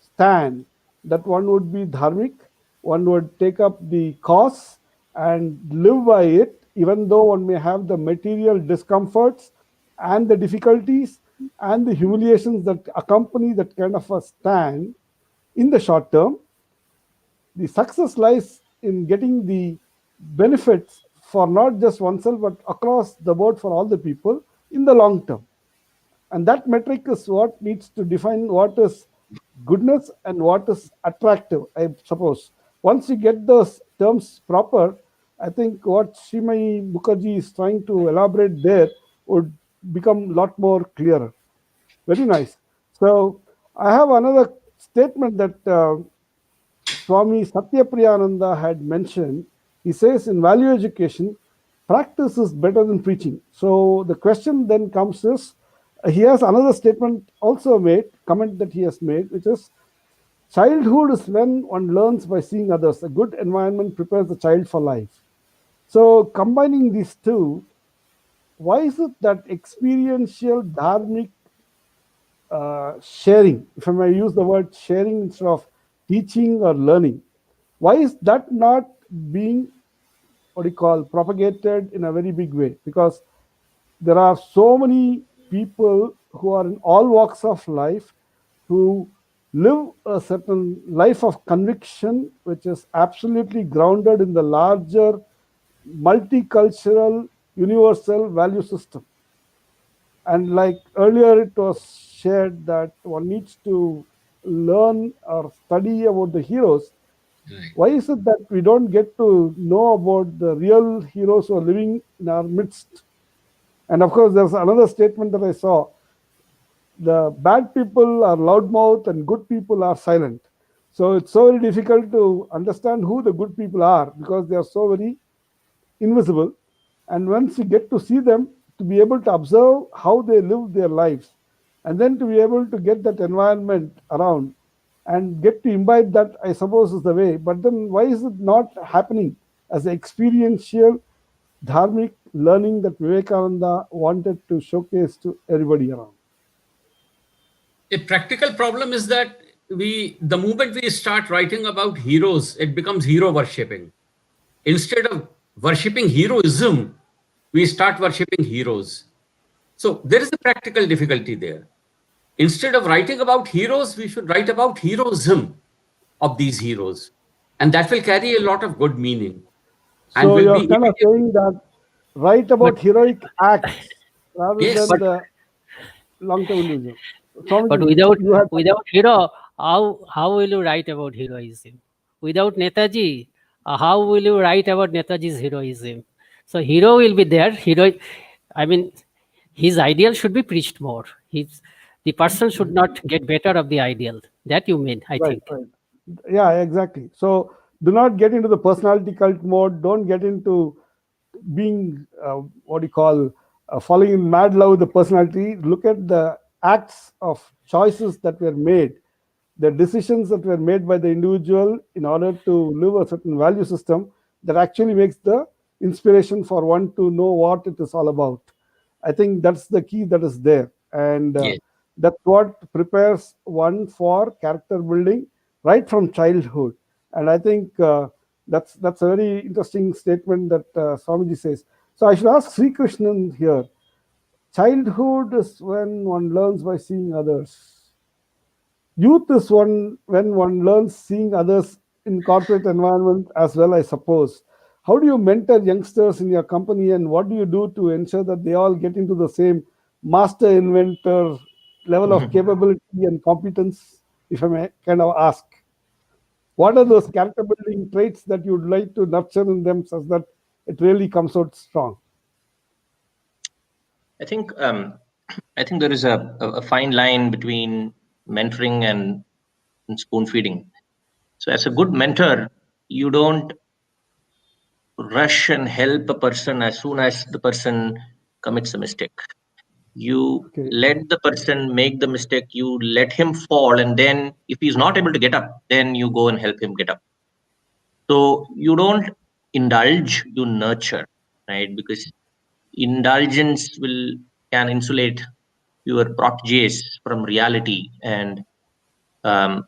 stand that one would be dharmic, one would take up the cause and live by it, even though one may have the material discomforts and the difficulties and the humiliations that accompany that kind of a stand in the short term. The success lies in getting the benefits for not just oneself but across the board for all the people in the long term. And that metric is what needs to define what is goodness and what is attractive, I suppose. Once you get those terms proper, I think what Srimai Mukherjee is trying to elaborate there would become a lot more clearer. Very nice. So I have another statement that Swami Satyapriyananda had mentioned. He says in value education, practice is better than preaching. So the question then comes is, he has another statement also made, comment that he has made, which is childhood is when one learns by seeing others. A good environment prepares the child for life. So combining these two, why is it that experiential dharmic sharing, if I may use the word sharing instead of teaching or learning, why is that not being, what do you call, propagated in a very big way? Because there are so many people who are in all walks of life who live a certain life of conviction which is absolutely grounded in the larger multicultural universal value system. And like earlier it was shared that one needs to learn or study about the heroes.
Right.
Why is it that we don't get to know about the real heroes who are living in our midst? And of course, there's another statement that I saw: the bad people are loudmouth and good people are silent. So it's so very difficult to understand who the good people are because they are so very invisible. And once you get to see them, to be able to observe how they live their lives, and then to be able to get that environment around and get to imbibe that, I suppose, is the way. But then why is it not happening as experiential dharmic learning that Vivekananda wanted to showcase to everybody around?
A practical problem is that the moment we start writing about heroes, it becomes hero worshipping. Instead of worshipping heroism, we start worshipping heroes. So there is a practical difficulty there. Instead of writing about heroes, we should write about heroism of these heroes. And that will carry a lot of good meaning and
So
will
you're
be
kind of
immediate.
saying that write
But
about heroic acts rather
Yes.
than
but
the long-term individual.
but
Swamiji,
without
you had
without hero, how will you write about heroism? Without Netaji, how will you write about Netaji's heroism? So hero will be there. Hero, I mean, his ideal should be preached more. The person should not get better of the ideal. That you mean, I
right,
think.
right. Yeah, exactly. So do not get into the personality cult mode. Don't get into being what do you call falling in mad love with the personality. Look at the acts of choices that were made, the decisions that were made by the individual in order to live a certain value system that actually makes the inspiration for one to know what it is all about. I think that's the key that is there, and
Yes.
that's what prepares one for character building right from childhood. And I think that's a very interesting statement that Swamiji says. So I should ask Sri Krishnan here. Childhood is when one learns by seeing others. Youth is one when one learns seeing others in corporate environment as well, I suppose. How do you mentor youngsters in your company, and what do you do to ensure that they all get into the same master inventor level of capability and competence, if I may kind of ask? What are those character building traits that you'd like to nurture in them such that it really comes out strong?
I think I think there is a fine line between mentoring and spoon feeding. So as a good mentor, you don't rush and help a person as soon as the person commits a mistake. You
Okay.
let the person make the mistake, you let him fall, and then if he's not able to get up, then you go and help him get up. So you don't indulge, you nurture, right? Because indulgence will can insulate your proteges from reality, and um,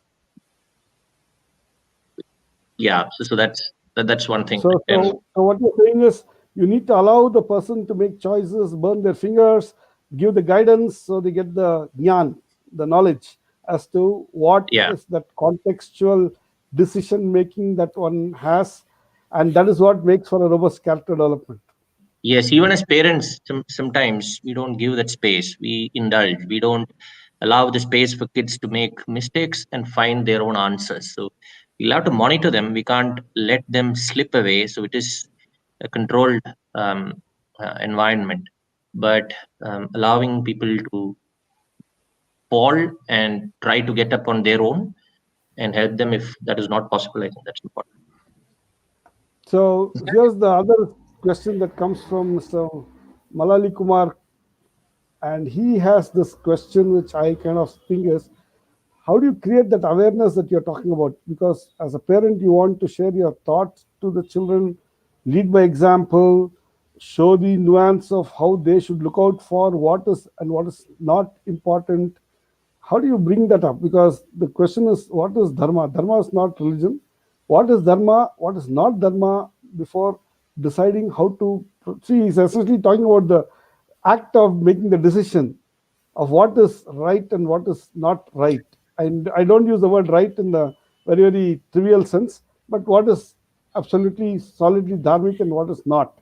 yeah, so that's one thing.
So what you're saying is you need to allow the person to make choices, burn their fingers, give the guidance so they get the jnana, the knowledge as to what
Yeah,
is that contextual decision making that one has, and that is what makes for a robust character development.
Yes, even as parents, sometimes we don't give that space. We indulge. We don't allow the space for kids to make mistakes and find their own answers. So we'll have to monitor them. We can't let them slip away. So it is a controlled environment, but allowing people to fall and try to get up on their own and help them if that is not possible. I think that's important.
So here's the other question that comes from Mr. Malali Kumar, and he has this question which I kind of think is, how do you create that awareness that you're talking about? Because as a parent, you want to share your thoughts to the children, lead by example, show the nuance of how they should look out for what is and what is not important. How do you bring that up? Because the question is, what is dharma? Dharma is not religion. What is dharma? What is not dharma? Before deciding how to see, he's essentially talking about the act of making the decision of what is right and what is not right. And I don't use the word right in the very, very trivial sense, but what is absolutely solidly dharmic and what is not.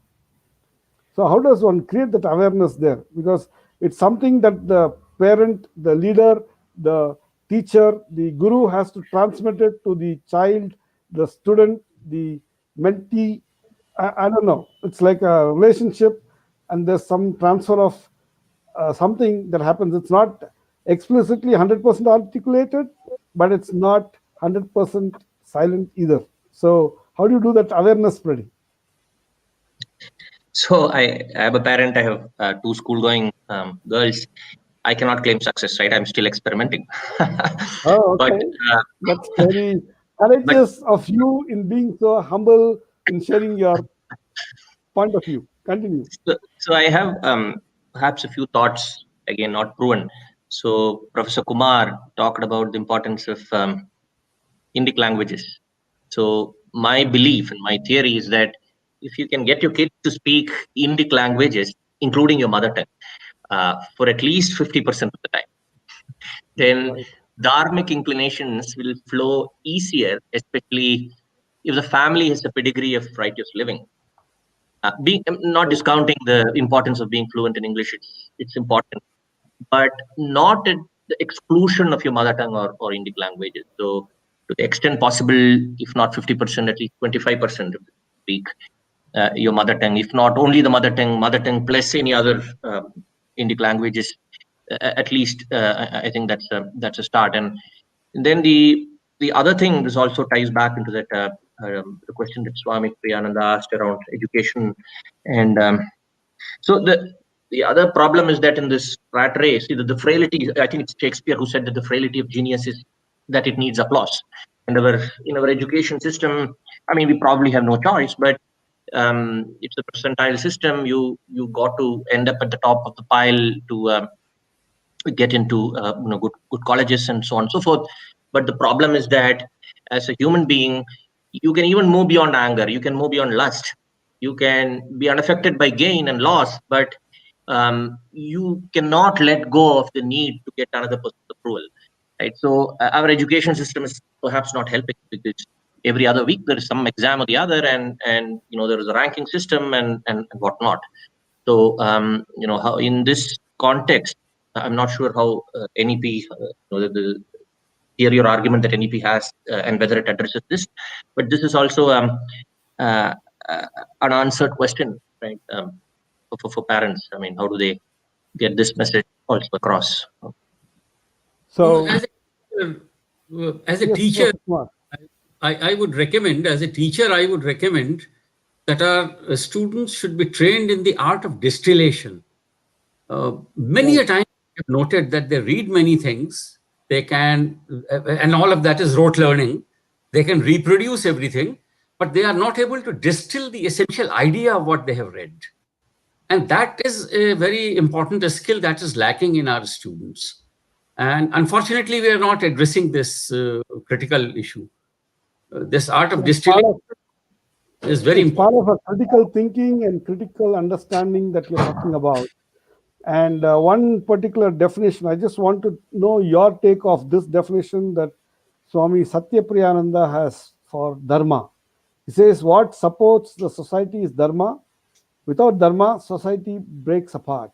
So how does one create that awareness there? Because it's something that the parent, the leader, the teacher, the guru has to transmit it to the child, the student, the mentee. I don't know. It's like a relationship, and there's some transfer of something that happens. It's not explicitly 100% articulated, but it's not 100% silent either. So how do you do that awareness spreading?
So I am a parent. I have two school-going girls. I cannot claim success, right? I'm still experimenting.
Oh,
But
okay. That's very courageous of you in being so humble in sharing your point of view. Continue.
so I have perhaps a few thoughts, again, not proven. So Professor Kumar talked about the importance of Indic languages. So my belief and my theory is that if you can get your kids to speak Indic languages, including your mother tongue, for at least 50% of the time, then
Right.
dharmic inclinations will flow easier, especially if the family has a pedigree of righteous living. I'm not discounting the importance of being fluent in English. It's important, but not at the exclusion of your mother tongue or Indic languages. So to the extent possible, if not 50%, at least 25% of speak your mother tongue. If not only the mother tongue plus any other Indic languages, at least I think that's a start. And then the other thing, this also ties back into that the question that Swami Priyananda asked around education. And so the other problem is that in this rat race, the frailty, I think it's Shakespeare who said that the frailty of genius is that it needs applause. And in our education system, I mean, we probably have no choice, but it's a percentile system. You got to end up at the top of the pile to get into good colleges and so on and so forth. But the problem is that as a human being, you can even move beyond anger. You can move beyond lust. You can be unaffected by gain and loss, but you cannot let go of the need to get another person's approval. Right. So our education system is perhaps not helping, because every other week there is some exam or the other, and there is a ranking system and whatnot. So how in this context, I'm not sure how NEP, the theory or argument that NEP has, and whether it addresses this, but this is also uh, an answered question, right? For parents, I mean, how do they get this message also across?
So
As a
yes,
teacher,
Professor Kumar.
I would recommend, as a teacher, I would recommend that our students should be trained in the art of distillation. Many a
Right.
time I've noted that they read many things, they can, and all of that is rote learning. They can reproduce everything, but they are not able to distill the essential idea of what they have read. And that is a very important skill that is lacking in our students. And unfortunately, we are not addressing this critical issue. This art of
So part
distillation
of
is very
it's part
important.
of a critical thinking and critical understanding that you're talking about. And one particular definition, I just want to know your take of this definition that Swami Satyapriyananda has for dharma. He says what supports the society is dharma. Without dharma, society breaks apart.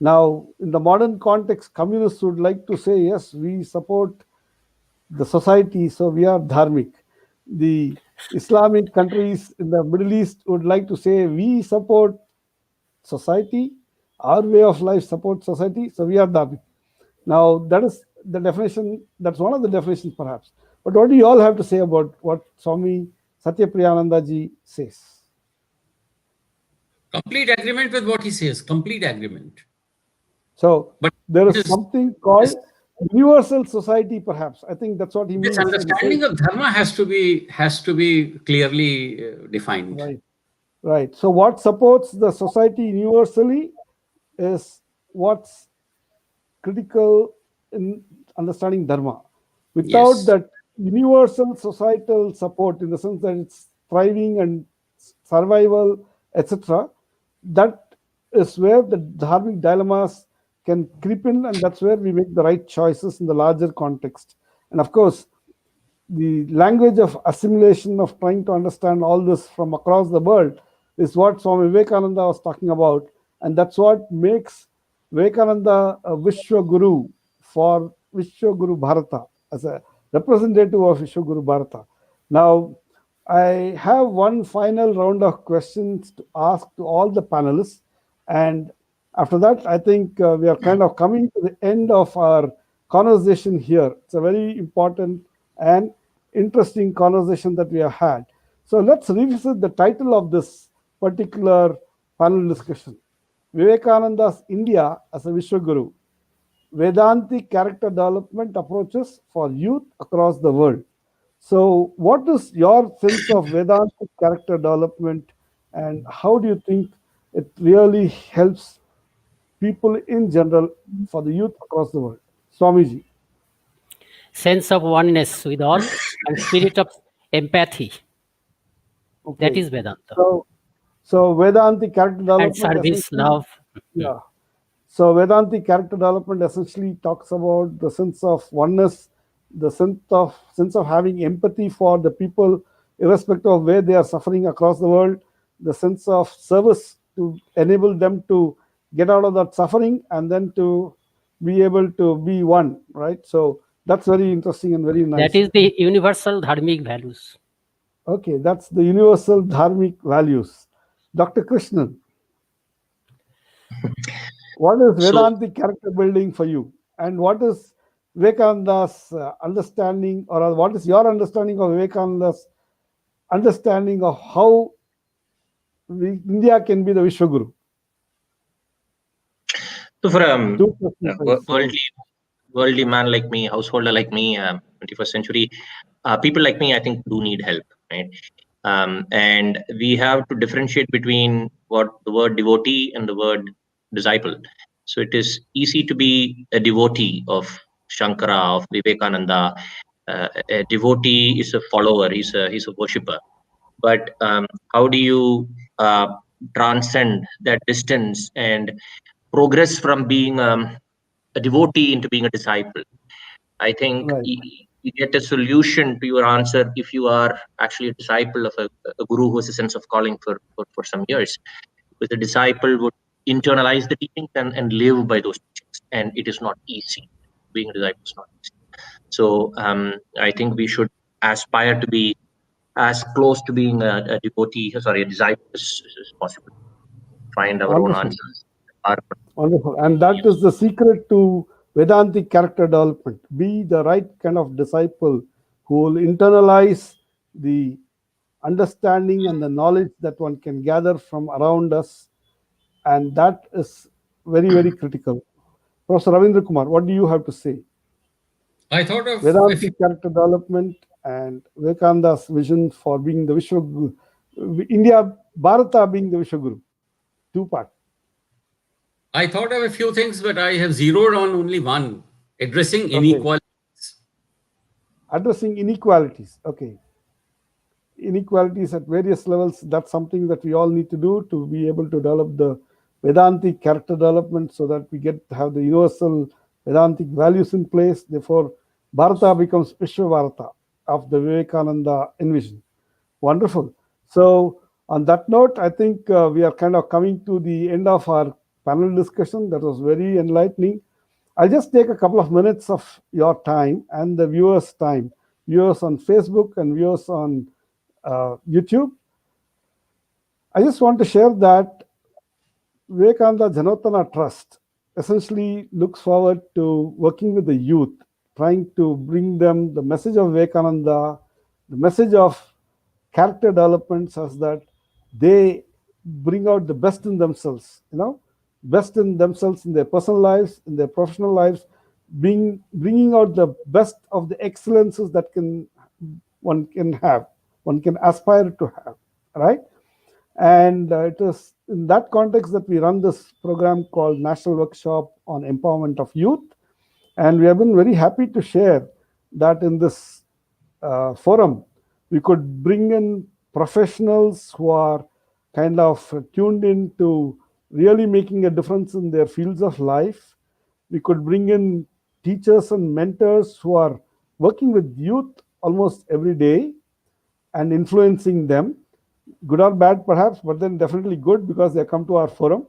Now, in the modern context, communists would like to say, yes, we support the society, so we are dharmic. The Islamic countries in the Middle East would like to say, we support society, our way of life supports society, so we are dharmic. Now, that is the definition, that's one of the definitions perhaps. But what do you all have to say about what Swami Satyapriyananda ji says?
Complete agreement with what he says. Complete agreement.
So
But
there is
this
something
this,
called universal society, perhaps. I think that's what he
this
means when he says,
understanding of dharma has to be clearly defined.
right, right. So what supports the society universally is what's critical in understanding dharma. Without
Yes.
that universal societal support, in the sense that it's thriving and survival, etc., that is where the dharmic dilemmas can creep in, and that's where we make the right choices in the larger context. And of course, the language of assimilation, of trying to understand all this from across the world, is what Swami Vivekananda was talking about. And that's what makes Vivekananda a Vishwa Guru for Vishwa Guru Bharata, as a representative of Vishwa Guru Bharata. Now, I have one final round of questions to ask to all the panelists. And after that, I think we are kind of coming to the end of our conversation here. It's a very important and interesting conversation that we have had. So let's revisit the title of this particular panel discussion: Vivekananda's India as a Vishwaguru, Vedantic Character Development Approaches for Youth Across the World. So, what is your sense of Vedantic character development, and how do you think it really helps people in general for the youth across the world? Swamiji.
Sense of oneness with all and spirit of empathy. That
Okay.
is Vedanta.
So Vedantic character
And
development
service,
essentially,
love.
yeah. So Vedantic character development essentially talks about the sense of oneness, the sense of having empathy for the people, irrespective of where they are suffering across the world, the sense of service to enable them to get out of that suffering and then to be able to be one, right? So that's very interesting and very
That
nice.
is the universal dharmic values.
Okay, that's the universal dharmic values. Dr. Krishnan, what is
So,
Vedantic character building for you? And what is Vivekananda's understanding, or what is your understanding of Vivekananda's understanding of how India can be the Vishwaguru?
so for
Two questions, so
worldly man like me, householder like me, 21st century, people like me, I think, do need help, right? And we have to differentiate between what the word devotee and the word disciple. So it is easy to be a devotee of Shankara, of Vivekananda. A devotee is a follower, he's a worshipper. But how do you transcend that distance and progress from being a devotee into being a disciple? I think
right,
you get a solution to your answer if you are actually a disciple of a guru who has a sense of calling for some years. Because the disciple would internalize the teachings and live by those teachings. And it is not easy. Being a disciple is not easy. So I think we should aspire to be as close to being a devotee, sorry, a disciple as possible. Find our own
wonderful,
answers. Our
wonderful. And that is the secret to Vedantic character development. Be the right kind of disciple who will internalize the understanding and the knowledge that one can gather from around us, and that is very, very critical. Professor Ravindra Kumar, what do you have to say?
I thought of a few.
Vedantic character development and Vivekananda's vision for being the Vishwaguru, India, Bharata being the Vishwaguru, two part.
I thought of a few things, but I have zeroed on only one: addressing
Okay,
inequality.
addressing inequalities. Okay, inequalities at various levels. That's something that we all need to do to be able to develop the Vedantic character development, so that we get to have the universal Vedantic values in place. Therefore, Bharata becomes Vishwa Bharata of the Vivekananda envision. Wonderful. So, on that note, I think we are kind of coming to the end of our panel discussion. That was very enlightening. I'll just take a couple of minutes of your time and the viewers' time, viewers on Facebook and viewers on YouTube. I just want to share that Vivekananda Janotana Trust essentially looks forward to working with the youth, trying to bring them the message of Vivekananda, the message of character development, such that they bring out the best in themselves, best in themselves in their personal lives, in their professional lives, bringing out the best of the excellences that one can have, one can aspire to have, right? And it is in that context that we run this program called National Workshop on Empowerment of Youth. And we have been very happy to share that in this forum, we could bring in professionals who are kind of tuned in to really making a difference in their fields of life. We could bring in teachers and mentors who are working with youth almost every day and influencing them, good or bad perhaps, but then definitely good because they come to our forum.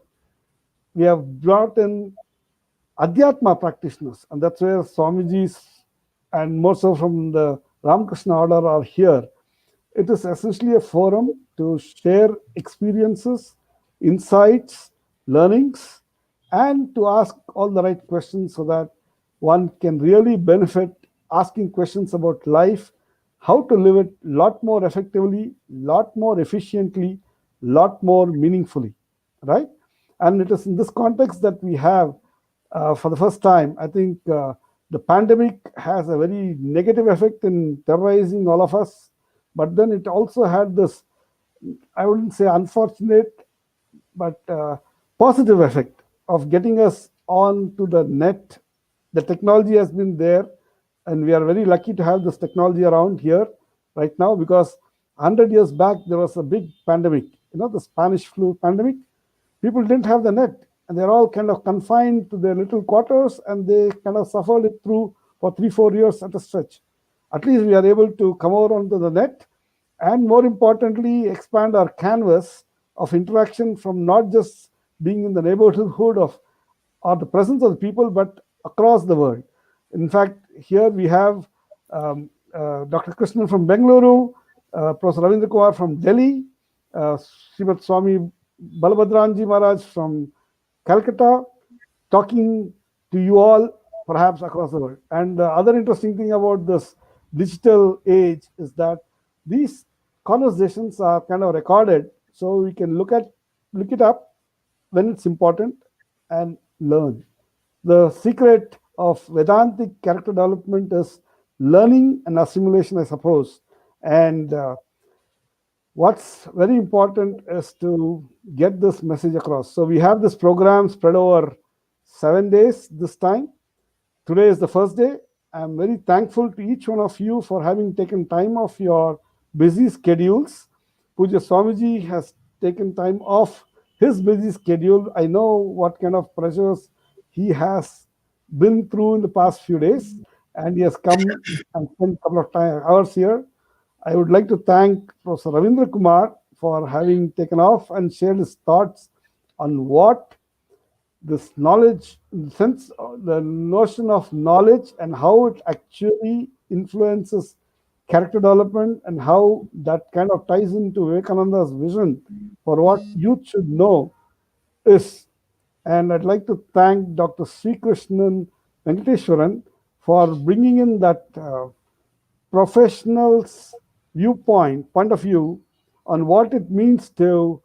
We have brought in Adhyatma practitioners, and that's where Swamiji's and more so from the Ramakrishna order are here. It is essentially a forum to share experiences, insights, learnings, and to ask all the right questions so that one can really benefit asking questions about life, how to live it a lot more effectively, lot more efficiently, lot more meaningfully, right? And it is in this context that we have, for the first time, I think the pandemic has a very negative effect in terrorizing all of us, but then it also had this, I wouldn't say unfortunate, but positive effect of getting us on to the net. The technology has been there, and we are very lucky to have this technology around here right now, because 100 years back there was a big pandemic, the Spanish flu pandemic. People didn't have the net, and they're all kind of confined to their little quarters, and they kind of suffered it through for 3-4 years at a stretch. At least we are able to come over onto the net, and more importantly, expand our canvas of interaction from not just being in the neighborhood of or the presence of the people, but across the world. In fact, here we have Dr. Krishnan from Bengaluru, Professor Ravindra Kumar from Delhi, Srimat Swami Balabhadranji Maharaj from Calcutta, talking to you all, perhaps across the world. And the other interesting thing about this digital age is that these conversations are kind of recorded, so we can look it up when it's important and learn. The secret of Vedantic character development is learning and assimilation, I suppose. And what's very important is to get this message across. So we have this program spread over 7 days this time. Today is the first day. I'm very thankful to each one of you for having taken time off your busy schedules. Puja Swamiji has taken time off his busy schedule. I know what kind of pressures he has been through in the past few days, and he has come and spent a couple of hours here. I would like to thank Professor Ravindra Kumar for having taken off and shared his thoughts on what this knowledge, in the sense, the notion of knowledge and how it actually influences character development, and how that kind of ties into Vivekananda's vision for what youth should know is. And I'd like to thank Dr. Sri Krishnan Venkateshwaran for bringing in that professional's point of view on what it means to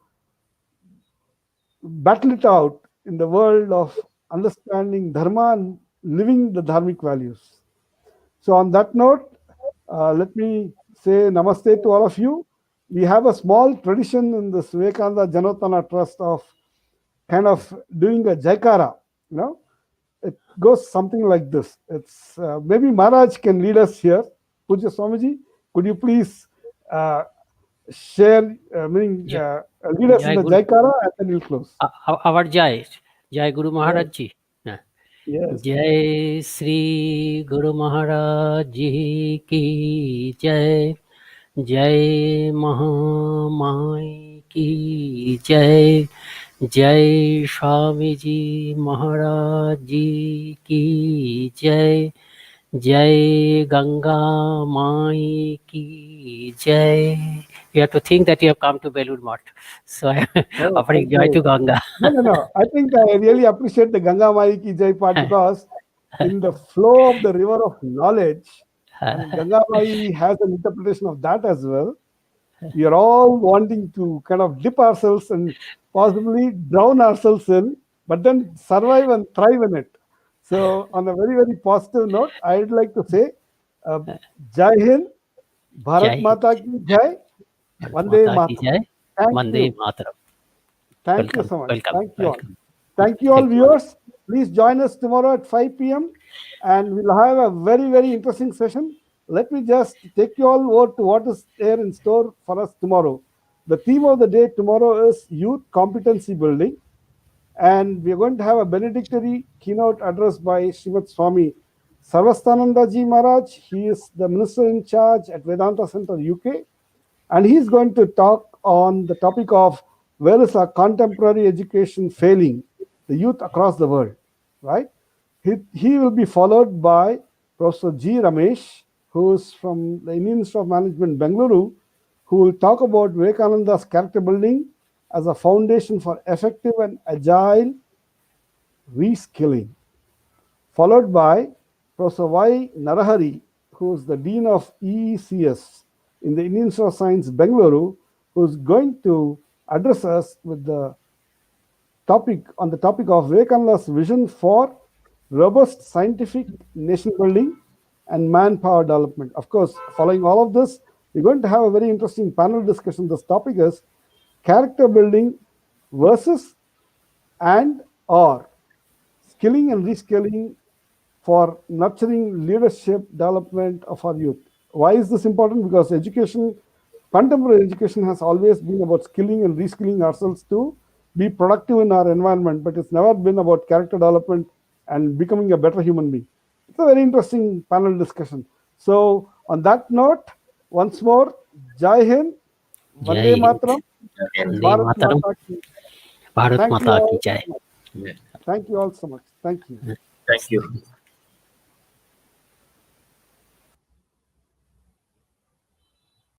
battle it out in the world of understanding dharma and living the dharmic values. So on that note, let me say namaste to all of you. We have a small tradition in this Vivekananda Janotana Trust of kind of doing a jaikara. It goes something like this. It's maybe Maharaj can lead us here. Puja Swamiji, could you please share, lead us in the jaikara, and then we'll close.
Our Jai Guru Maharaj Ji.
Yes.
जय श्री गुरु महाराज जी की जय, जय महामाई की जय, जय स्वामी जी महाराज जी की जय, जय गंगा माई की jai. You have to think that you have come to Belur Math. So I am
Oh,
offering
thank
joy
you.
to Ganga.
No. I think I really appreciate the Ganga Mai ki Jai part because in the flow of the river of knowledge, and Ganga Mai has an interpretation of that as well. We are all wanting to kind of dip ourselves and possibly drown ourselves in, but then survive and thrive in it. So, on a very, very positive note, I'd like to say, uh, Jai Hind, Bharat
Jai
Mata ki Jai,
Bharat
Vande
Mata ki
Mataram.
jai.
Thank
Vande
you.
Mataram.
Thank you
Welcome,
so much.
welcome,
Thank you all.
welcome.
Thank you all,
Thank you all.
viewers. Please join us tomorrow at 5 p.m. and we'll have a very, very interesting session. Let me just take you all over to what is there in store for us tomorrow. The theme of the day tomorrow is youth competency building, and we're going to have a benedictory keynote address by Srimad Swami Sarvastananda Ji Maharaj. He is the minister in charge at Vedanta Center, UK, and he's going to talk on the topic of where is our contemporary education failing the youth across the world, right? He will be followed by Professor G. Ramesh, who is from the Indian Institute of Management, Bengaluru, who will talk about Vivekananda's character building as a foundation for effective and agile reskilling, followed by Professor Y. Narahari, who is the Dean of EECS in the Indian Institute of Science, Bengaluru, who is going to address us with the topic of Vivekananda's vision for robust scientific nation building and manpower development. Of course, following all of this, we're going to have a very interesting panel discussion. This topic is character building versus and or skilling and reskilling for nurturing leadership development of our youth. Why is this important? Because education, contemporary education, has always been about skilling and reskilling ourselves to be productive in our environment, but it's never been about character development and becoming a better human being. It's a very interesting panel discussion. So, on that note, once more, Jai Hind, Vande
Jai Hind.
Mataram,
And
Vande
Bharat
Mataram.
Mata Ki.
Bharat
Thank you
Mata ki
all
jai.
so much. Thank you all so much. Thank you.
thank you.